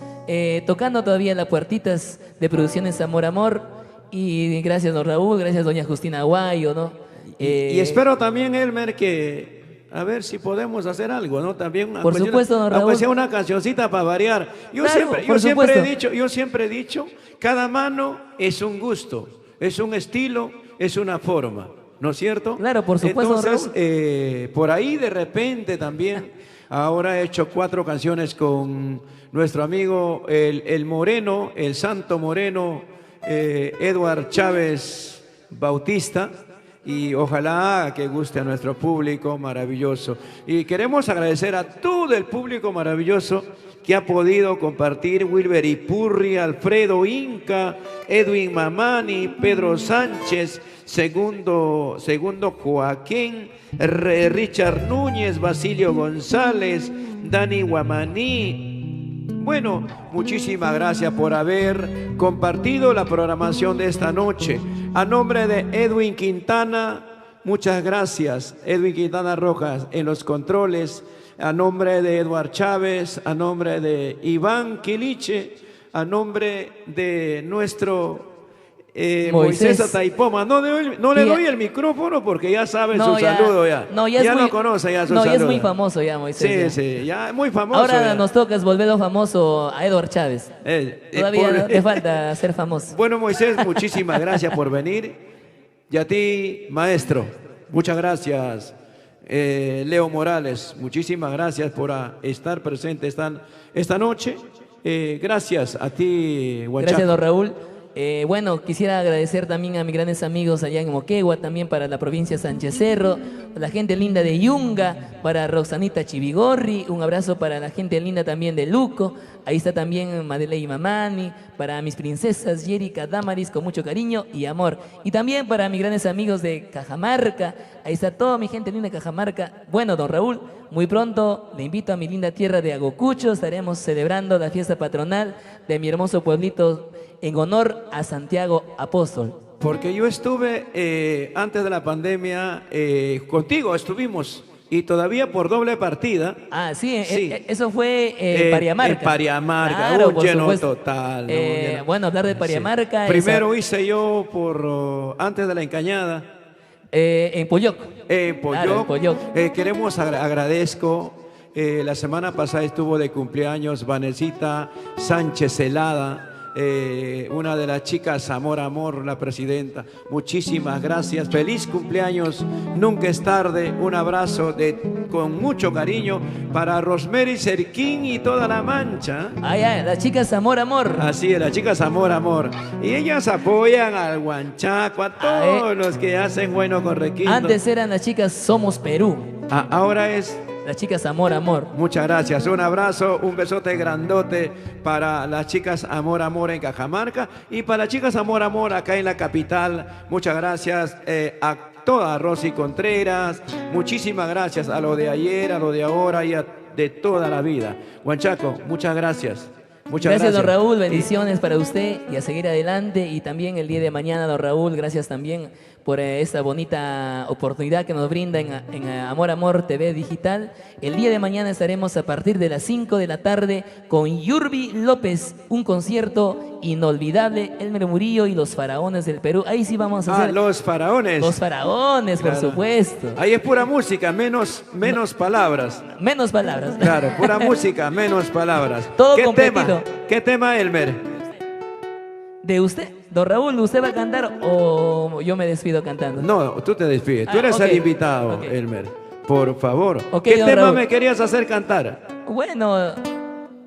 tocando todavía las puertitas de Producciones Amor Amor. Y gracias, don Raúl, gracias, doña Justina Aguayo, ¿no? Y espero también, Elmer, que a ver si podemos hacer algo, ¿no? También, por supuesto, don Raúl. Aunque sea una cancioncita para variar. Yo siempre he dicho, cada mano es un gusto, es un estilo, es una forma, ¿no es cierto? Claro, por supuesto, entonces, don Raúl. Por ahí de repente también, ahora he hecho 4 canciones con nuestro amigo el Moreno, el Santo Moreno, Edward Chávez Bautista. Y ojalá que guste a nuestro público maravilloso. Y queremos agradecer a todo el público maravilloso que ha podido compartir: Wilber Ipurri, Alfredo Inca, Edwin Mamani, Pedro Sánchez, segundo Joaquín, Richard Núñez, Basilio González, Dani Guamaní. Bueno, muchísimas gracias por haber compartido la programación de esta noche. A nombre de Edwin Quintana, muchas gracias. Edwin Quintana Rojas en los controles. A nombre de Edward Chávez, a nombre de Iván Quiliche, a nombre de nuestro Moisés Ataipoma. No le doy el micrófono porque ya sabe su saludo ya. Ya lo conoce ya su saludo. No, ya es muy famoso ya, Moisés. Sí, ya es muy famoso. Ahora ya nos toca volverlo famoso a Edward Chávez. Todavía le falta ser famoso. Bueno, Moisés, muchísimas gracias por venir. Y a ti, maestro, muchas gracias. Leo Morales, muchísimas gracias por estar presente esta noche. Gracias a ti, Huanchaco. Gracias, don Raúl. Bueno, quisiera agradecer también a mis grandes amigos allá en Moquegua, también para la provincia de Sánchez Cerro, la gente linda de Yunga, para Roxanita Chivigorri, un abrazo para la gente linda también de Luco, ahí está también Madeley Mamani, para mis princesas Yerica Damaris con mucho cariño y amor, y también para mis grandes amigos de Cajamarca, ahí está toda mi gente linda de Cajamarca. Bueno, don Raúl, muy pronto le invito a mi linda tierra de Agocucho, estaremos celebrando la fiesta patronal de mi hermoso pueblito en honor a Santiago Apóstol. Porque yo estuve antes de la pandemia contigo, estuvimos, y todavía por doble partida. Sí. Eso fue Pariamarca. En Pariamarca, claro, un lleno supuesto. Total. Bueno, hablar de Pariamarca. Primero hice yo antes de la Encañada. En Poyoc. En Poyoc. Claro, en Poyoc. Agradezco La semana pasada estuvo de cumpleaños Vanesita Sánchez Celada, una de las chicas Amor Amor, la presidenta. Muchísimas gracias, feliz cumpleaños, nunca es tarde. Un abrazo con mucho cariño para Rosemary Cerquín y toda la Mancha. Las chicas Amor Amor. Así es, las chicas Amor Amor. Y ellas apoyan al Huanchaco, a todos los que hacen bueno con Requinto. Antes eran las chicas Somos Perú. Ahora es las chicas Amor Amor. Muchas gracias, un abrazo, un besote grandote para las chicas Amor Amor en Cajamarca y para las chicas Amor Amor acá en la capital. Muchas gracias a toda Rosy Contreras, muchísimas gracias a lo de ayer, a lo de ahora y a de toda la vida. Huanchaco, muchas gracias. Muchas gracias, don Raúl, bendiciones para usted y a seguir adelante. Y también el día de mañana, don Raúl, gracias también por esta bonita oportunidad que nos brinda en Amor Amor TV Digital. El día de mañana estaremos a partir de las 5 de la tarde con Yurbi López, un concierto inolvidable, Elmer Murillo y los Faraones del Perú. Ahí sí vamos a hacer... los Faraones. Los Faraones, claro. Por supuesto. Ahí es pura música, menos palabras. Menos palabras. Claro, pura música, menos palabras. Todo ¿Qué completito. tema? ¿Qué tema, Elmer? ¿De usted? Don Raúl, ¿usted va a cantar o yo me despido cantando? No, tú te despides. Tú eres el invitado, Elmer. Por favor. ¿Qué tema Raúl me querías hacer cantar? Bueno...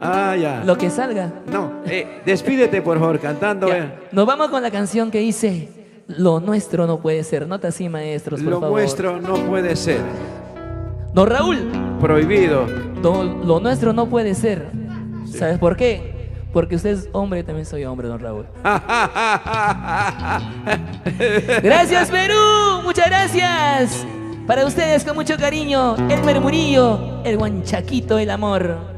ya. Lo que salga. No, despídete por favor cantando. Nos vamos con la canción que dice Lo nuestro no puede ser. Nota así, maestros, por favor. Lo nuestro no puede ser. Don Raúl. Prohibido. Lo nuestro no puede ser. Sí. ¿Sabes por qué? Porque usted es hombre y también soy hombre, don Raúl. Gracias, Perú. Muchas gracias. Para ustedes, con mucho cariño, Elmer Murillo, el Huanchaquito del amor.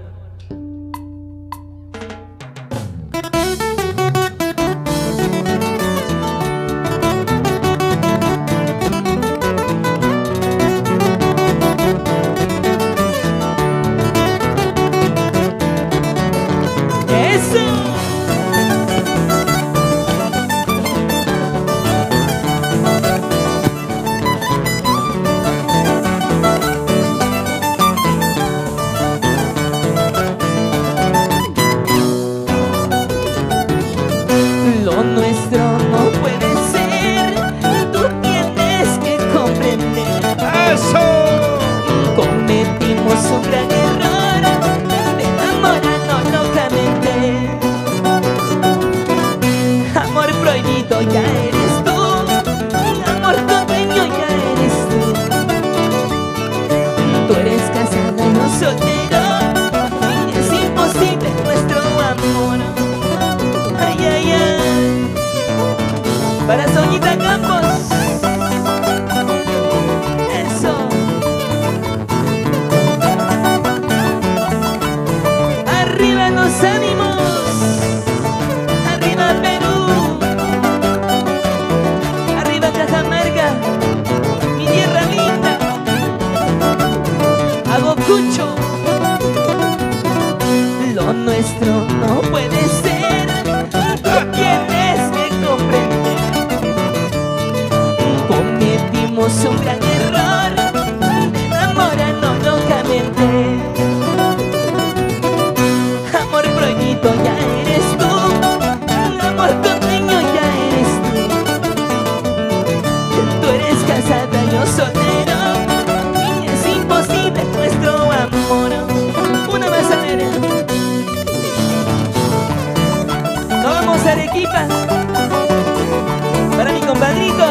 Para mi compadrito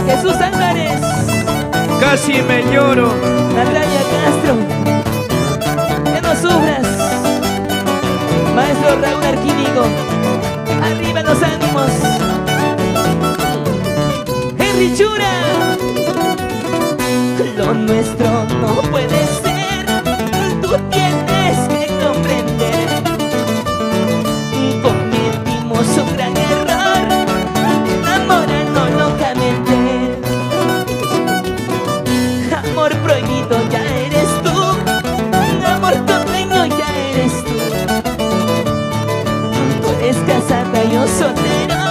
Jesús Álvarez. Casi me lloro. Natalia Castro. Que no sufras. Maestro Raúl Arquínigo. Arriba los ánimos. Henry Chura. Lo nuestro no puede ser. Tú tienes que comprender. Cometimos un gran error, enamorarnos locamente. Amor prohibido ya eres tú, amor convenio ya eres tú. Tú eres casada, yo soltero,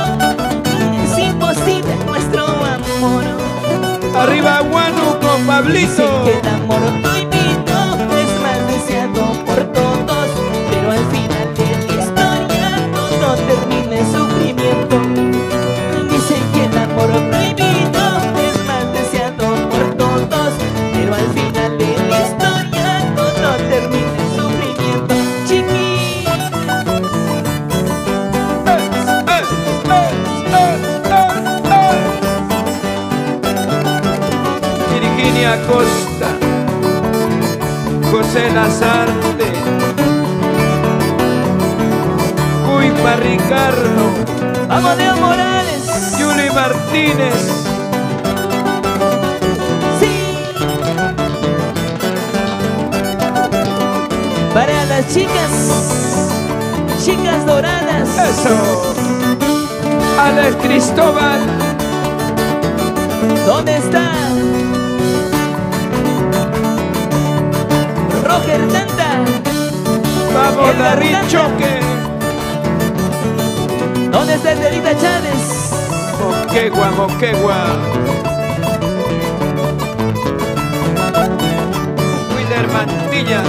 es imposible nuestro amor. Arriba Guanu con Pablito. Dicen que el amor prohibido Costa, José Lazarte, Cuipa Ricardo, Vamos, Leo Morales. Yuli Martínez, Sí. Para las chicas doradas. eso, Alex Cristóbal, ¿Dónde está? Roger Tanta. vamos El David Garganta. Choque, ¿Dónde está Estelita Chávez? Moquegua, Moquegua, Wilder Mantilla,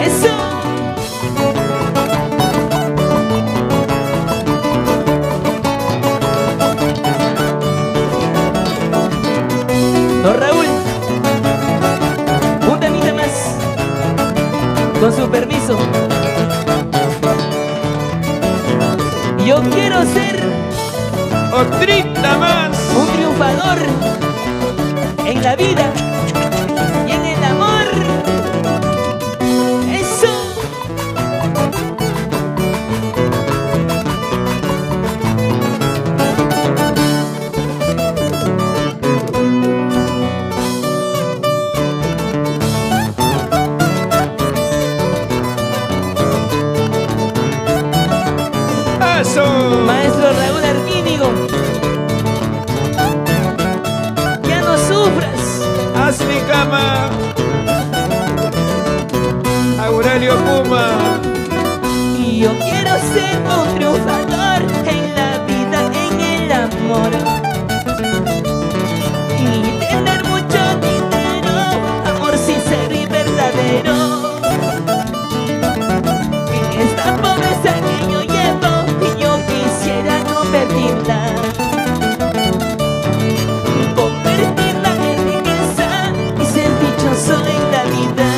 Eso. Don Raúl, un temita más, con su permiso. Yo quiero ser otrita más, un triunfador en la vida y en el amor. Eso. eso, Maestro Raúl Arquínigo, ya no sufras. haz mi cama, Aurelio Puma, Y yo quiero ser un triunfador en la vida, en el amor. Y tener mucho dinero, amor sincero y verdadero. En esta pobreza que yo llevo, y yo quisiera convertirla. Convertirla en riqueza y ser dichoso en la vida.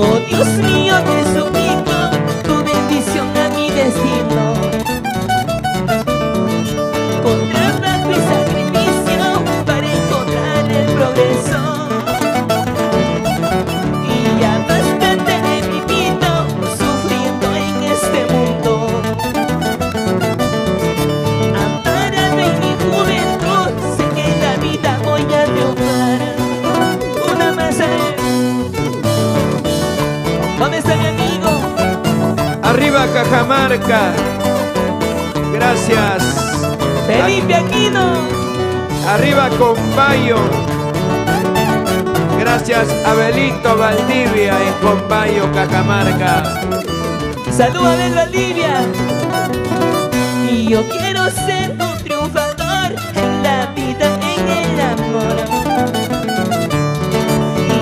Oh Dios mío, te suplico tu bendición a mi destino. Con trabajo y sacrificio para encontrar el progreso. Y ya bastante he vivido sufriendo en este mundo. Amparado en mi juventud, sé que en la vida voy a triunfar. Una más a él. ¿Dónde está mi amigo? arriba Cajamarca, gracias, Felipe Aquino. arriba Combayo, gracias Abelito Valdivia en Combayo, Cajamarca, Saluda a Abel Valdivia. Y yo quiero ser un triunfador en la vida, en el amor.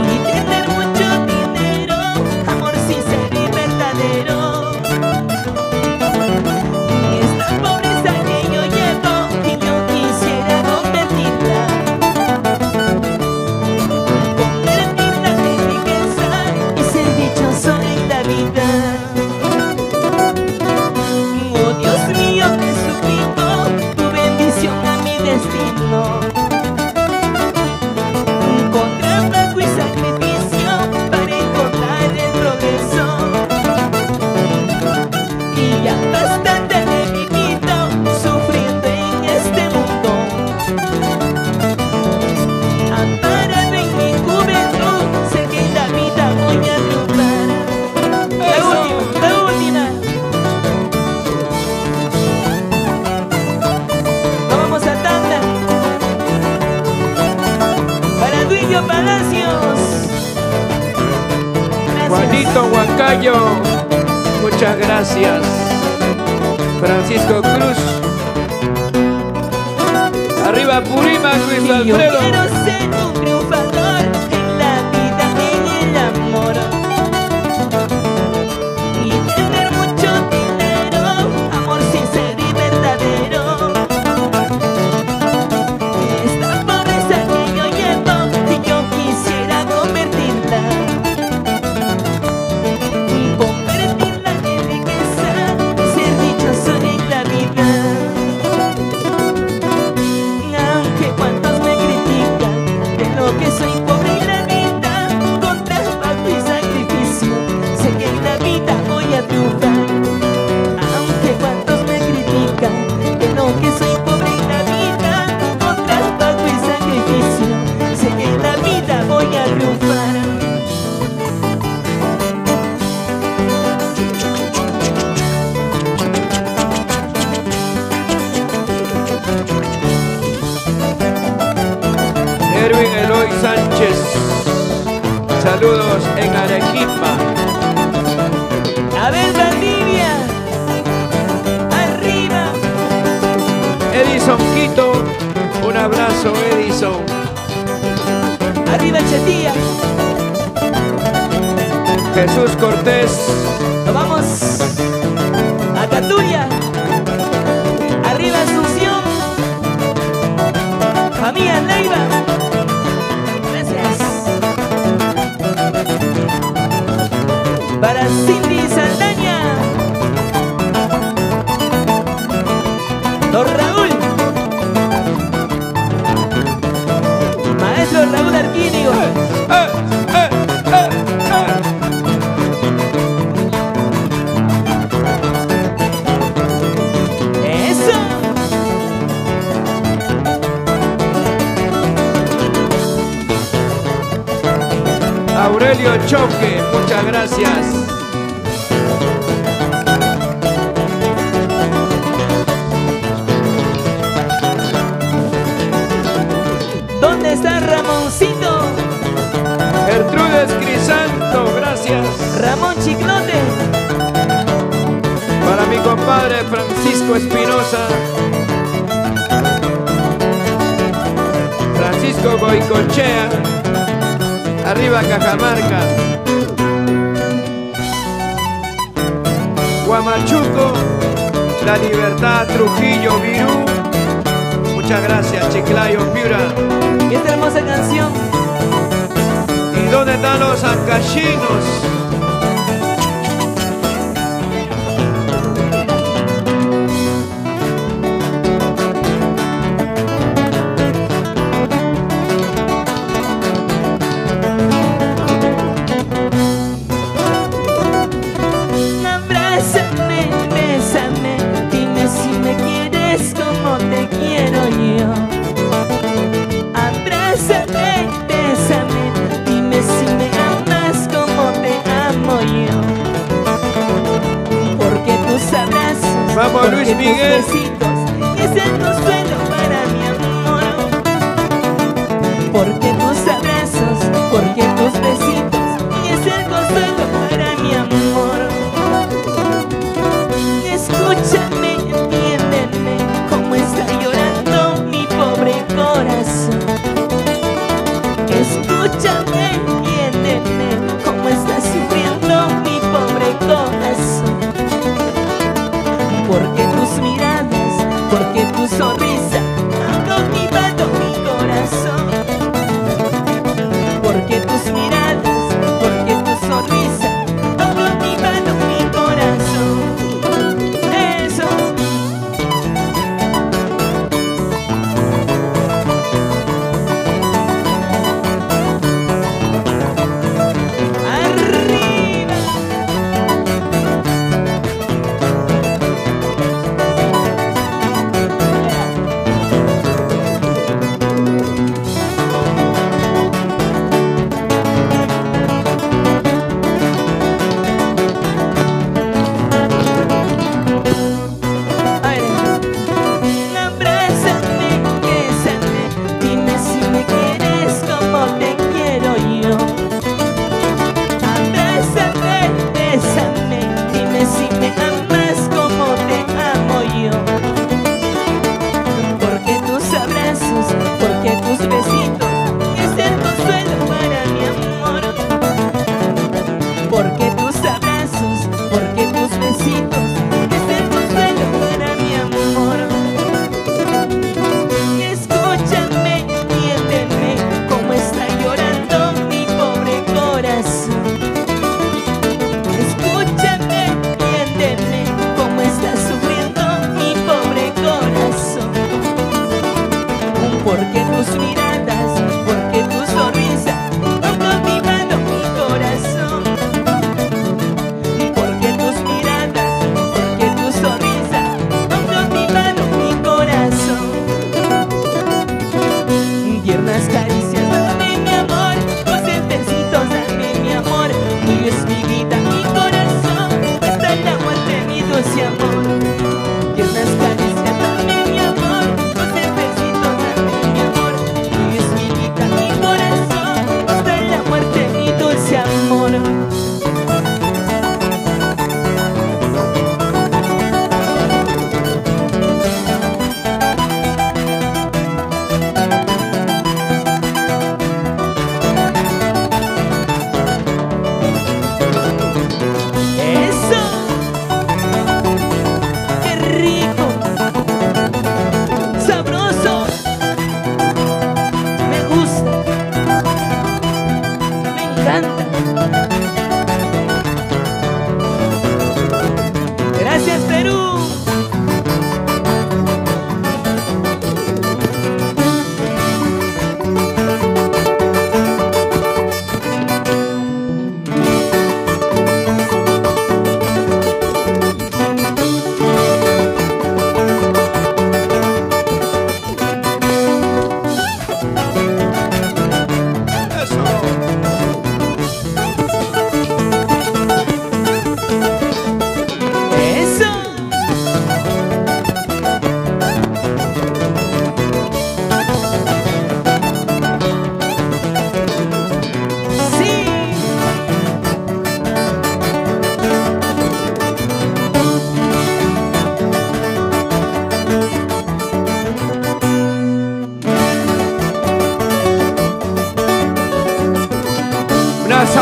Y tener mucho dinero, amor sincero y verdadero. Y esta pobreza que yo llevo, y yo quisiera convertirla. Convertirla en riqueza y ser dichoso en la vida. Oh Dios mío, te suplico tu bendición a mi destino. Con trabajo y sacrificio para encontrar el progreso. Y ya bastante he vivido sufriendo en este mundo. Amparado en mi juventud, sé que en la vida voy a triunfar. La última. Vamos a Tanda. Para Duilio Palacios. Gracias. Juanito Huancayo, muchas gracias, Francisco Cruz, arriba Purímac, Luis Y yo Alfredo, quiero ser un triunfador en la vida, en el amor. Y tener mucho dinero, amor sincero y verdadero. Esta pobreza que yo llevo, y yo quisiera convertirla. Y convertirla en riqueza, ser dichoso en la vida. Aunque cuantos me critican, Edwin Eloy Sánchez, saludos en Arequipa. A ver, Valdivia, arriba. Edison Quito, un abrazo, Edison. Arriba, Chatilla. Jesús Cortés, Nos vamos a Caturia. Arriba, Asunción. Familia Leiva. Gracias. Para Cindy Saldaña. Don Raúl. Maestro Raúl Arquínigo. Eso. Aurelio Choque, muchas gracias. ¿Dónde está Ramoncito? Gertrudes Crisanto, gracias. Ramón Chiclote. Para mi compadre Francisco Espinosa, Francisco Goicochea, arriba Cajamarca. Huamachuco, La Libertad, Trujillo, Virú. Muchas gracias, Chiclayo, Piura. Y esta hermosa canción. ¿Y dónde están los ancachinos? Abrázame, bésame, dime si me quieres como te quiero yo. Abrázame, bésame, dime si me amas como te amo yo. Porque tus abrazos, Vamos, porque Luis tus Miguel. besitos es el consuelo para mi amor. Porque tus abrazos, porque tus besitos es el consuelo para mi amor. Escúchame, entiéndeme cómo está llorando mi pobre corazón. Escúchame, entiéndeme cómo está sufriendo mi pobre corazón. Porque tus miradas, porque tu sonrisa han cautivado mi corazón. Porque tus miradas,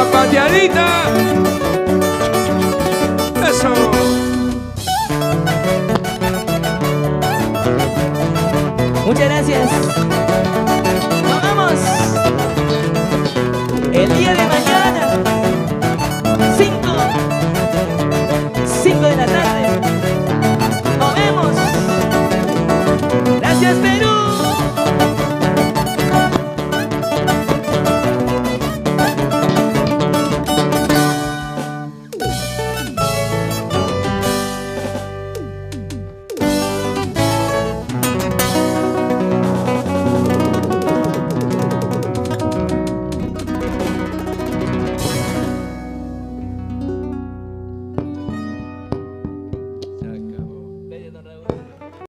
zapateadita. Eso. Muchas gracias. Nos vamos. El día de mañana.